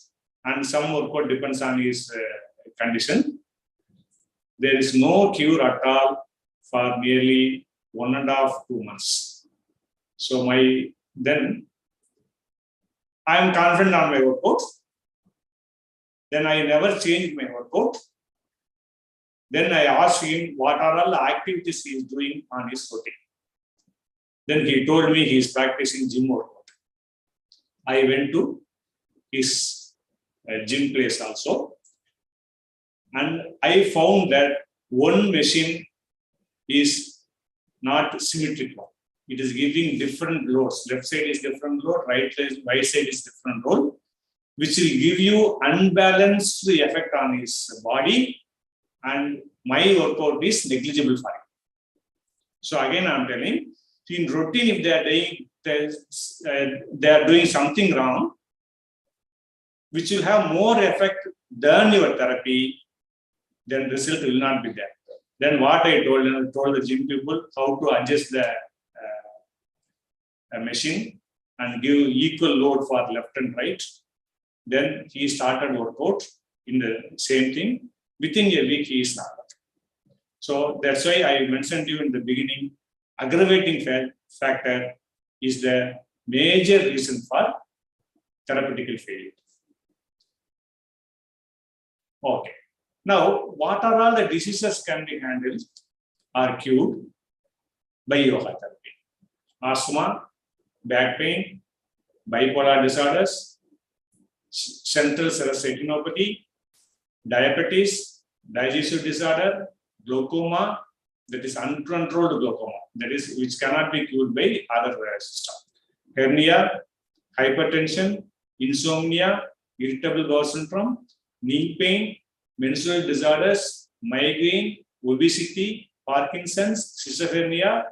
and some workout depends on his condition. There is no cure at all for nearly 1.5 to 2 months. So then I am confident on my workout. Then I never changed my workout. Then I asked him what are all the activities he is doing on his routine. Then he told me he is practicing gym workout. I went to his gym place also. And I found that one machine is not symmetrical. It is giving different loads. Left side is different load, right side is different load, which will give you unbalanced effect on his body, and my workout is negligible for him. So again, I'm telling, in routine, if they are doing something wrong, which will have more effect than your therapy, then result will not be there. Then what I told the gym people how to adjust the machine and give equal load for left and right. Then he started workout in the same thing. Within a week, he is normal. So that's why I mentioned to you in the beginning, aggravating factor is the major reason for therapeutic failure. Okay. Now, what are all the diseases can be handled or cured by yoga therapy? Asthma, back pain, bipolar disorders, central serous retinopathy, diabetes, digestive disorder, glaucoma, that is uncontrolled glaucoma, that is which cannot be cured by other system, hernia, hypertension, insomnia, irritable bowel syndrome, knee pain, menstrual disorders, migraine, obesity, Parkinson's, schizophrenia,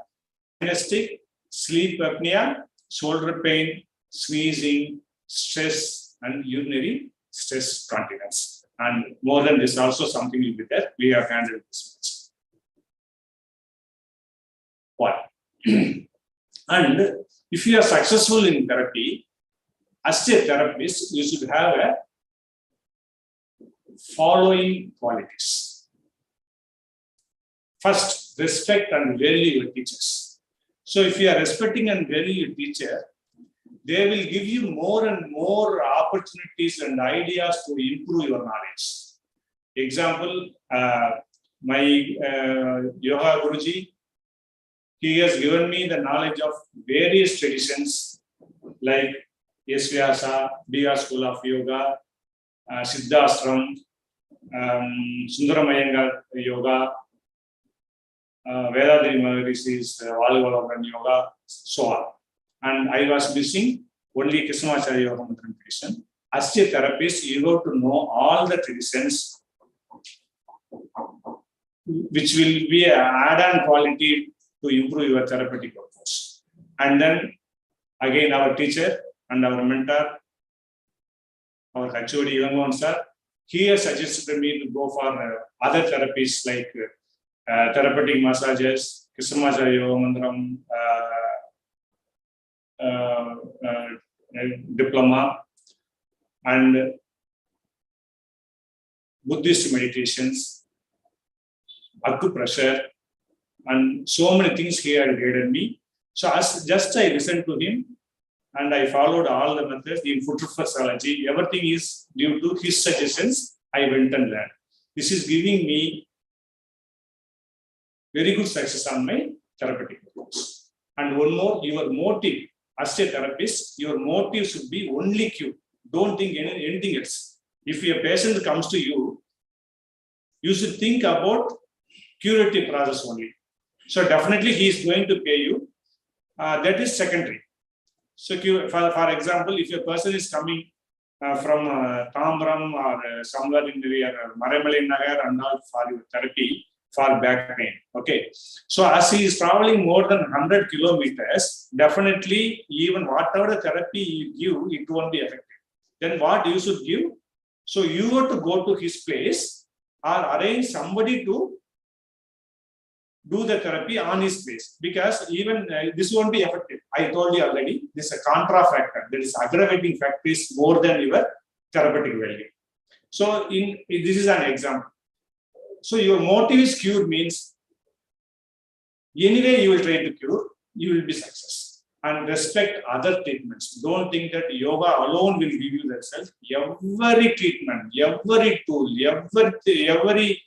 gymnastic, sleep apnea, shoulder pain, sneezing, stress, and urinary stress continence. And more than this, also something will be there. We have handled this much. One. And if you are successful in therapy, as a therapist, you should have a following qualities. First, respect and value your teachers. So if you are respecting and valuing your teacher, they will give you more and more opportunities and ideas to improve your knowledge. Example, my yoga Guruji, he has given me the knowledge of various traditions like Yasvyasa, Bihar School of Yoga, Siddhastram, Sundaramayangar Yoga, Vedadri Maharishis, Valgavalan Yoga, so on. And I was missing only Krishnamacharya Yoga Mantra tradition. As a therapist, you have to know all the traditions, which will be an add-on quality to improve your therapeutic approach. And then again, our teacher and our mentor, our HOD Ilangon sir, he has suggested me to go for other therapies like therapeutic massages, Krishnamacharya Yoga Mantram, diploma, and Buddhist meditations, acupressure, and so many things he had guided me. So as just I listened to him and I followed all the methods in foot reflexology, everything is due to his suggestions. I went and learned. This is giving me very good success on my therapeutic approach. And one more, your motive as a therapist, your motive should be only cure. Don't think anything else. If a patient comes to you, you should think about curative process only. So definitely he is going to pay you. That is secondary. So for example, if a person is coming from Tambaram or somewhere in the Maremalai Nagar and all for your therapy for back pain. Okay. So as he is traveling more than 100 kilometers, definitely even whatever the therapy you give, it won't be effective. Then what you should give? So you have to go to his place or arrange somebody to do the therapy on his place, because even this won't be effective. I told you already, this is a contra factor. That is aggravating factor is more than your therapeutic value. So this is an example. So your motive is cure means anyway you will try to cure, you will be success. And respect other treatments. Don't think that yoga alone will give you the result. Every treatment, every tool, every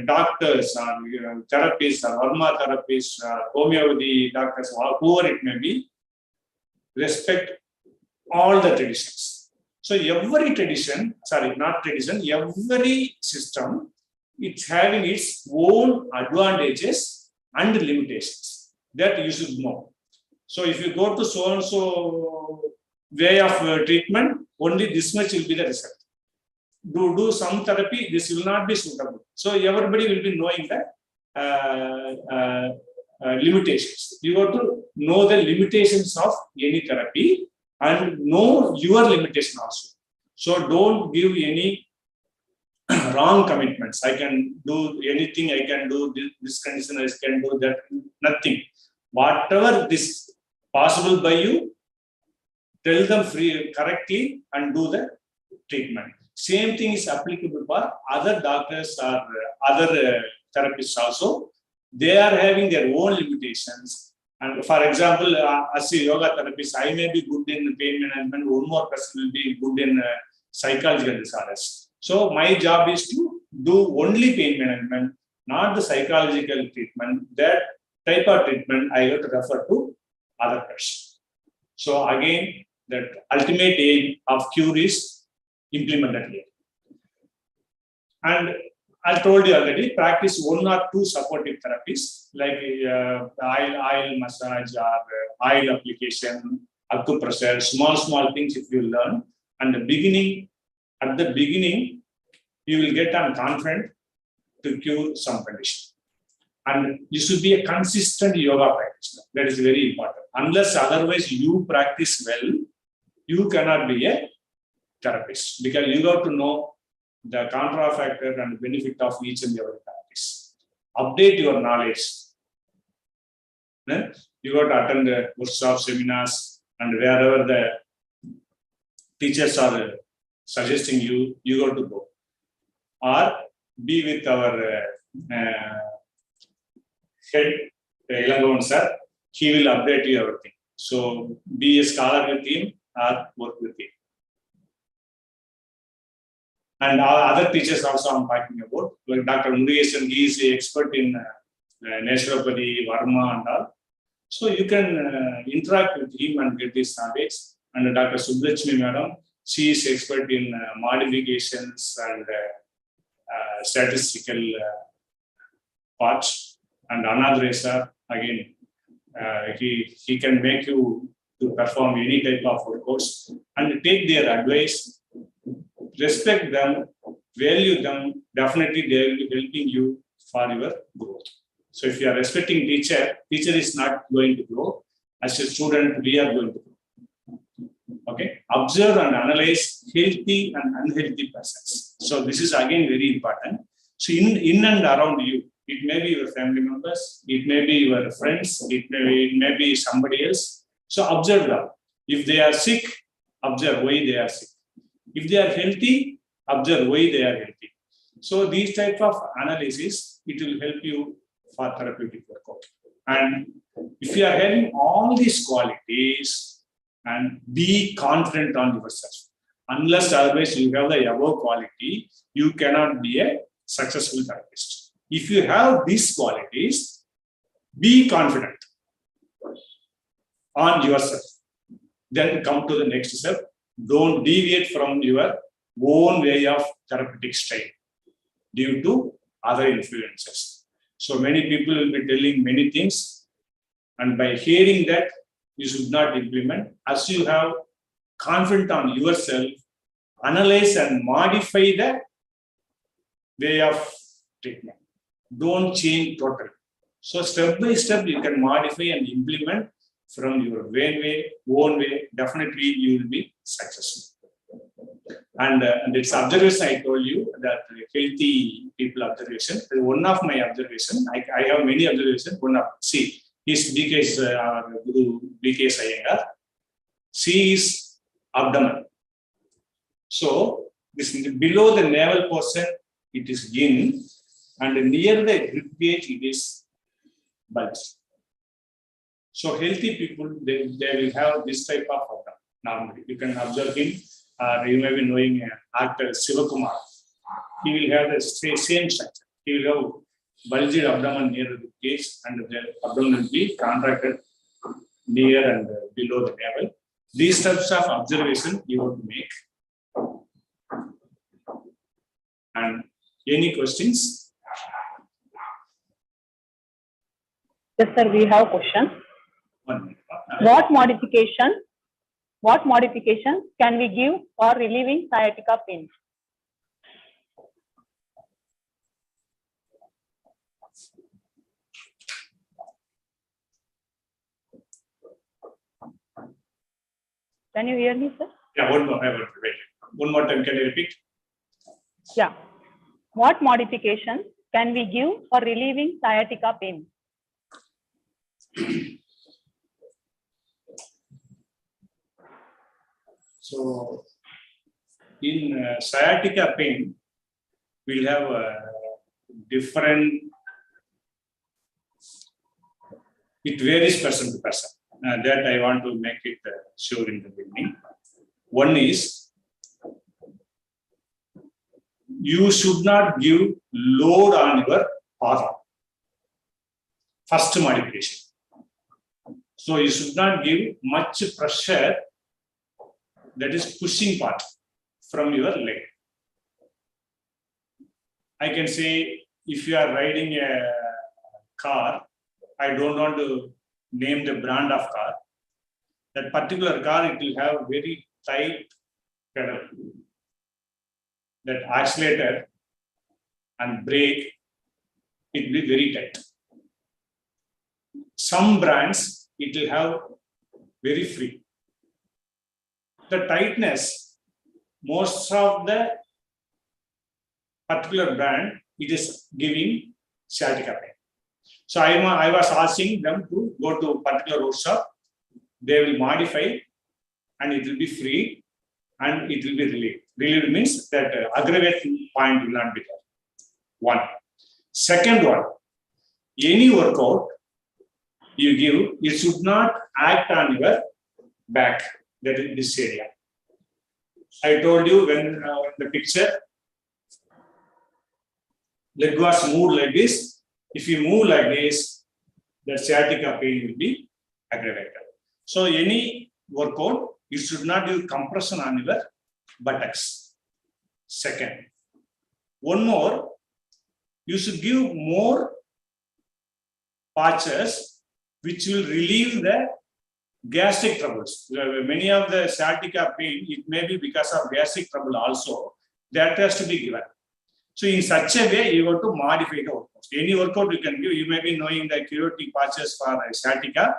doctors or therapists or Varma therapists, homeopathy doctors, whoever it may be, respect all the traditions. So every tradition, sorry, not tradition, every system, it's having its own advantages and limitations that you should know. So if you go to so and so way of treatment, only this much will be the result. Do some therapy, this will not be suitable. So everybody will be knowing the limitations. You have to know the limitations of any therapy and know your limitation also. So don't give any wrong commitments. I can do anything, I can do this condition, I can do that, nothing. Whatever this possible by you, tell them correctly and do the treatment. Same thing is applicable for other doctors or other therapists also. They are having their own limitations. And for example, as a yoga therapist, I may be good in pain management, one more person will be good in psychological disorders. So my job is to do only pain management, not the psychological treatment. That type of treatment I have to refer to other person. So again, that ultimate aim of cure is implemented here. And I told you already, practice one or two supportive therapies like oil massage or oil application, acupressure, small things if you learn. And at the beginning, you will get confident to cure some condition. And you should be a consistent yoga practitioner. That is very important. Unless otherwise you practice well, you cannot be a therapist because you got to know the contra factor and benefit of each and every practice. Update your knowledge. You got to attend the workshops, seminars, and wherever the teachers are suggesting you, you got to go. Or be with our head, Ilangovan sir. He will update you everything. So be a scholar with him or work with him. And other teachers also I'm talking about, like Dr. Murugesan, he is an expert in naturopathy, Varma and all. So you can interact with him and get this knowledge. And Dr. Sublachmi madam, she is expert in modifications and statistical parts. And Anadre sir, again, he can make you to perform any type of workouts and take their advice. Respect them, value them, definitely they will be helping you for your growth. So if you are respecting teacher is not going to grow. As a student, we are going to grow. Okay. Observe and analyze healthy and unhealthy persons. So this is again very important. So in and around you, it may be your family members, it may be your friends, it may be somebody else. So observe them. If they are sick, observe why they are sick. If they are healthy, observe why they are healthy. So these type of analysis, it will help you for therapeutic workout. And if you are having all these qualities, and be confident on yourself. Unless otherwise you have the above quality, you cannot be a successful therapist. If you have these qualities, be confident on yourself. Then come to the next step. Don't deviate from your own way of therapeutic style due to other influences. So many people will be telling many things, and by hearing that, you should not implement. As you have confidence on yourself, analyze and modify the way of treatment. Don't change totally. So step by step, you can modify and implement from your own way. Definitely, you will be successful. And it's observation I told you that healthy people observation. One of my observation, I have many observations. His Guru BK Iyengar. C is abdomen. So this below the navel portion, it is in, and near the rib cage, it is bulge. So healthy people, they will have this type of abdomen. Normally, you can observe him. You may be knowing actor Sivakumar. He will have the same structure. He will have bulged abdomen near the cage, and the abdomen will be contracted near and below the navel. These types of observation you have to make. And any questions? Yes, sir, we have questions. 1 minute. What modifications can we give for relieving sciatica pain? Can you hear me, sir? Yeah, one more. Wait. One more time. Can you repeat? Yeah. What modifications can we give for relieving sciatica pain? So, in sciatica pain, we'll have different. It varies person to person. That I want to make it sure in the beginning. One is, you should not give load on your arm. First modification. So you should not give much pressure, that is pushing part, from your leg. I can say, if you are riding a car, I don't want to name the brand of car. That particular car, it will have very tight pedal. That accelerator and brake, it will be very tight. Some brands, it will have very free. The tightness, most of the particular brand, it is giving sciatica pain. So I was asking them to go to particular workshop. They will modify, and it will be free, and it will be relieved. Relieved means that aggravation point will not be there. One. Second one, any workout you give, it should not act on your back, that is this area. I told you when the picture, leg was moved like this. If you move like this, the sciatica pain will be aggravated. So any workout, you should not do compression on your buttocks. Second. One more, you should give more patches which will relieve the gastric troubles. Many of the sciatica pain, it may be because of gastric trouble also, that has to be given. So in such a way, you have to modify the workout. Any workout you can give, you may be knowing the curative patches for sciatica.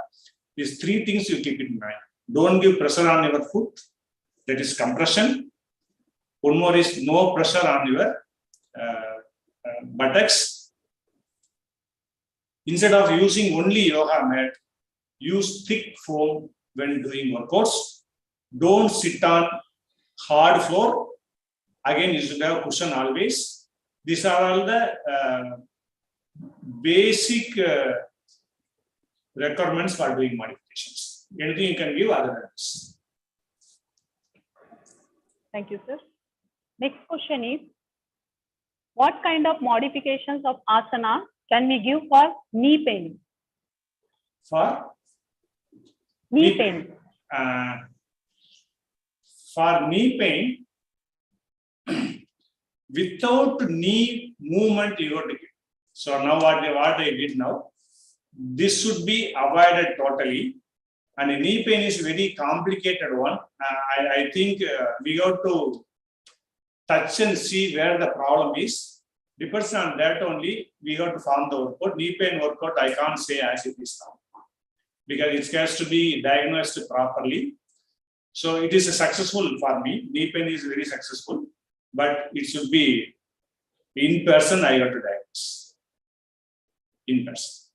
These three things you keep in mind. Don't give pressure on your foot, that is compression. One more is no pressure on your buttocks. Instead of using only yoga mat, use thick foam when doing workouts. Don't sit on hard floor. Again, you should have cushion always. These are all the basic requirements for doing modifications. Anything you can give other than this. Thank you, sir. Next question is, what kind of modifications of asana can we give for knee pain? For Knee pain. For knee pain, without knee movement, you have to give. So now what I did now, this should be avoided totally. And knee pain is a very complicated one. I think we have to touch and see where the problem is. Depends on that only, we have to form the workout. Knee pain workout, I can't say as it is now, because it has to be diagnosed properly. So it is successful for me. Knee pain is very successful, but it should be in person. I have to diagnose in person.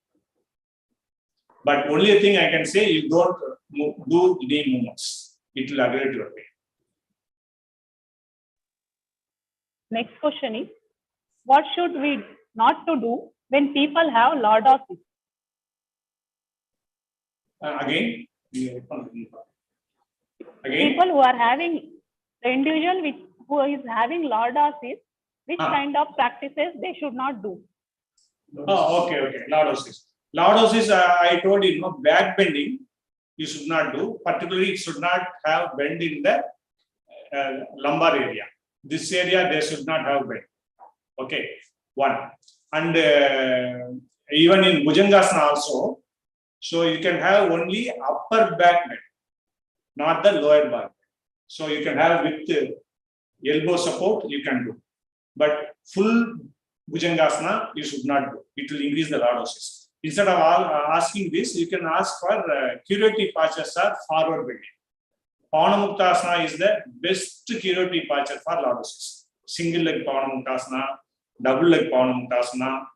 But only thing I can say, you don't do knee movements. It will aggravate your pain. Next question is, what should we not to do when people have lordosis? Again, People who are having, the individual who is having lordosis, which kind of practices they should not do? Oh, okay. Lordosis. Lordosis, I told you, back bending, you should not do. Particularly, it should not have bend in the lumbar area. This area they should not have bend. Okay, one. And even in Bhujangasana also, so you can have only upper back bend, not the lower back. So you can have with elbow support, you can do. But full Bhujangasana, you should not do. It will increase the lordosis. Instead of asking this, you can ask for curative postures are forward bending. Pavanamuktasana is the best curative posture for lordosis. Single leg Pavanamuktasana, double leg Pavanamuktasana,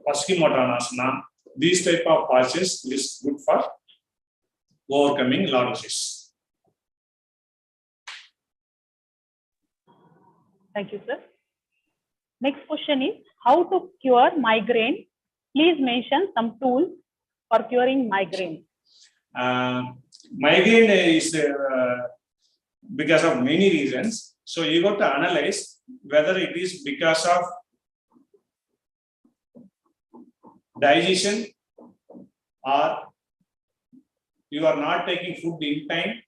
Paschimottanasana. These type of postures is good for overcoming lordosis. Thank you, sir. Next question is how to cure migraine. Please mention some tools for curing migraine. Migraine is because of many reasons. So you got to analyze whether it is because of digestion or you are not taking food in time.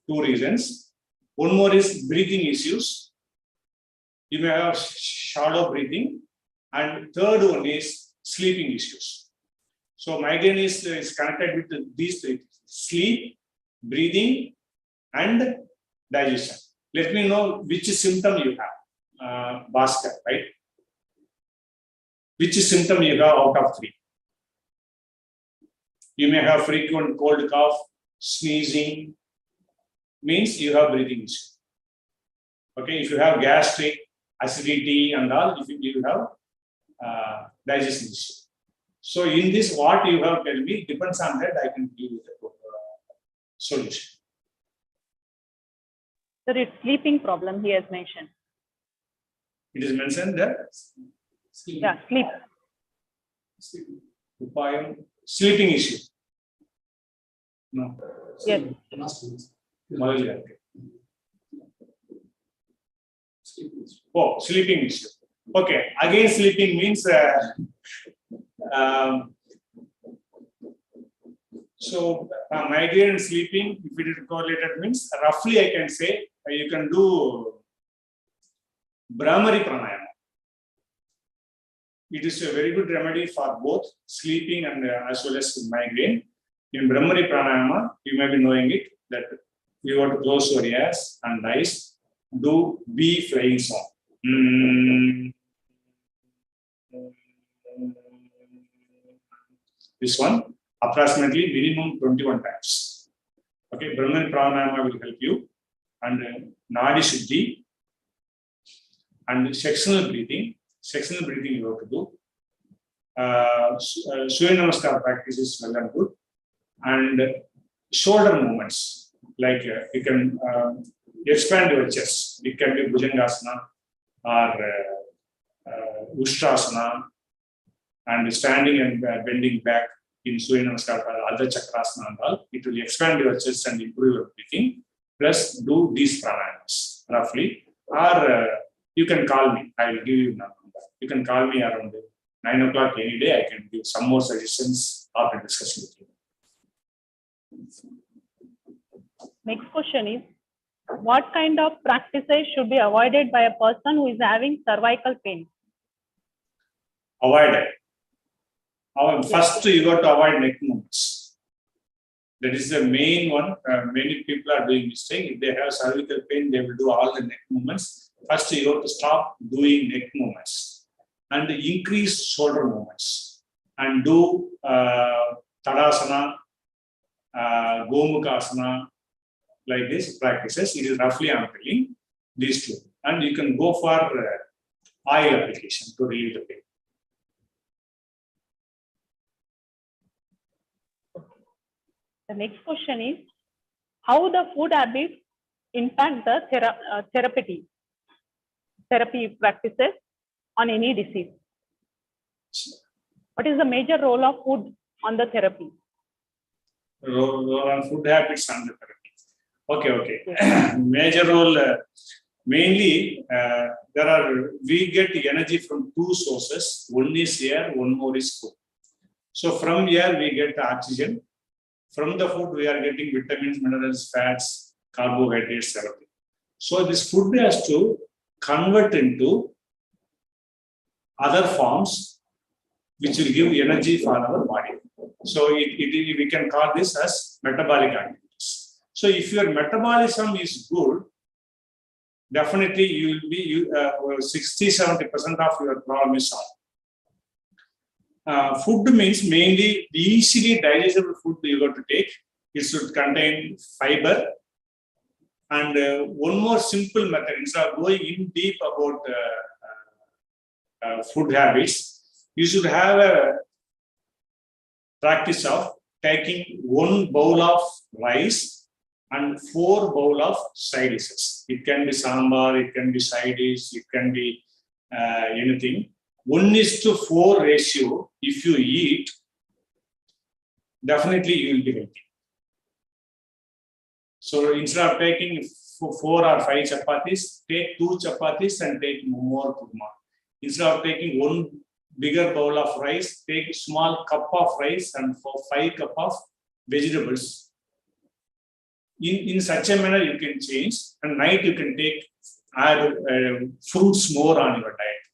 2 reasons. One more is breathing issues. You may have shallow breathing. And third one is sleeping issues. So migraine is connected with these 3: sleep, breathing, and digestion. Let me know which symptom you have. Bhaskar, right? Which symptom you have out of 3? You may have frequent cold cough, sneezing, means you have breathing issue. Okay, if you have gastric, acidity and all, if you have digestion issue. So in this, what you have tell me depends on that. I can give you the solution. Sir, it's sleeping problem he has mentioned. It is mentioned that. Yeah, sleep. Sleeping issue. No. Yes. Oh, sleeping issue. Okay, again sleeping means migraine and sleeping, if it is correlated, means roughly I can say you can do Brahmari pranayama. It is a very good remedy for both sleeping and as well as migraine. In Brahmari pranayama, you may be knowing it, that you want to close your ears and eyes, do bee flying song. This one, approximately minimum 21 times. Okay, Brahman Pranayama will help you. And Nadi Shuddhi and sectional breathing. Sectional breathing you have to do. Surya Namaskar practice is well and good. And shoulder movements, like you can expand your chest. It can be Bhujangasana or Ustrasana, and standing and bending back in Surya Namaskar or other chakrasana and all. It will expand your chest and improve your breathing. Plus, do these pranayamas roughly. Or you can call me. I will give you number. You can call me around 9 o'clock any day. I can give some more suggestions after discussion with you. Next question is, what kind of practices should be avoided by a person who is having cervical pain? Avoid it. First, you got to avoid neck movements. That is the main one. Many people are doing mistake. If they have cervical pain, they will do all the neck movements. First, you got to stop doing neck movements and increase shoulder movements and do Tadasana, Gomukasana, like this practices. It is roughly I'm telling these 2. And you can go for oil application to relieve the pain. The next question is, how the food habits impact the therapy practices on any disease? What is the major role of food on the therapy? Role on food habits and the therapy. Okay. Yes. Major role, mainly we get energy from 2 sources. One is air, one more is food. So from air we get oxygen. From the food we are getting vitamins, minerals, fats, carbohydrates, everything. So this food has to convert into other forms which will give energy for our body. So we can call this as metabolic activities. So if your metabolism is good, definitely you will be 60-70% of your problem is solved. Food means mainly easily digestible food you got to take. It should contain fiber. And one more simple method, instead of going in deep about food habits, you should have a practice of taking 1 bowl of rice and 4 bowl of side dishes. It can be sambar, it can be side dish, it can be anything. 1:4 ratio, if you eat, definitely you will be healthy. So instead of taking 4 or 5 chapatis, take 2 chapatis and take more kurma. Instead of taking 1 bigger bowl of rice, take small cup of rice and 5 cup of vegetables. In such a manner you can change, and night you can add fruits more on your diet.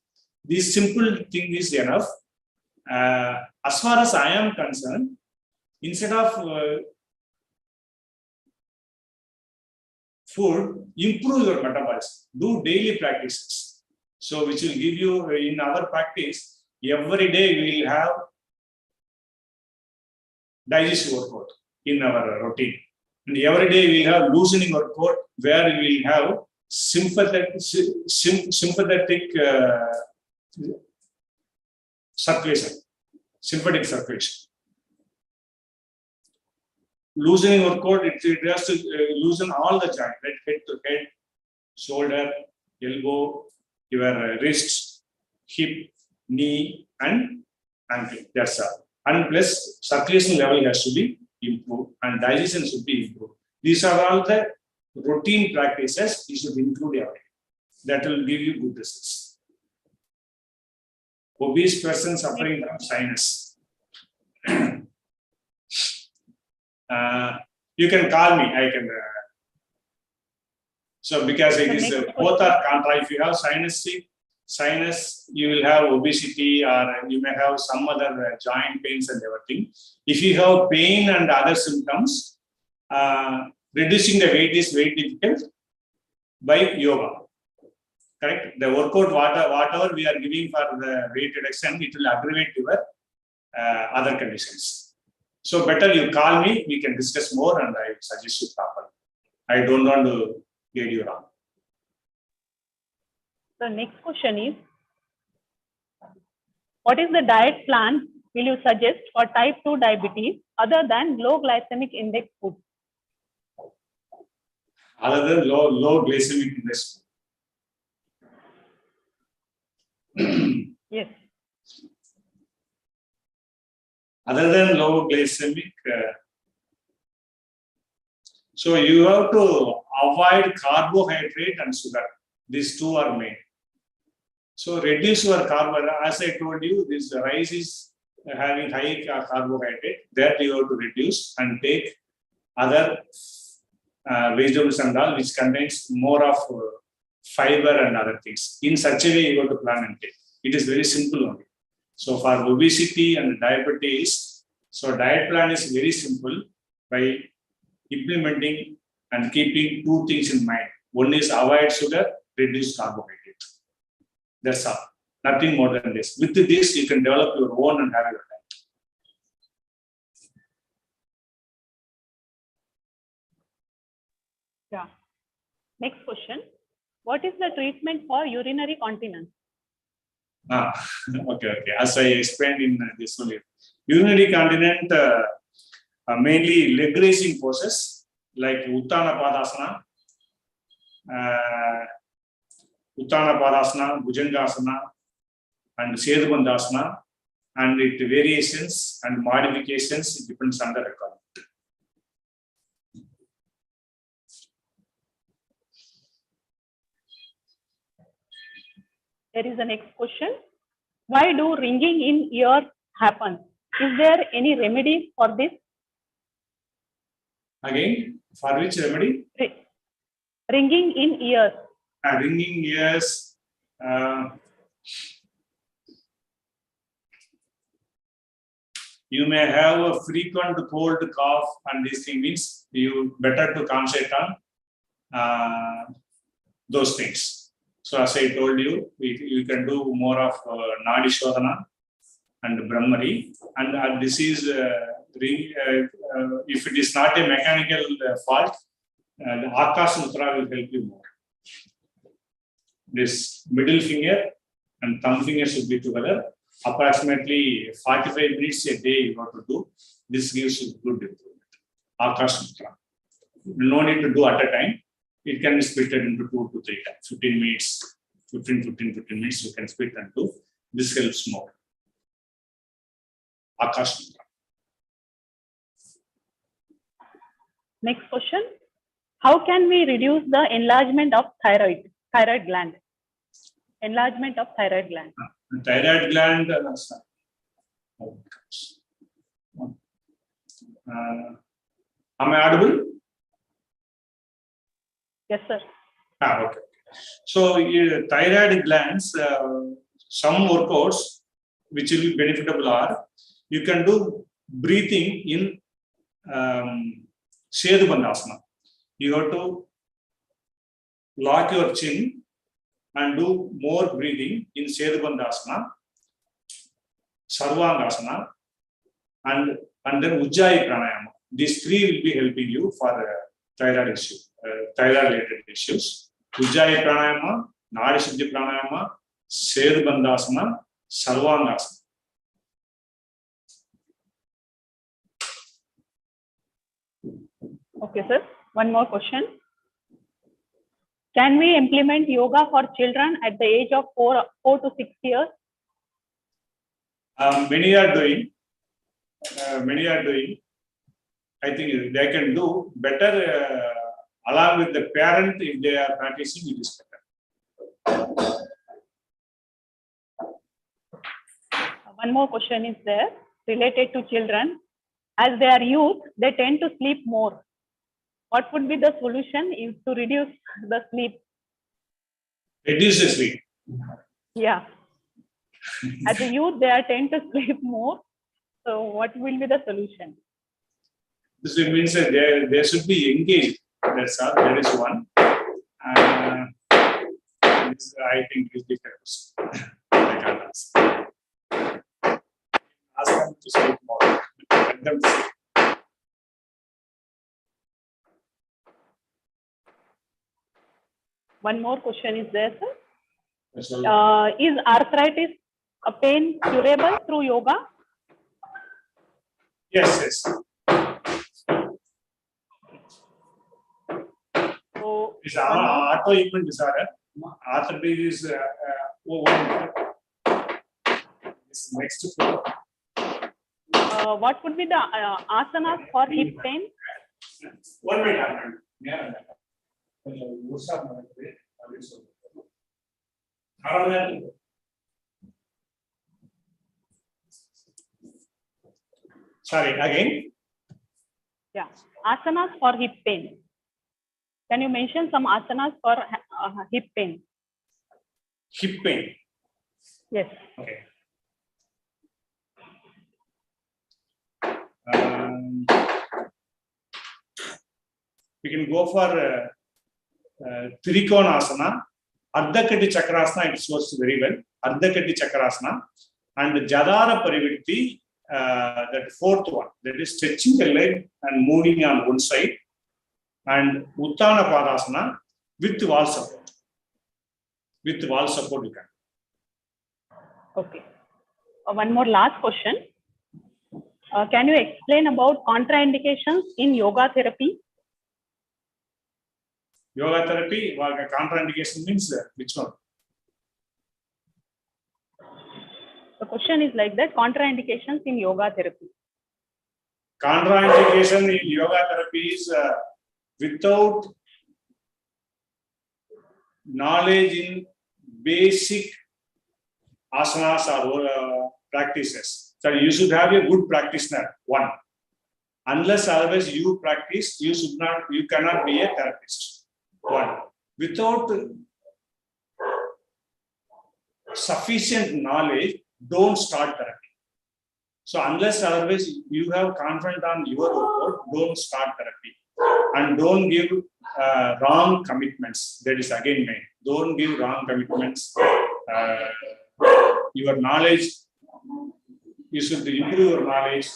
This simple thing is enough. As far as I am concerned, instead of food, improve your metabolism. Do daily practices. So which will give you, in our practice, every day we will have digestive workout in our routine. And every day we have loosening workout where we will have sympathetic circulation, sympathetic circulation. Loosening workout, it has to loosen all the joints, right? Head to head, shoulder, elbow, your wrist, hip, knee, and ankle. That's all. And plus, circulation level has to be improved and digestion should be improved. These are all the routine practices you should include every day. That will give you good results. Obese person suffering from sinus. You can call me. I can. So because it is both are contra. If you have sinus, you will have obesity, or you may have some other joint pains and everything. If you have pain and other symptoms, reducing the weight is very difficult by yoga. Correct? The workout, whatever we are giving for the weight reduction, it will aggravate your other conditions. So better you call me, we can discuss more and I suggest you properly. I don't want to get you wrong. The next question is, what is the diet plan will you suggest for type 2 diabetes other than low glycemic index food? Other than low glycemic index. Yes. Other than low glycemic, so you have to avoid carbohydrate and sugar. These two are main. So reduce your carbohydrate. As I told you, this rice is having high carbohydrate. That you have to reduce and take other vegetables and all, which contains more of fiber and other things. In such a way, you have to plan and take. It is very simple only. So for obesity and diabetes, so diet plan is very simple by implementing and keeping 2 things in mind. One is avoid sugar, reduce carbohydrate. That's all. Nothing more than this. With this, you can develop your own and have your diet. Yeah. Next question. What is the treatment for urinary continence? Okay. As I explained in this one, urinary continent, mainly leg raising poses like Uttana Padasana, Bhujangasana, and Sedubandhasana, and its variations and modifications, it depends on the requirement. There is the next question. Why do ringing in ears happen? Is there any remedy for this? Again, for which remedy? Ringing in ears. Ringing ears. You may have a frequent cold cough, and this thing means you better to concentrate on those things. So as I told you, you can do more of Nadi Shodhana and Brahmari, and this is if it is not a mechanical fault, the Akash Mutra will help you more. This middle finger and thumb finger should be together. Approximately 45 minutes a day you have to do. This gives you good improvement. Akash Mutra. No need to do at a time. It can be split into 2 to 3 times. 15 minutes, 15 minutes you can split and do. This helps more. Akash Mutra. Next question. How can we reduce the enlargement of thyroid gland? Enlargement of thyroid gland. Thyroid gland. Am I audible? Yes, sir. Okay. So thyroid glands, some workouts which will be beneficial are, you can do breathing in Sedu Bandhasana. You have to lock your chin and do more breathing in Sedu Bandhasana, Sarvangasana, and then Ujjayi Pranayama. These three will be helping you for thyroid issue, thyroid related issues. Ujjayi Pranayama, Nadi Shuddhi Pranayama, Sedu Bandhasana, Sarvangasana. Okay, sir. One more question. Can we implement yoga for children at the age of 4 to 6 years? Many are doing. I think they can do better along with the parent. If they are practicing, it is better. One more question is there related to children. As they are youth, they tend to sleep more. What would be the solution to reduce the sleep? Reduce the sleep. Yeah. As a youth, they tend to sleep more. So what will be the solution? This means that they should be engaged. That's all. That is one. This, I think is the question. I can't answer. Ask them to sleep more. Let them sleep. One more question is there, sir. Is arthritis a pain curable through yoga? Yes. So, it's autoimmune disorder. Arthritis is this next floor. What would be the asanas for hip pain? 1 minute. Yeah. Sorry, again. Yeah, asanas for hip pain. Can you mention some asanas for hip pain? Hip pain. Yes. Okay. We can go for Trikonasana, Ardha Kati Chakrasana, it works very well. Ardha Kati Chakrasana and Jadara Parivitti, that fourth one, that is stretching the leg and moving on one side, and Uttana Padasana with wall support. With wall support, you can. Okay. One more last question. Can you explain about contraindications in yoga therapy? Yoga therapy, contraindication means which one? The question is like that, contraindications in yoga therapy. Contraindication in yoga therapy is without knowledge in basic asanas or practices. So you should have a good practitioner, one. Unless otherwise you practice, you cannot be a therapist. One, without sufficient knowledge, don't start therapy. So unless otherwise you have confidence on your workload, don't start therapy. And don't give wrong commitments. That is again main. Don't give wrong commitments. Your knowledge, you should improve your knowledge.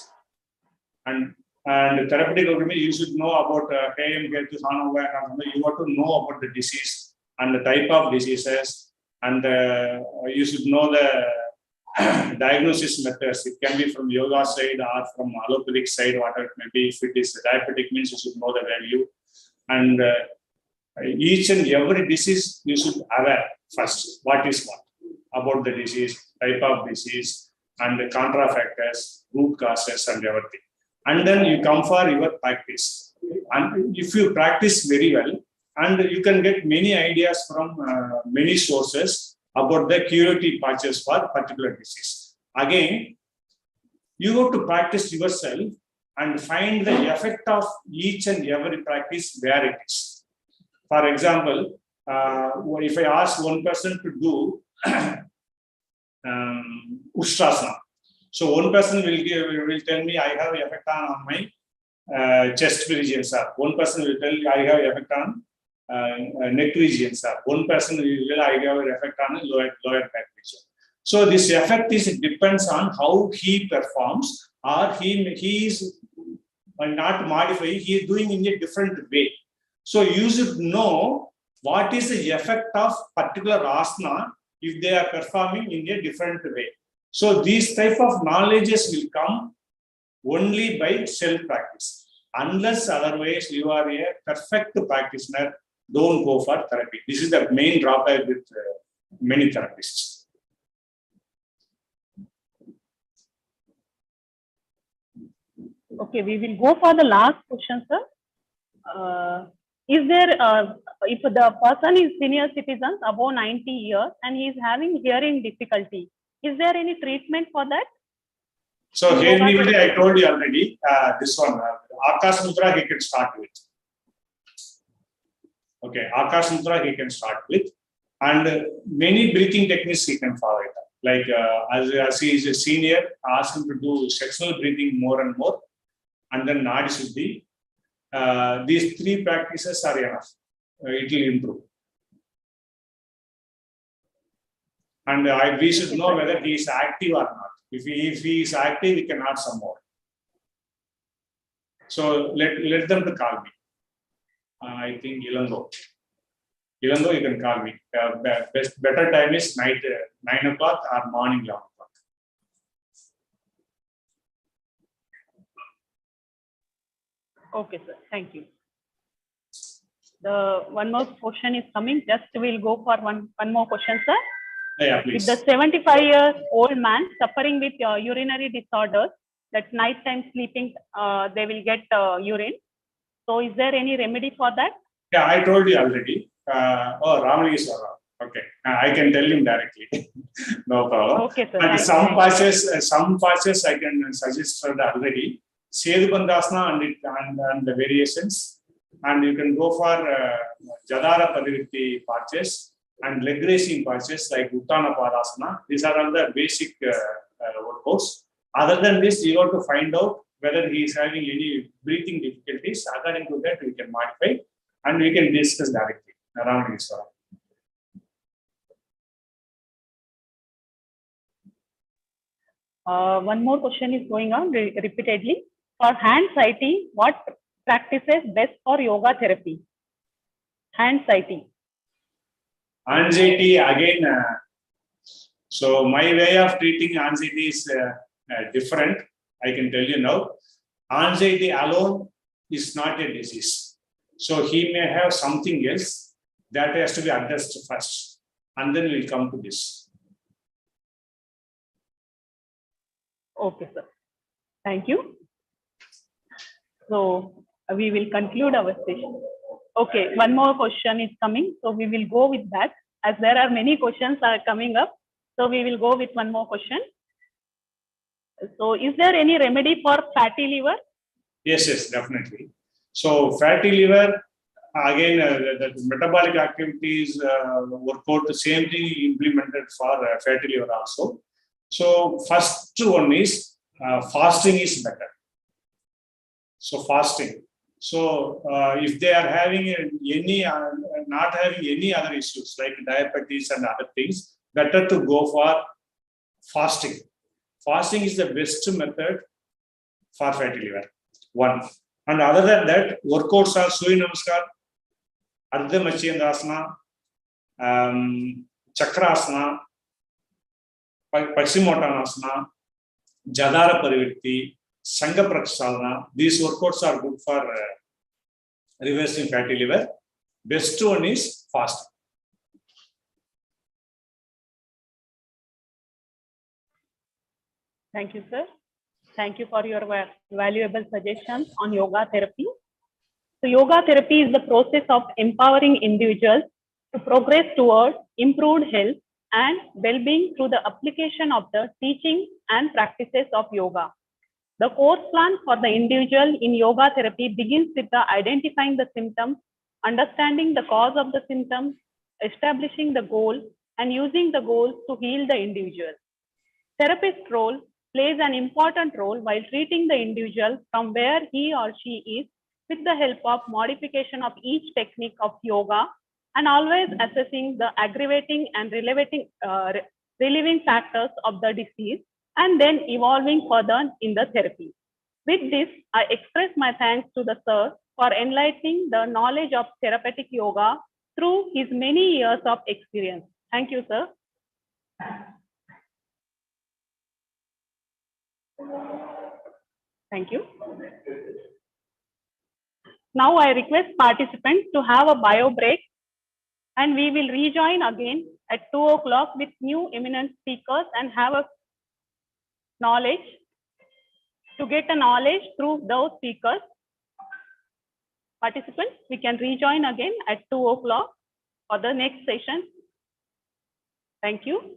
And therapeutic agreement, you should know about KM, you have to know about the disease and the type of diseases, and you should know the diagnosis methods. It can be from yoga side or from allopathic side, whatever it may be. If it is diabetic, means you should know the value. And each and every disease, you should aware first what is what about the disease, type of disease, and the contra factors, root causes, and everything. And then you come for your practice. And if you practice very well, and you can get many ideas from many sources about the curative patches for particular disease. Again, you have to practice yourself and find the effect of each and every practice where it is. For example, if I ask one person to do Ustrasana, so one person will tell me I have effect on my chest region, sir. One person will tell me I have effect on neck region, sir. One person will I have effect on lower back region. So this effect depends on how he performs, or he is not modifying, he is doing in a different way. So you should know what is the effect of particular asana if they are performing in a different way. So these type of knowledges will come only by self-practice. Unless otherwise you are a perfect practitioner, don't go for therapy. This is the main drawback with many therapists. Okay, we will go for the last question, sir. Is there, if the person is senior citizen above 90 years and he is having hearing difficulty, is there any treatment for that? So here I told you already, this one, Akash Mudra he can start with. Okay, Akash Mudra he can start with. And many breathing techniques he can follow it up. Like as he is a senior, ask him to do sectional breathing more and more. And then Nadi Shuddhi. These three practices are enough. It will improve. And we should know whether he is active or not. If he is active, we can add some more. So let them to call me. I think Ilango, you can call me. Better time is night 9 o'clock or morning 11 o'clock. Okay, sir. Thank you. The one more question is coming. Just we'll go for one more question, sir. Yeah, please. If the 75-year-old man suffering with urinary disorders, that nighttime sleeping, they will get urine. So is there any remedy for that? Yeah, I told you already. Ramali is around. Okay, I can tell him directly. No problem. Okay, sir. But some patches I can suggest already. Sedubandhasana and the variations. And you can go for Jadara Parivriti patches and leg raising patches like Uttana Padasana. These are all the basic workouts. Other than this, you have to find out whether he is having any breathing difficulties. According to that, we can modify and we can discuss directly around this. One more question is going on repeatedly. For hand sighting, what practices best for yoga therapy? Hand sighting. Anxiety again. So my way of treating anxiety is different. I can tell you now. Anxiety alone is not a disease. So he may have something else that has to be addressed first, and then we'll come to this. Okay, sir. Thank you. So we will conclude our session. Okay, one more question is coming. So we will go with that. As there are many questions are coming up, so we will go with one more question. So is there any remedy for fatty liver? Yes, definitely. So fatty liver, again, the metabolic activities workout, the same thing implemented for fatty liver also. So first one is fasting is better. So fasting. So if they are having any, not having any other issues like diabetes and other things, better to go for fasting. Fasting is the best method for fatty liver. One. And other than that, workouts are Surya Namaskar, Ardha Machyendasana, Chakrasana, Paschimottanasana, Jadara Parivirti, Sangha Prakshalana. These workouts are good for reversing fatty liver. Best one is fasting. Thank you, sir. Thank you for your valuable suggestions on yoga therapy. So yoga therapy is the process of empowering individuals to progress towards improved health and well-being through the application of the teaching and practices of yoga. The course plan for the individual in yoga therapy begins with the identifying the symptoms, understanding the cause of the symptoms, establishing the goal, and using the goals to heal the individual. Therapist role plays an important role while treating the individual from where he or she is with the help of modification of each technique of yoga and always assessing the aggravating and relieving factors of the disease and then evolving further in the therapy. With this, I express my thanks to the sir for enlightening the knowledge of therapeutic yoga through his many years of experience. Thank you, sir. Thank you. Now I request participants to have a bio break and we will rejoin again at 2 o'clock with new eminent speakers and have a knowledge, to get a knowledge through those speakers. Participants, we can rejoin again at 2 o'clock for the next session. Thank you.